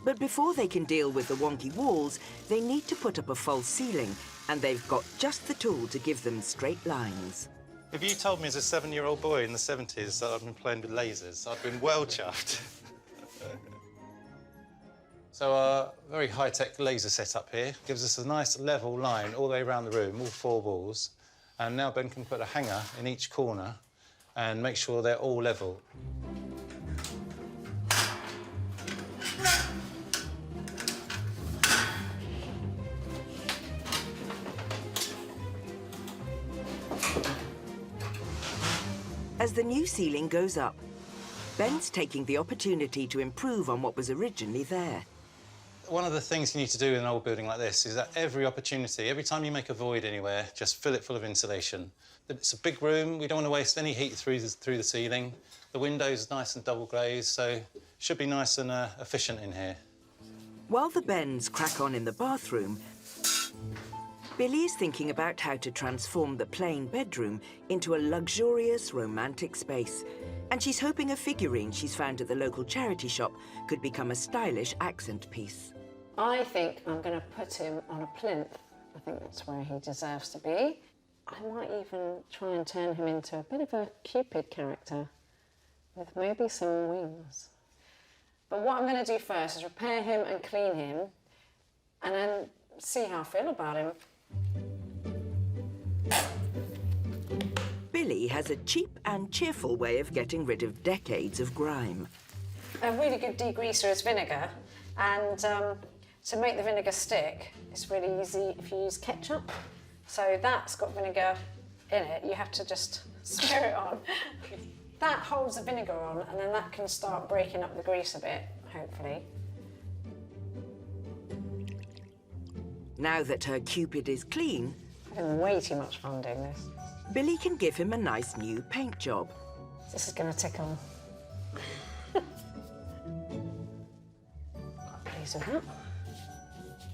But before they can deal with the wonky walls, they need to put up a false ceiling, and they've got just the tool to give them straight lines. If you told me as a 7-year-old boy in the 70s that I'd been playing with lasers, I'd been well chuffed. So our very high-tech laser setup here gives us a nice level line all the way around the room, all 4 walls. And now Ben can put a hanger in each corner and make sure they're all level. As the new ceiling goes up, Ben's taking the opportunity to improve on what was originally there. One of the things you need to do in an old building like this is that every opportunity, every time you make a void anywhere, just fill it full of insulation. It's a big room, we don't want to waste any heat through the ceiling. The window's nice and double glazed, so it should be nice and efficient in here. While the Bens crack on in the bathroom, Billy is thinking about how to transform the plain bedroom into a luxurious, romantic space. And she's hoping a figurine she's found at the local charity shop could become a stylish accent piece. I think I'm going to put him on a plinth. I think that's where he deserves to be. I might even try and turn him into a bit of a Cupid character with maybe some wings. But what I'm going to do first is repair him and clean him and then see how I feel about him. Billy has a cheap and cheerful way of getting rid of decades of grime. A really good degreaser is vinegar, and to make the vinegar stick, it's really easy if you use ketchup. So that's got vinegar in it, you have to just smear it on. That holds the vinegar on, and then that can start breaking up the grease a bit, hopefully. Now that her Cupid is clean, I'm having way too much fun doing this. Billy can give him a nice new paint job. This is going to tickle. Quite pleased with that.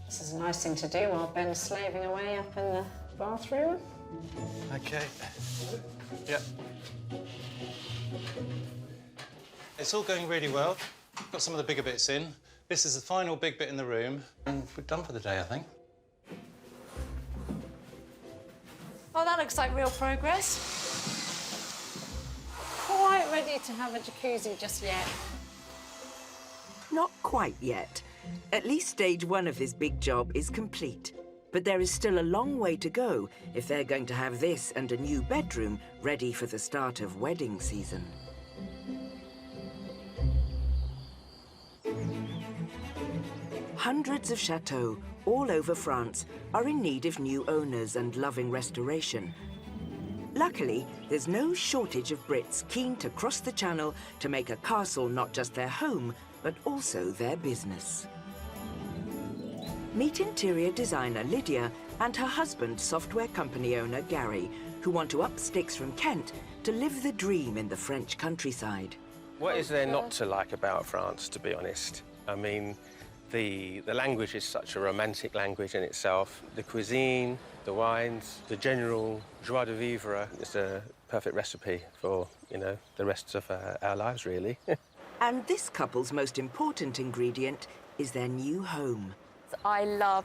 This is a nice thing to do while Ben's slaving away up in the bathroom. OK. Yep. It's all going really well. Got some of the bigger bits in. This is the final big bit in the room, and we're done for the day, I think. Oh, that looks like real progress. Quite ready to have a jacuzzi just yet. Not quite yet. At least stage 1 of this big job is complete. But there is still a long way to go if they're going to have this and a new bedroom ready for the start of wedding season. Hundreds of chateaux, all over France are in need of new owners and loving restoration. Luckily, there's no shortage of Brits keen to cross the channel to make a castle not just their home, but also their business. Meet interior designer Lydia and her husband, software company owner Gary, who want to up sticks from Kent to live the dream in the French countryside. What is there not to like about France, to be honest? I mean, the language is such a romantic language in itself. The cuisine, the wines, the general joie de vivre is a perfect recipe for, you know, the rest of our lives, really. And this couple's most important ingredient is their new home. I love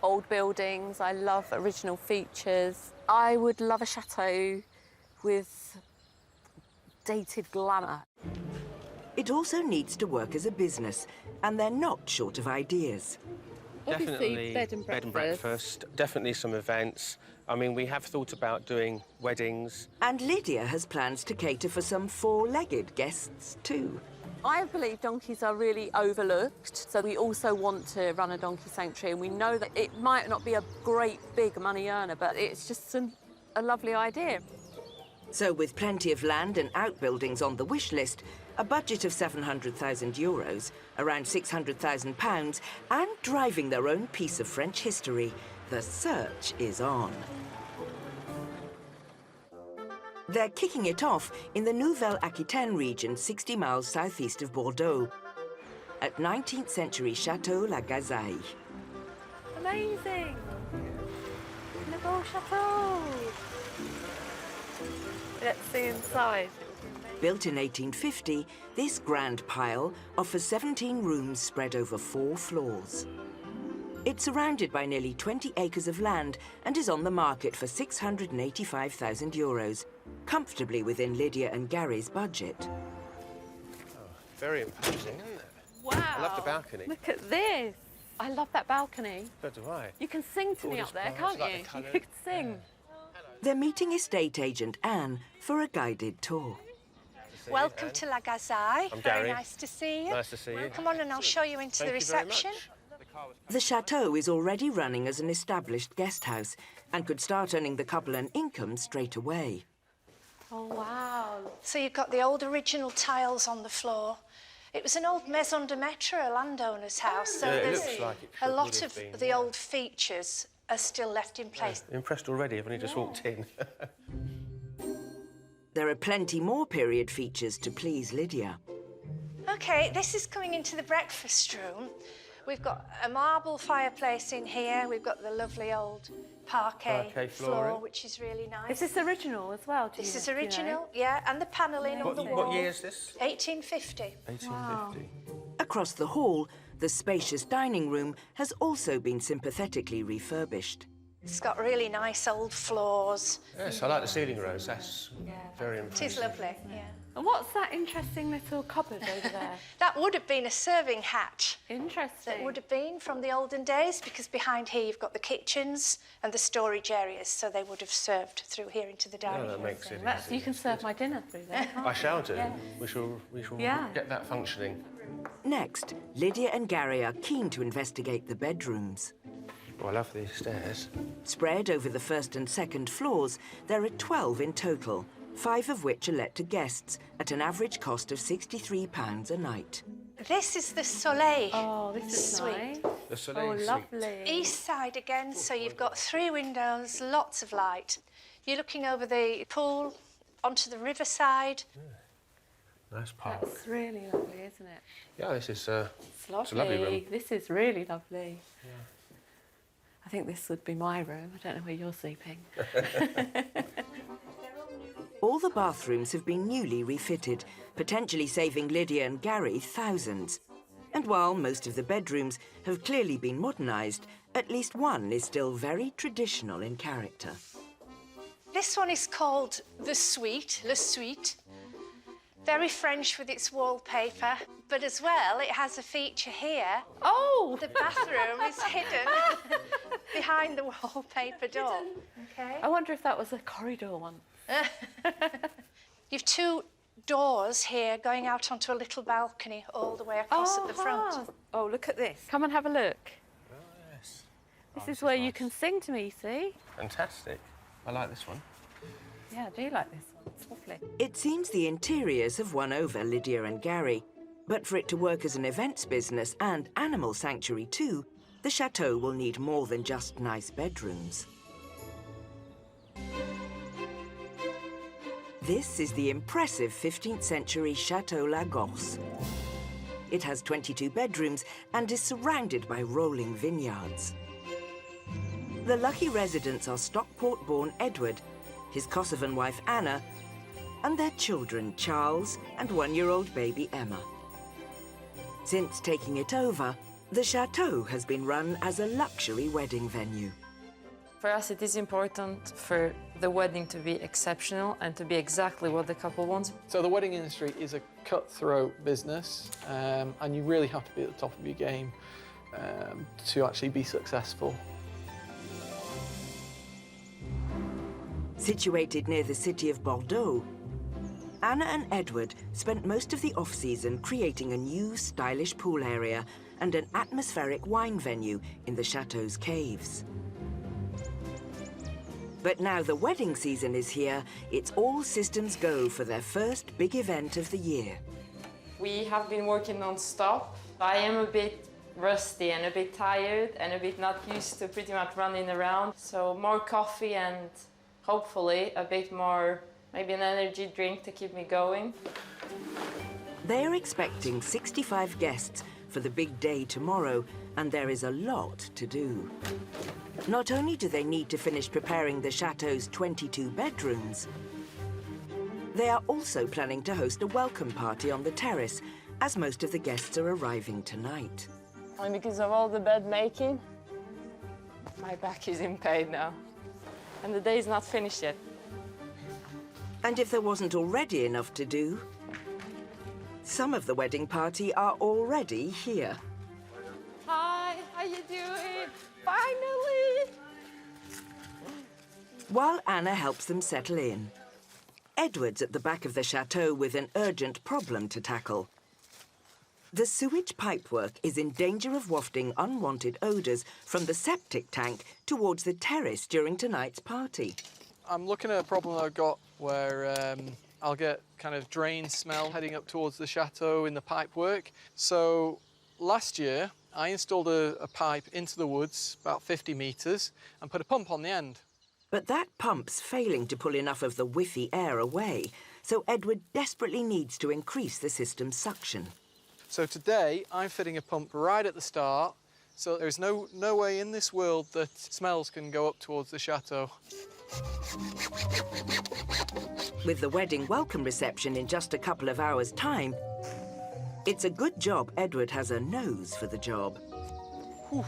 old buildings, I love original features. I would love a chateau with dated glamour. It also needs to work as a business, and they're not short of ideas. Definitely bed and breakfast, definitely some events. I mean, we have thought about doing weddings. And Lydia has plans to cater for some four-legged guests too. I believe donkeys are really overlooked, so we also want to run a donkey sanctuary, and we know that it might not be a great big money earner, but it's just a lovely idea. So with plenty of land and outbuildings on the wish list, a budget of €700,000, around £600,000, and driving their own piece of French history, the search is on. They're kicking it off in the Nouvelle-Aquitaine region, 60 miles southeast of Bordeaux, at 19th century Chateau La Gazaille. Amazing! Le beau chateau! Let's see inside. Built in 1850, this grand pile offers 17 rooms spread over 4 floors. It's surrounded by nearly 20 acres of land and is on the market for €685,000, comfortably within Lydia and Gary's budget. Oh, very imposing, isn't it? Wow! I love the balcony. Look at this! I love that balcony. So do I. You can sing to me up there, can't you? Like You can sing. They're meeting estate agent Anne for a guided tour. Welcome to La Gazaille. I'm Very Gary. nice to see you. Nice to see you. Come on and I'll show you into the Thank you very reception. much. The chateau is already running as an established guest house and could start earning the couple an income straight away. Oh, wow. So you've got the old original tiles on the floor. It was an old maison de maître, a landowner's house, so Yeah, it there's looks like it a would lot have of been, the yeah. old features are still left in place. Impressed already, I've only just walked in. There are plenty more period features to please Lydia. OK, this is coming into the breakfast room. We've got a marble fireplace in here. We've got the lovely old parquet floor, flooring. which is really nice. Is this original as well? This is original, yeah, and the panelling on the wall. What year is this? 1850. 1850. Across the hall, the spacious dining room has also been sympathetically refurbished. It's got really nice old floors. Yes, I like the ceiling rose. That's very impressive. It is lovely, yeah. And what's that interesting little cupboard over there? That would have been a serving hatch. Interesting. That would have been from the olden days, because behind here you've got the kitchens and the storage areas, so they would have served through here into the dining room. that makes it You can serve my dinner through there, can't I shall do. Yeah. We shall Yeah. get that functioning. Next, Lydia and Gary are keen to investigate the bedrooms. Oh, I love these stairs. Spread over the first and second floors, there are 12 in total, 5 of which are let to guests at an average cost of £63 a night. This is the Soleil this is suite. nice. The Soleil suite. Lovely. East side again, so you've got 3 windows, lots of light. You're looking over the pool, onto the riverside. Nice park. That's really lovely, isn't it? Yeah, this is It's lovely. it's a lovely room. This is really lovely. Yeah. I think this would be my room. I don't know where you're sleeping. All the bathrooms have been newly refitted, potentially saving Lydia and Gary thousands. And while most of the bedrooms have clearly been modernised, at least one is still very traditional in character. This one is called the Suite, Le Suite. Very French with its wallpaper, but as well, it has a feature here. Oh! The bathroom is hidden behind the wallpaper door. Okay. I wonder if that was a corridor one. You've 2 doors here going out onto a little balcony all the way across at the front. Oh, look at this. Come and have a look. Oh, yes. This is where you can sing to me, see? Fantastic. I like this one. Yeah, I do like this one. It's lovely. It seems the interiors have won over Lydia and Gary. But for it to work as an events business and animal sanctuary too, the chateau will need more than just nice bedrooms. This is the impressive 15th century Chateau Lagos. It has 22 bedrooms and is surrounded by rolling vineyards. The lucky residents are Stockport-born Edward, his Kosovan wife Anna, and their children Charles and one-year-old baby Emma. Since taking it over, the chateau has been run as a luxury wedding venue. For us, it is important for the wedding to be exceptional and to be exactly what the couple wants. So the wedding industry is a cutthroat business, and you really have to be at the top of your game to actually be successful. Situated near the city of Bordeaux, Anna and Edward spent most of the off-season creating a new stylish pool area and an atmospheric wine venue in the chateau's caves. But now the wedding season is here, it's all systems go for their first big event of the year. We have been working non-stop. I am a bit rusty and a bit tired and a bit not used to pretty much running around. So more coffee and hopefully a bit more, maybe an energy drink to keep me going. They're expecting 65 guests for the big day tomorrow, and there is a lot to do. Not only do they need to finish preparing the chateau's 22 bedrooms, they are also planning to host a welcome party on the terrace, as most of the guests are arriving tonight. And because of all the bed making, my back is in pain now. And the day is not finished yet. And if there wasn't already enough to do, some of the wedding party are already here. Hi, how you doing? Finally! While Anna helps them settle in, Edward's at the back of the chateau with an urgent problem to tackle. The sewage pipework is in danger of wafting unwanted odours from the septic tank towards the terrace during tonight's party. I'm looking at a problem I've got where I'll get kind of drain smell heading up towards the chateau in the pipework. So last year, I installed a pipe into the woods, about 50 metres, and put a pump on the end. But that pump's failing to pull enough of the whiffy air away, so Edward desperately needs to increase the system's suction. So today, I'm fitting a pump right at the start, so there's no way in this world that smells can go up towards the chateau. With the wedding welcome reception in just a couple of hours' time, it's a good job Edward has a nose for the job. Whew.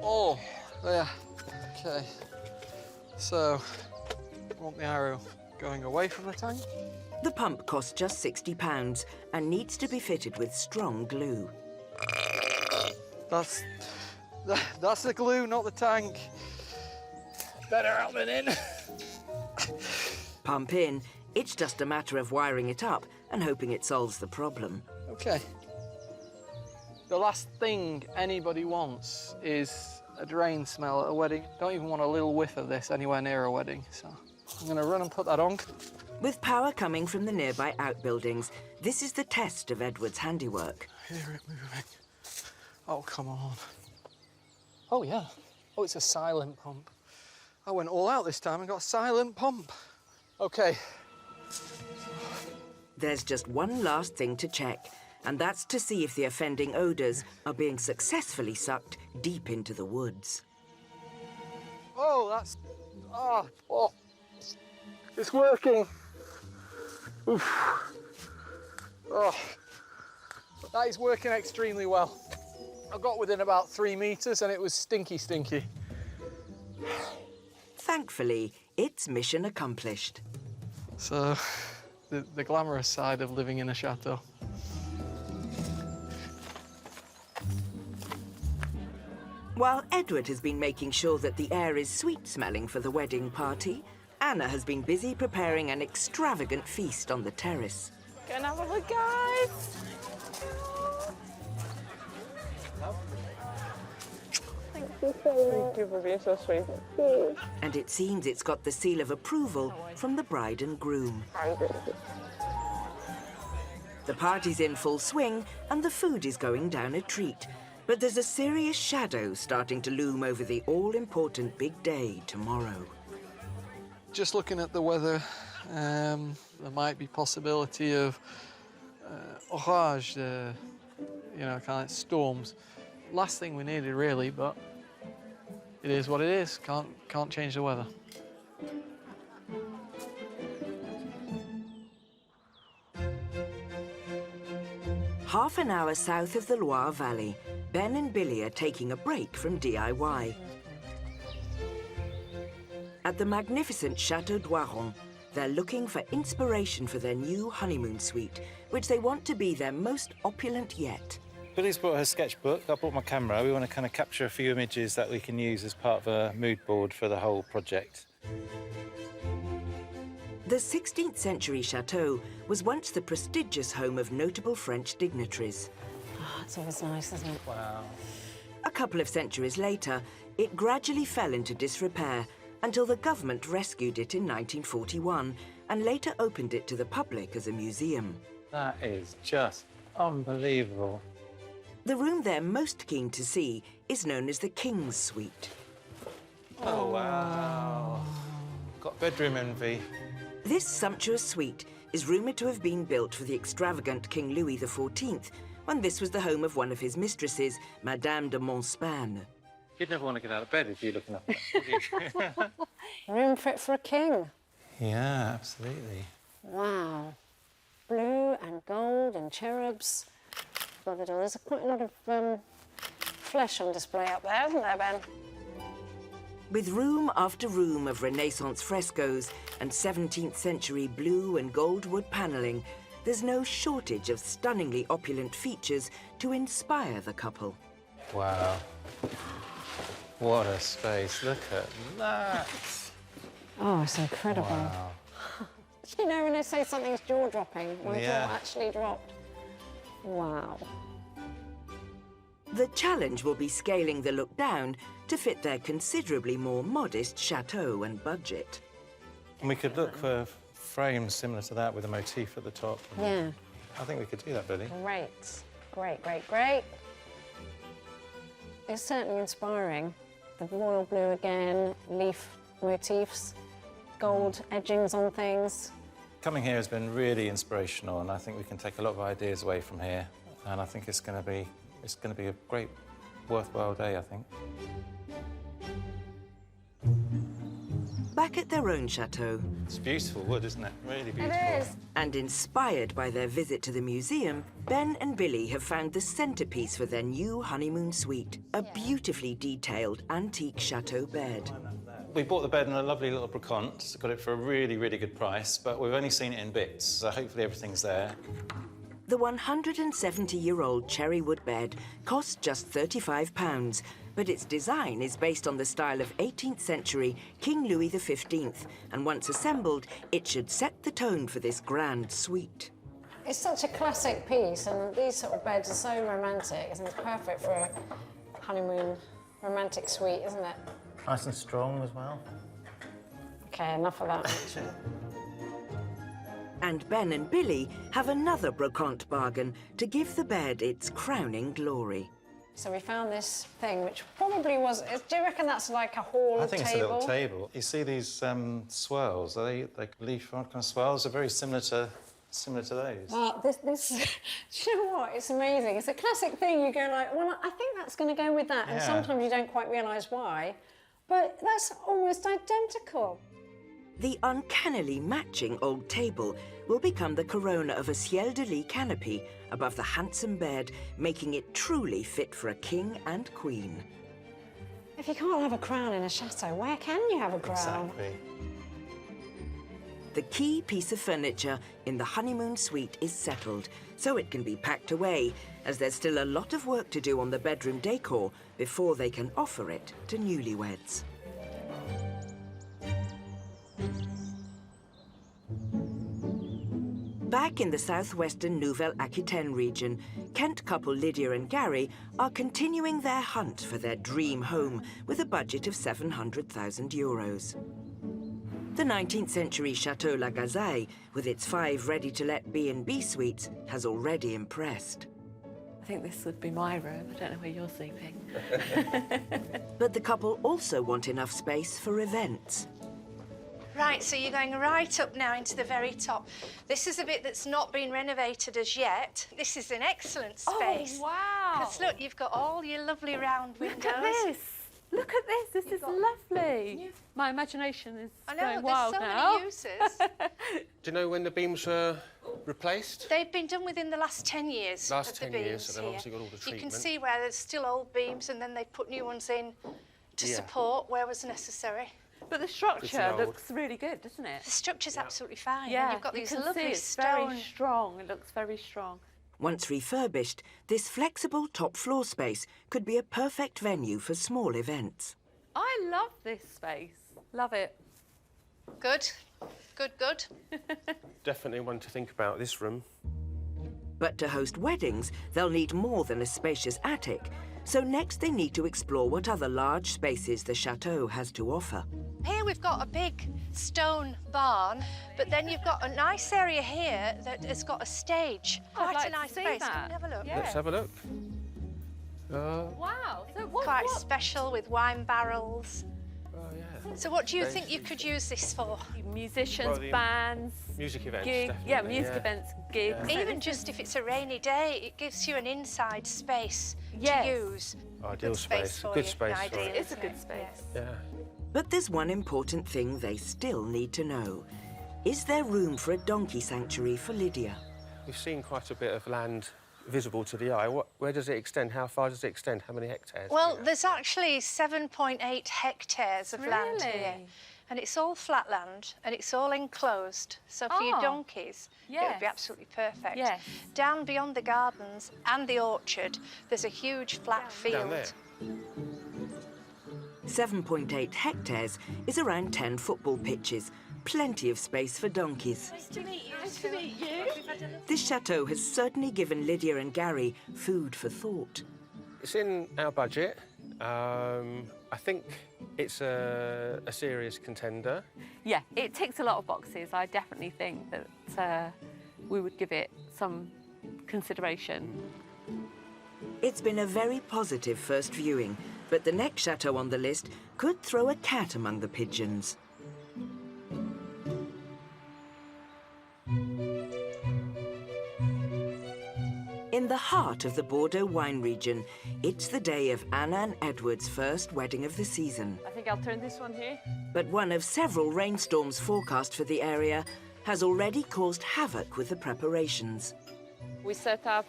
Oh, there. OK. So, want the arrow going away from the tank? The pump costs just £60 and needs to be fitted with strong glue. That's the glue, not the tank. Better out than in. Pump in. It's just a matter of wiring it up and hoping it solves the problem. OK. The last thing anybody wants is a drain smell at a wedding. Don't even want a little whiff of this anywhere near a wedding, so I'm going to run and put that on. With power coming from the nearby outbuildings, this is the test of Edward's handiwork. Hear it moving. Oh, come on. Oh, yeah. Oh, it's a silent pump. I went all out this time and got a silent pump. OK. There's just one last thing to check, and that's to see if the offending odours are being successfully sucked deep into the woods. Oh, that's... Oh. It's working. Oof. Oh. That is working extremely well. I got within about 3 metres and it was stinky. Thankfully, it's mission accomplished. So, the glamorous side of living in a chateau. While Edward has been making sure that the air is sweet-smelling for the wedding party, Anna has been busy preparing an extravagant feast on the terrace. Can I have a look, guys? Thank Thank you for being so sweet. And it seems it's got the seal of approval from the bride and groom. The party's in full swing and the food is going down a treat. But there's a serious shadow starting to loom over the all-important big day tomorrow. Just looking at the weather, there might be possibility of orage, you know, kind of like storms. Last thing we needed, really, but it is what it is. Can't change the weather. Half an hour south of the Loire Valley, Ben and Billy are taking a break from DIY. At the magnificent Chateau d'Oiron, they're looking for inspiration for their new honeymoon suite, which they want to be their most opulent yet. Billy's brought her sketchbook. I brought my camera. We want to kind of capture a few images that we can use as part of a mood board for the whole project. The 16th century chateau was once the prestigious home of notable French dignitaries. Oh, it's always nice, isn't it? Wow. A couple of centuries later, it gradually fell into disrepair until the government rescued it in 1941 and later opened it to the public as a museum. That is just unbelievable. The room they're most keen to see is known as the King's Suite. Oh, wow. Got bedroom envy. This sumptuous suite is rumoured to have been built for the extravagant King Louis XIV when this was the home of one of his mistresses, Madame de Montespan. You'd never want to get out of bed if you're looking up at Room fit for a king. Yeah, absolutely. Wow. Blue and gold and cherubs. Above it all. There's quite a lot of flesh on display up there, isn't there, Ben? With room after room of Renaissance frescoes and 17th century blue and gold wood panelling, there's no shortage of stunningly opulent features to inspire the couple. Wow. What a space. Look at that. Oh, it's incredible. Wow. You know when they say something's jaw-dropping, my Yeah. jaw actually dropped. Wow. The challenge will be scaling the look down to fit their considerably more modest chateau and budget. And we could look for frames similar to that with a motif at the top. Yeah. I think we could do that, Billy. Great. Great, great, great. It's certainly inspiring. The royal blue again, leaf motifs, gold edgings on things. Coming here has been really inspirational, and I think we can take a lot of ideas away from here. And I think it's going to be a great, worthwhile day, I think. Back at their own chateau. It's beautiful wood, isn't it? Really beautiful. It is. And inspired by their visit to the museum, Ben and Billy have found the centerpiece for their new honeymoon suite, a beautifully detailed antique chateau bed. We bought the bed in a lovely little brocante, got it for a really, really good price, but we've only seen it in bits, so hopefully everything's there. The 170-year-old cherry wood bed costs just £35, but its design is based on the style of 18th century King Louis XV, and once assembled, it should set the tone for this grand suite. It's such a classic piece, and these sort of beds are so romantic, and it's perfect for a honeymoon romantic suite, isn't it? Nice and strong as well. Okay, enough of that, actually. And Ben and Billy have another brocante bargain to give the bed its crowning glory. So we found this thing, which probably was... Do you reckon that's like a hall table? I think it's a little table. You see these swirls? Are they like leaf kind of swirls? They're very similar to those. This do you know what? It's amazing. It's a classic thing. You go like, well, I think that's going to go with that, and sometimes you don't quite realise why, but that's almost identical. The uncannily matching old table will become the corona of a ciel de lit canopy above the handsome bed, making it truly fit for a king and queen. If you can't have a crown in a chateau, where can you have a crown? Exactly. The key piece of furniture in the honeymoon suite is settled, so it can be packed away, as there's still a lot of work to do on the bedroom decor before they can offer it to newlyweds. Back in the southwestern Nouvelle-Aquitaine region, Kent couple Lydia and Gary are continuing their hunt for their dream home with a budget of €700,000. The 19th century Chateau La Gazaille, with its 5 ready-to-let B&B suites, has already impressed. I think this would be my room. I don't know where you're sleeping. But the couple also want enough space for events. Right, so you're going right up now into the very top. This is a bit that's not been renovated as yet. This is an excellent space. Oh, wow. Because look, you've got all your lovely round windows. Look at this. Look at this. This is lovely. My imagination is going wild now. I know, there's so many uses. Do you know when the beams were replaced? They've been done within the last 10 years. Last of the 10 years, beams so they've here. obviously got all the treatment. You can see where there's still old beams and then they put new ones in to support where was necessary. But the structure looks really good, doesn't it? The structure's absolutely fine. Yeah, and you've got these you can lovely see it's stone. very strong. It looks very strong. Once refurbished, this flexible top floor space could be a perfect venue for small events. I love this space. Love it. Good. Good, good. Definitely one to think about, this room. But to host weddings, they'll need more than a spacious attic. So next they need to explore what other large spaces the chateau has to offer. Here we've got a big stone barn, but then you've got a nice area here that has got a stage. Quite a nice space. Come and have a look. Let's have a look. Wow. So Quite special with wine barrels. Oh, yeah. So what do you think you could use this for? Musicians, bands, music events, gigs. definitely. Yeah, music events, gigs. Yeah. Even just if it's a rainy day, it gives you an inside space to use. Ideal Good space. for Good you. space. Ideal, for it. It's a good space. Yeah. But there's one important thing they still need to know. Is there room for a donkey sanctuary for Lydia? We've seen quite a bit of land visible to the eye. Where does it extend? How far does it extend? How many hectares? Well, there's actually 7.8 hectares of land here. And it's all flat land and it's all enclosed. So for your donkeys, it would be absolutely perfect. Yes. Down beyond the gardens and the orchard, there's a huge flat field. Down there. 7.8 hectares is around 10 football pitches. Plenty of space for donkeys. Nice to meet you. Nice to meet you. This chateau has certainly given Lydia and Gary food for thought. It's in our budget. I think it's a serious contender. Yeah, it ticks a lot of boxes. I definitely think that we would give it some consideration. It's been a very positive first viewing, but the next chateau on the list could throw a cat among the pigeons. In the heart of the Bordeaux wine region, it's the day of Anna and Edward's first wedding of the season. I think I'll turn this one here. But one of several rainstorms forecast for the area has already caused havoc with the preparations. We set up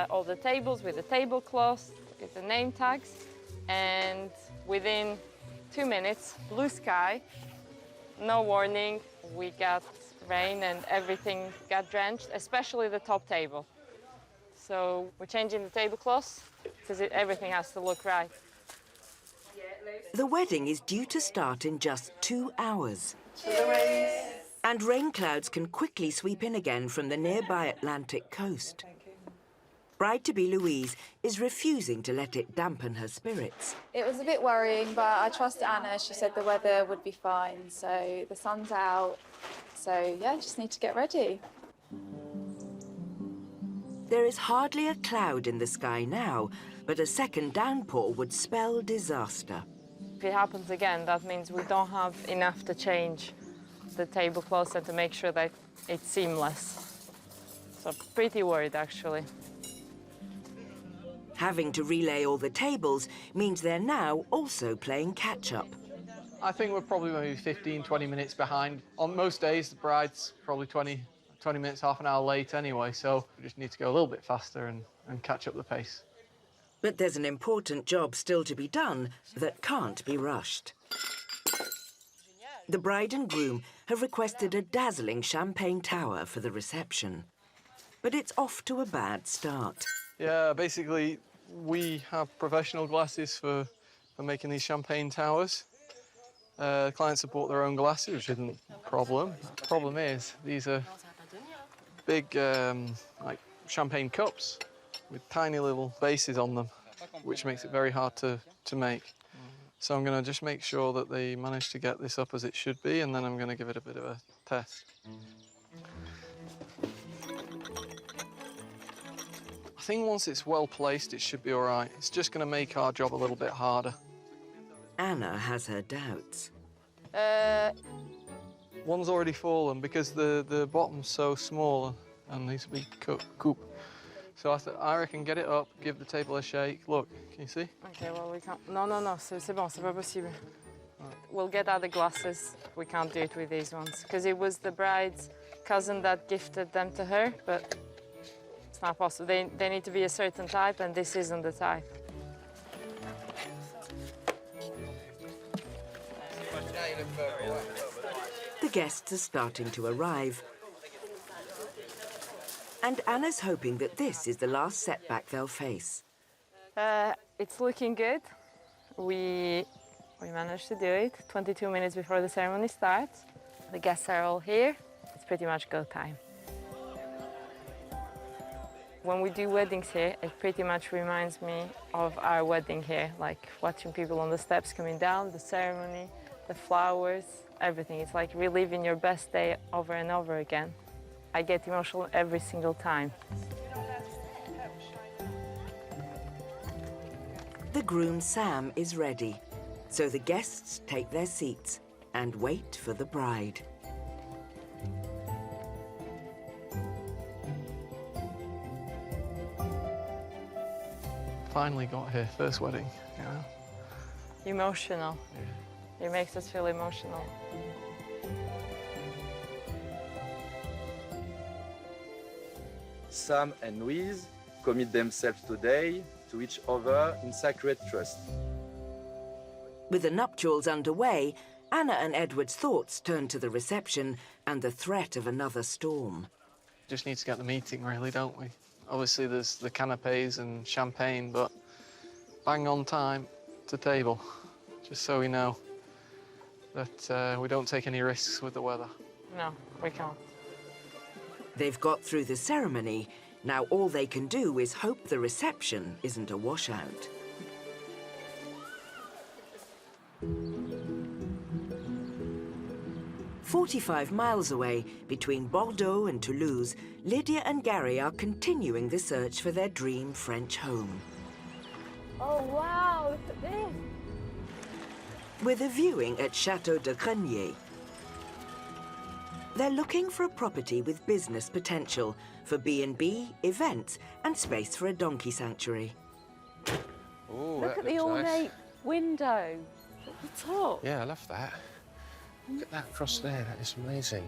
all the tables with the tablecloths, with the name tags, and within 2 minutes, blue sky, no warning, we got rain and everything got drenched, especially the top table. So we're changing the tablecloths because everything has to look right. The wedding is due to start in just 2 hours. And rain clouds can quickly sweep in again from the nearby Atlantic coast. Bride-to-be Louise is refusing to let it dampen her spirits. It was a bit worrying, but I trusted Anna. She said the weather would be fine, so the sun's out. So, yeah, just need to get ready. There is hardly a cloud in the sky now, but a second downpour would spell disaster. If it happens again, that means we don't have enough to change the tablecloths and to make sure that it's seamless. So pretty worried, actually. Having to relay all the tables means they're now also playing catch-up. I think we're probably maybe 15, 20 minutes behind. On most days, the bride's probably 20 minutes, half an hour late anyway, so we just need to go a little bit faster and catch up the pace. But there's an important job still to be done that can't be rushed. The bride and groom have requested a dazzling champagne tower for the reception. But it's off to a bad start. Yeah, basically, we have professional glasses for making these champagne towers. Clients have bought their own glasses, which isn't a problem. The problem is, these are big, like, champagne cups with tiny little bases on them, which makes it very hard to make. So I'm going to just make sure that they manage to get this up as it should be, and then I'm going to give it a bit of a test. I think once it's well placed, it should be all right. It's just going to make our job a little bit harder. Anna has her doubts. One's already fallen because the bottom's so small and needs to be coop. So I reckon get it up, give the table a shake. Look, can you see? Okay, well, we can't. No, c'est bon, c'est pas possible. We'll get other glasses. We can't do it with these ones because it was the bride's cousin that gifted them to her, but it's not possible. They need to be a certain type, and this isn't the type. The guests are starting to arrive. And Anna's hoping that this is the last setback they'll face. It's looking good. We managed to do it 22 minutes before the ceremony starts. The guests are all here. It's pretty much go time. When we do weddings here, it pretty much reminds me of our wedding here, like watching people on the steps coming down, the ceremony, the flowers, everything. It's like reliving your best day over and over again. I get emotional every single time. The groom Sam is ready, so the guests take their seats and wait for the bride. Finally got here, first wedding, you know. Emotional. Yeah. It makes us feel emotional. Sam and Louise commit themselves today to each other in sacred trust. With the nuptials underway, Anna and Edward's thoughts turn to the reception and the threat of another storm. Just need to get the meeting, really, don't we? Obviously, there's the canapes and champagne, but bang on time to table, just so we know that we don't take any risks with the weather. No, we can't. They've got through the ceremony. Now all they can do is hope the reception isn't a washout. "45 miles away, between Bordeaux and Toulouse, Lydia and Gary are continuing the search for their dream French home. Oh, wow, look at this. With a viewing at Chateau de Grenier. They're looking for a property with business potential for B&B, events, and space for a donkey sanctuary. Ooh, Look at the ornate window at the top. Yeah, I love that. Look at that across there, that is amazing.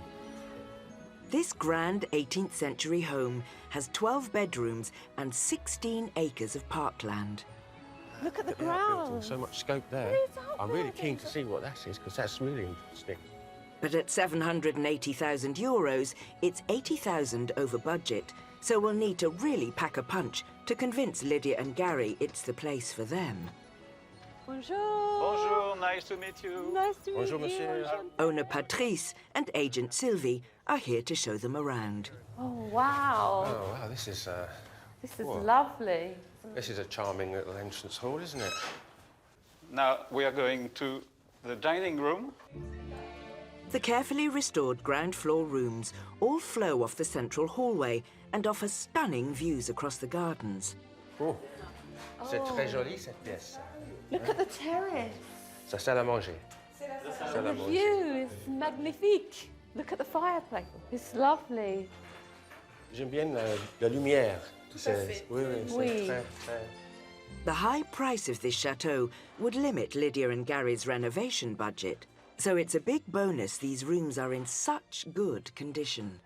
This grand 18th century home has 12 bedrooms and 16 acres of parkland. Look at the Building, ground. so much scope there. What is that I'm really building? keen to see what that is, because that's really interesting. But at €780,000, it's 80,000 over budget, so we'll need to really pack a punch to convince Lydia and Gary it's the place for them. Bonjour. Bonjour, nice to meet you. Nice to Bonjour, meet you. monsieur. Owner Patrice and agent Sylvie are here to show them around. Oh, wow. Oh, wow, this is... This is Whoa. lovely. This is a charming little entrance hall, isn't it? Now we are going to the dining room. The carefully restored ground floor rooms all flow off the central hallway and offer stunning views across the gardens. Oh, c'est très joli, cette pièce. Look at the terrace. C'est salle à manger. Salle à The manger. view is magnifique. Look at the fireplace. It's lovely. J'aime bien la lumière. C'est, oui, oui, Oui. c'est très, très... The high price of this chateau would limit Lydia and Gary's renovation budget, so it's a big bonus these rooms are in such good condition.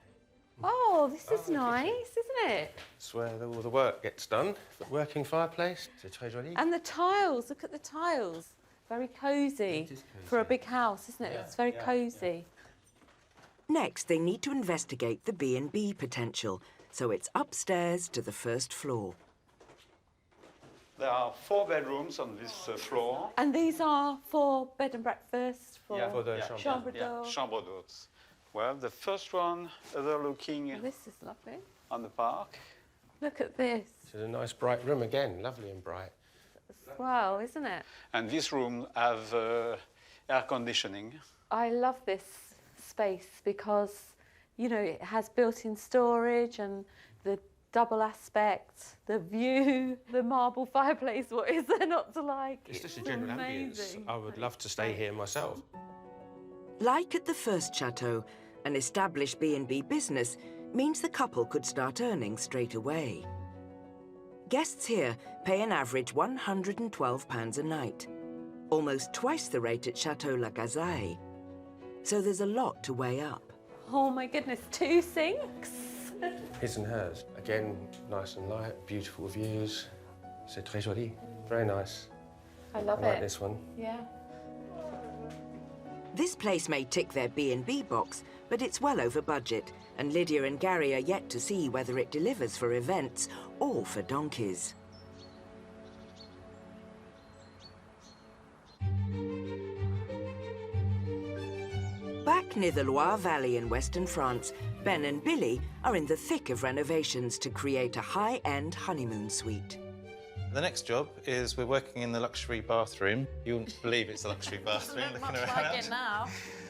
Oh, this is nice, isn't it? It's where all the work gets done. The working fireplace, c'est très joli. And the tiles, look at the tiles. Very cosy for a big house, isn't it? It's very cosy. Next, they need to investigate the B&B potential, so it's upstairs to the first floor. There are 4 bedrooms on this floor. And these are for bed and breakfast, for For the chambre Yeah, d'hôte. chambre d'hôtes. Well, the first one, overlooking This is lovely. on the park. Look at this. This is a nice bright room again, lovely and bright. Wow, isn't it? And this room have air conditioning. I love this space because, you know, it has built-in storage and the double aspect, the view, the marble fireplace. What is there not to like? It's just a general ambience. I would love to stay here myself. Like at the first chateau, an established B&B business means the couple could start earning straight away. Guests here pay an average £112 a night, almost twice the rate at Chateau La Gazaille. So there's a lot to weigh up. Oh my goodness, 2 sinks. His and hers. Again, nice and light, beautiful views. C'est très joli. Very nice. I love I like this one. Yeah. This place may tick their B&B box, but it's well over budget, and Lydia and Gary are yet to see whether it delivers for events or for donkeys. Back near the Loire Valley in western France, Ben and Billy are in the thick of renovations to create a high-end honeymoon suite. The next job is we're working in the luxury bathroom. You wouldn't believe it's a luxury bathroom. Doesn't look much like it now.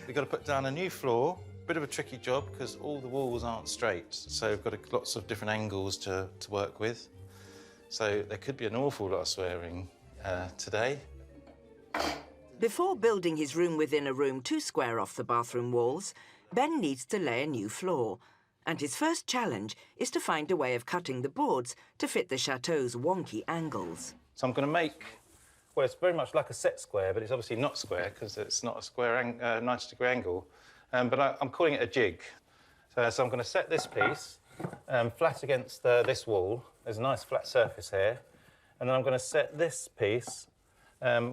We've got to put down a new floor. Bit of a tricky job because all the walls aren't straight, so we've got lots of different angles to work with. So there could be an awful lot of swearing today. Before building his room within a room 2 square off the bathroom walls, Ben needs to lay a new floor. And his first challenge is to find a way of cutting the boards to fit the chateau's wonky angles. So I'm going to make, well, it's very much like a set square, but it's obviously not square because it's not a square 90-degree angle. But I'm calling it a jig. So I'm going to set this piece flat against this wall. There's a nice flat surface here. And then I'm going to set this piece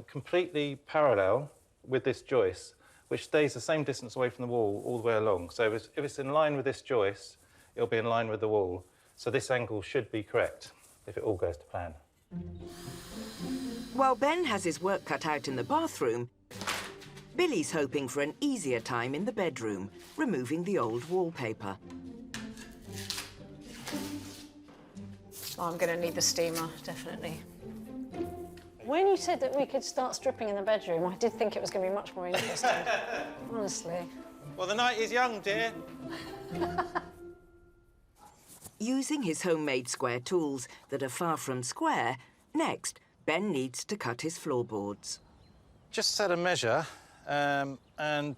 completely parallel with this joist, which stays the same distance away from the wall all the way along. So if it's in line with this joist, it'll be in line with the wall. So this angle should be correct if it all goes to plan. While Ben has his work cut out in the bathroom, Billy's hoping for an easier time in the bedroom, removing the old wallpaper. Oh, I'm going to need the steamer, definitely. When you said that we could start stripping in the bedroom, I did think it was going to be much more interesting, honestly. Well, the night is young, dear. Using his homemade square tools that are far from square, next, Ben needs to cut his floorboards. Just set a measure, and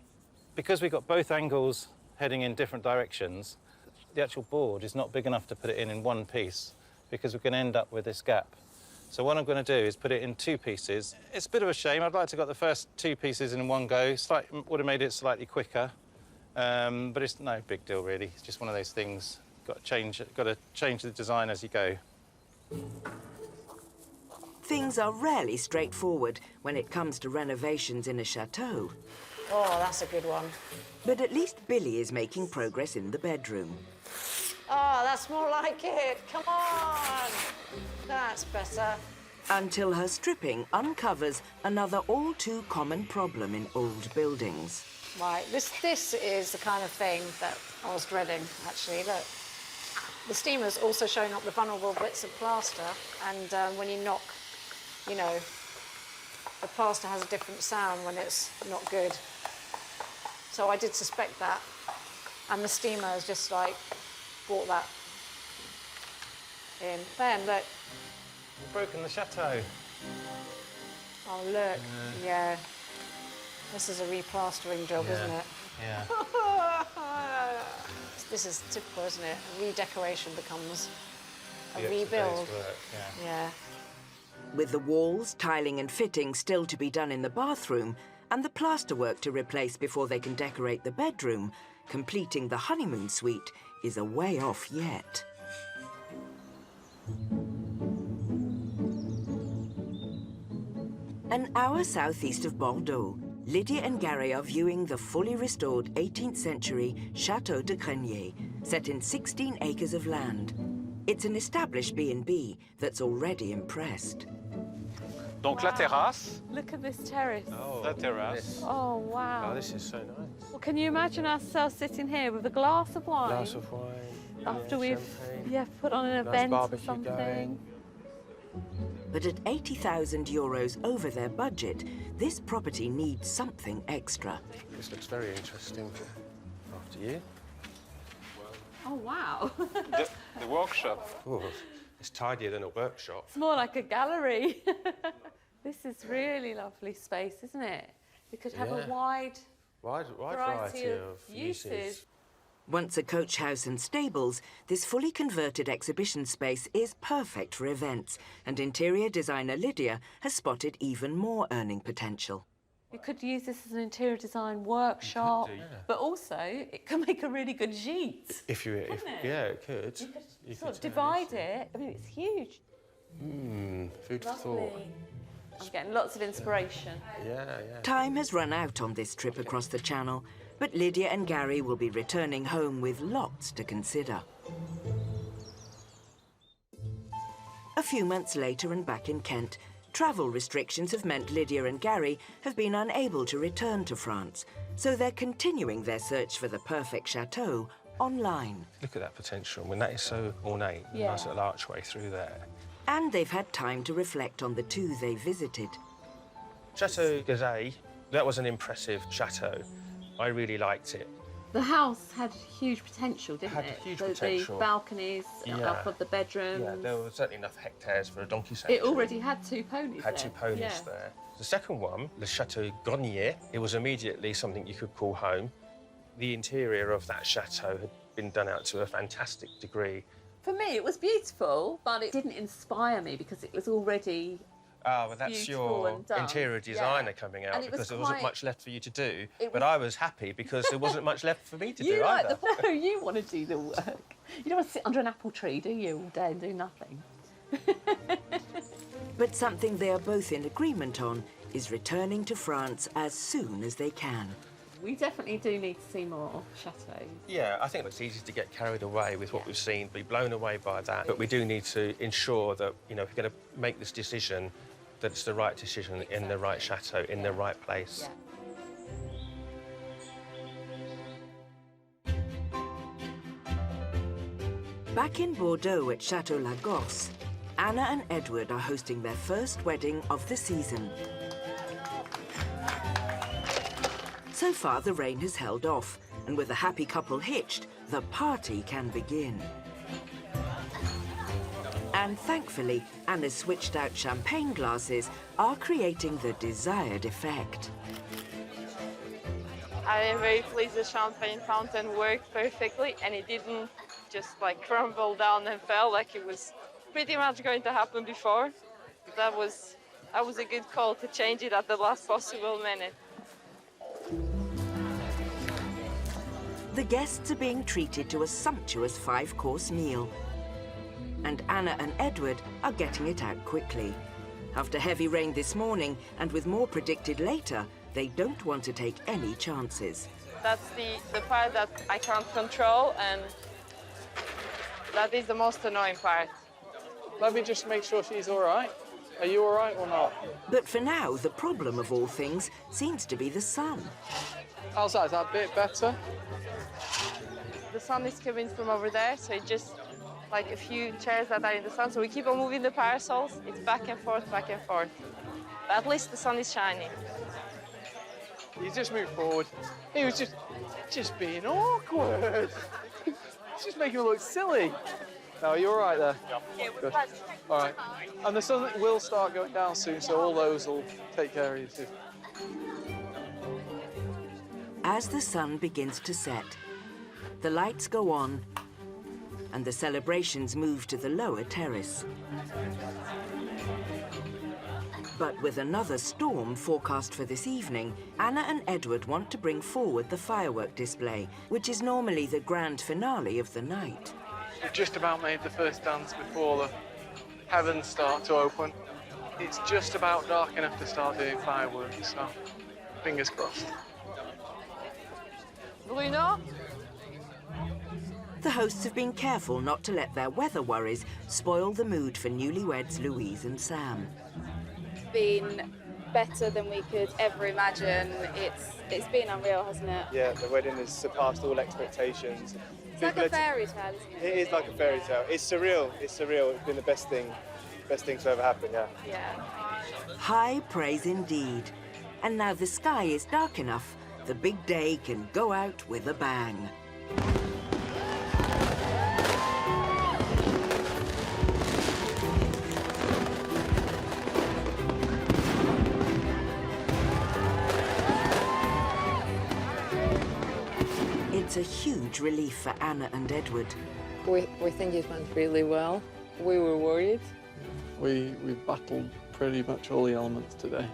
because we've got both angles heading in different directions, the actual board is not big enough to put it in one piece because we're going to end up with this gap. So what I'm going to do is put it in 2 pieces. It's a bit of a shame. I'd like to have got the first 2 pieces in one go. Would have made it slightly quicker, but it's no big deal really. It's just one of those things. Got to change the design as you go. Things are rarely straightforward when it comes to renovations in a chateau. Oh, that's a good one. But at least Billy is making progress in the bedroom. Oh, that's more like it. Come on. That's better. Until her stripping uncovers another all too common problem in old buildings. Right, this is the kind of thing that I was dreading, actually. Look, the steamer's also showing up the vulnerable bits of plaster, and when you knock, you know, the plaster has a different sound when it's not good. So I did suspect that, and the steamer has just, like, brought that in. Ben, look. You've broken the chateau. Oh, look, yeah. This is a replastering job, isn't it? Yeah. This is typical, isn't it? A redecoration becomes a The rebuild. extra day's work, Yeah. With the walls, tiling and fitting still to be done in the bathroom and the plasterwork to replace before they can decorate the bedroom, completing the honeymoon suite is a way off yet. An hour southeast of Bordeaux, Lydia and Gary are viewing the fully restored 18th century Chateau de Grenier, set in 16 acres of land. It's an established B&B that's already impressed. Donc la terrasse. Look at this terrace. Oh, La terrasse. Oh, wow. Oh, this is so nice. Well, can you imagine ourselves sitting here with a glass of wine? Glass of wine. after we've put on an Nice event or barbecue something. going. But at €80,000 over their budget, this property needs something extra. This looks very interesting. After you. Oh, wow. The workshop. Oh, it's tidier than a workshop. It's more like a gallery. This is really lovely space, isn't it? We could have a wide variety of uses. Once a coach house and stables, this fully converted exhibition space is perfect for events, and interior designer Lydia has spotted even more earning potential. You could use this as an interior design workshop, but also it can make a really good gîte. Yeah, it could. You could sort of divide it. I mean, it's huge. Food for thought. I'm getting lots of inspiration. Yeah. Time has run out on this trip across the Channel, but Lydia and Gary will be returning home with lots to consider. A few months later and back in Kent, travel restrictions have meant Lydia and Gary have been unable to return to France, so they're continuing their search for the perfect chateau online. Look at that potential. I mean, that is so ornate. Yeah. Nice little archway through there. And they've had time to reflect on the two they visited. Chateau DIY, that was an impressive chateau. I really liked it. The house had huge potential, didn't It had huge potential. The balconies up of the bedrooms. Yeah, there was certainly enough hectares for a donkey sanctuary. It already had two ponies Had two ponies there. The second one, the Chateau DIY, it was immediately something you could call home. The interior of that chateau had been done out to a fantastic degree. For me, it was beautiful, but it didn't inspire me because it was already well, that's your and done. interior designer coming out, because there wasn't much left for you to do. But I was happy because there wasn't much left for me to do either. No, you want to do the work. You don't want to sit under an apple tree, do you, all day and do nothing? But something they are both in agreement on is returning to France as soon as they can. We definitely do need to see more chateaux. Yeah, I think it's easy to get carried away with what we've seen, be blown away by that. But we do need to ensure that, if you're going to make this decision, that it's the right decision in the right chateau, in the right place. Back in Bordeaux at Chateau Lagos, Anna and Edward are hosting their first wedding of the season. So far, the rain has held off, and with a happy couple hitched, the party can begin. And thankfully, Anna's switched-out champagne glasses are creating the desired effect. I am very pleased the champagne fountain worked perfectly, and it didn't just crumble down and fell like it was pretty much going to happen before. That was a good call to change it at the last possible minute. The guests are being treated to a sumptuous 5-course meal. And Anna and Edward are getting it out quickly. After heavy rain this morning, and with more predicted later, they don't want to take any chances. That's the part that I can't control, and that is the most annoying part. Let me just make sure she's all right. Are you all right or not? But for now, the problem of all things seems to be the sun. How's that? Is that a bit better? The sun is coming from over there, so it just a few chairs that are in the sun. So we keep on moving the parasols. It's back and forth, back and forth. But at least the sun is shining. You just move forward. He was just being awkward. Just making it look silly. No, are you all right there? Yeah, good. All right. And the sun will start going down soon, so all those will take care of you too. As the sun begins to set, the lights go on and the celebrations move to the lower terrace. But with another storm forecast for this evening, Anna and Edward want to bring forward the firework display, which is normally the grand finale of the night. We've just about made the first dance before the heavens start to open. It's just about dark enough to start doing fireworks, so fingers crossed. Bruno? The hosts have been careful not to let their weather worries spoil the mood for newlyweds Louise and Sam. Been better than we could ever imagine. It's been unreal, hasn't it? Yeah, the wedding has surpassed all expectations. It's like a fairy tale, isn't it? It is like a fairy tale. It's surreal. It's surreal. It's been the best thing to ever happen, yeah. Yeah. High praise indeed. And now the sky is dark enough, the big day can go out with a bang. It's a huge relief for Anna and Edward. We think it went really well. We were worried. We battled pretty much all the elements today.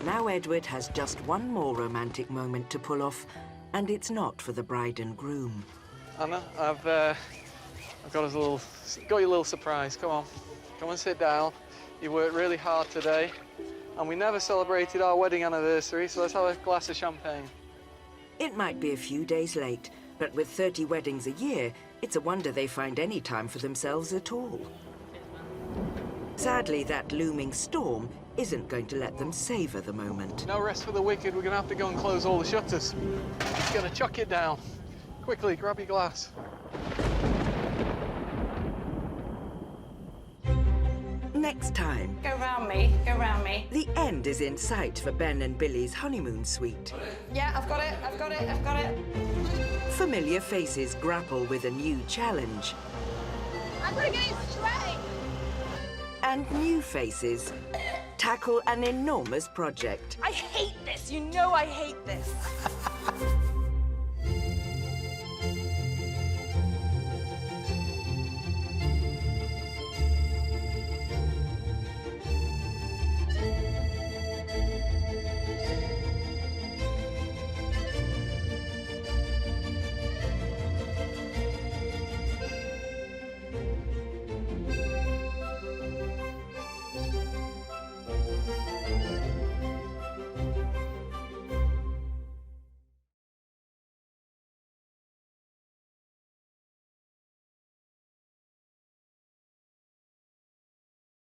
Now Edward has just one more romantic moment to pull off, and it's not for the bride and groom. Anna, I've got you a little surprise. Come on, come and sit down. You worked really hard today, and we never celebrated our wedding anniversary, so let's have a glass of champagne. It might be a few days late, but with 30 weddings a year, it's a wonder they find any time for themselves at all. Sadly, that looming storm isn't going to let them savour the moment. No rest for the wicked. We're going to have to go and close all the shutters. Just going to chuck it down. Quickly, grab your glass. Next time. Go round me, go round me. The end is in sight for Ben and Billy's honeymoon suite. Yeah, I've got it, I've got it, I've got it. Familiar faces grapple with a new challenge. I'm gonna get it straight. And new faces tackle an enormous project. I hate this, you know I hate this.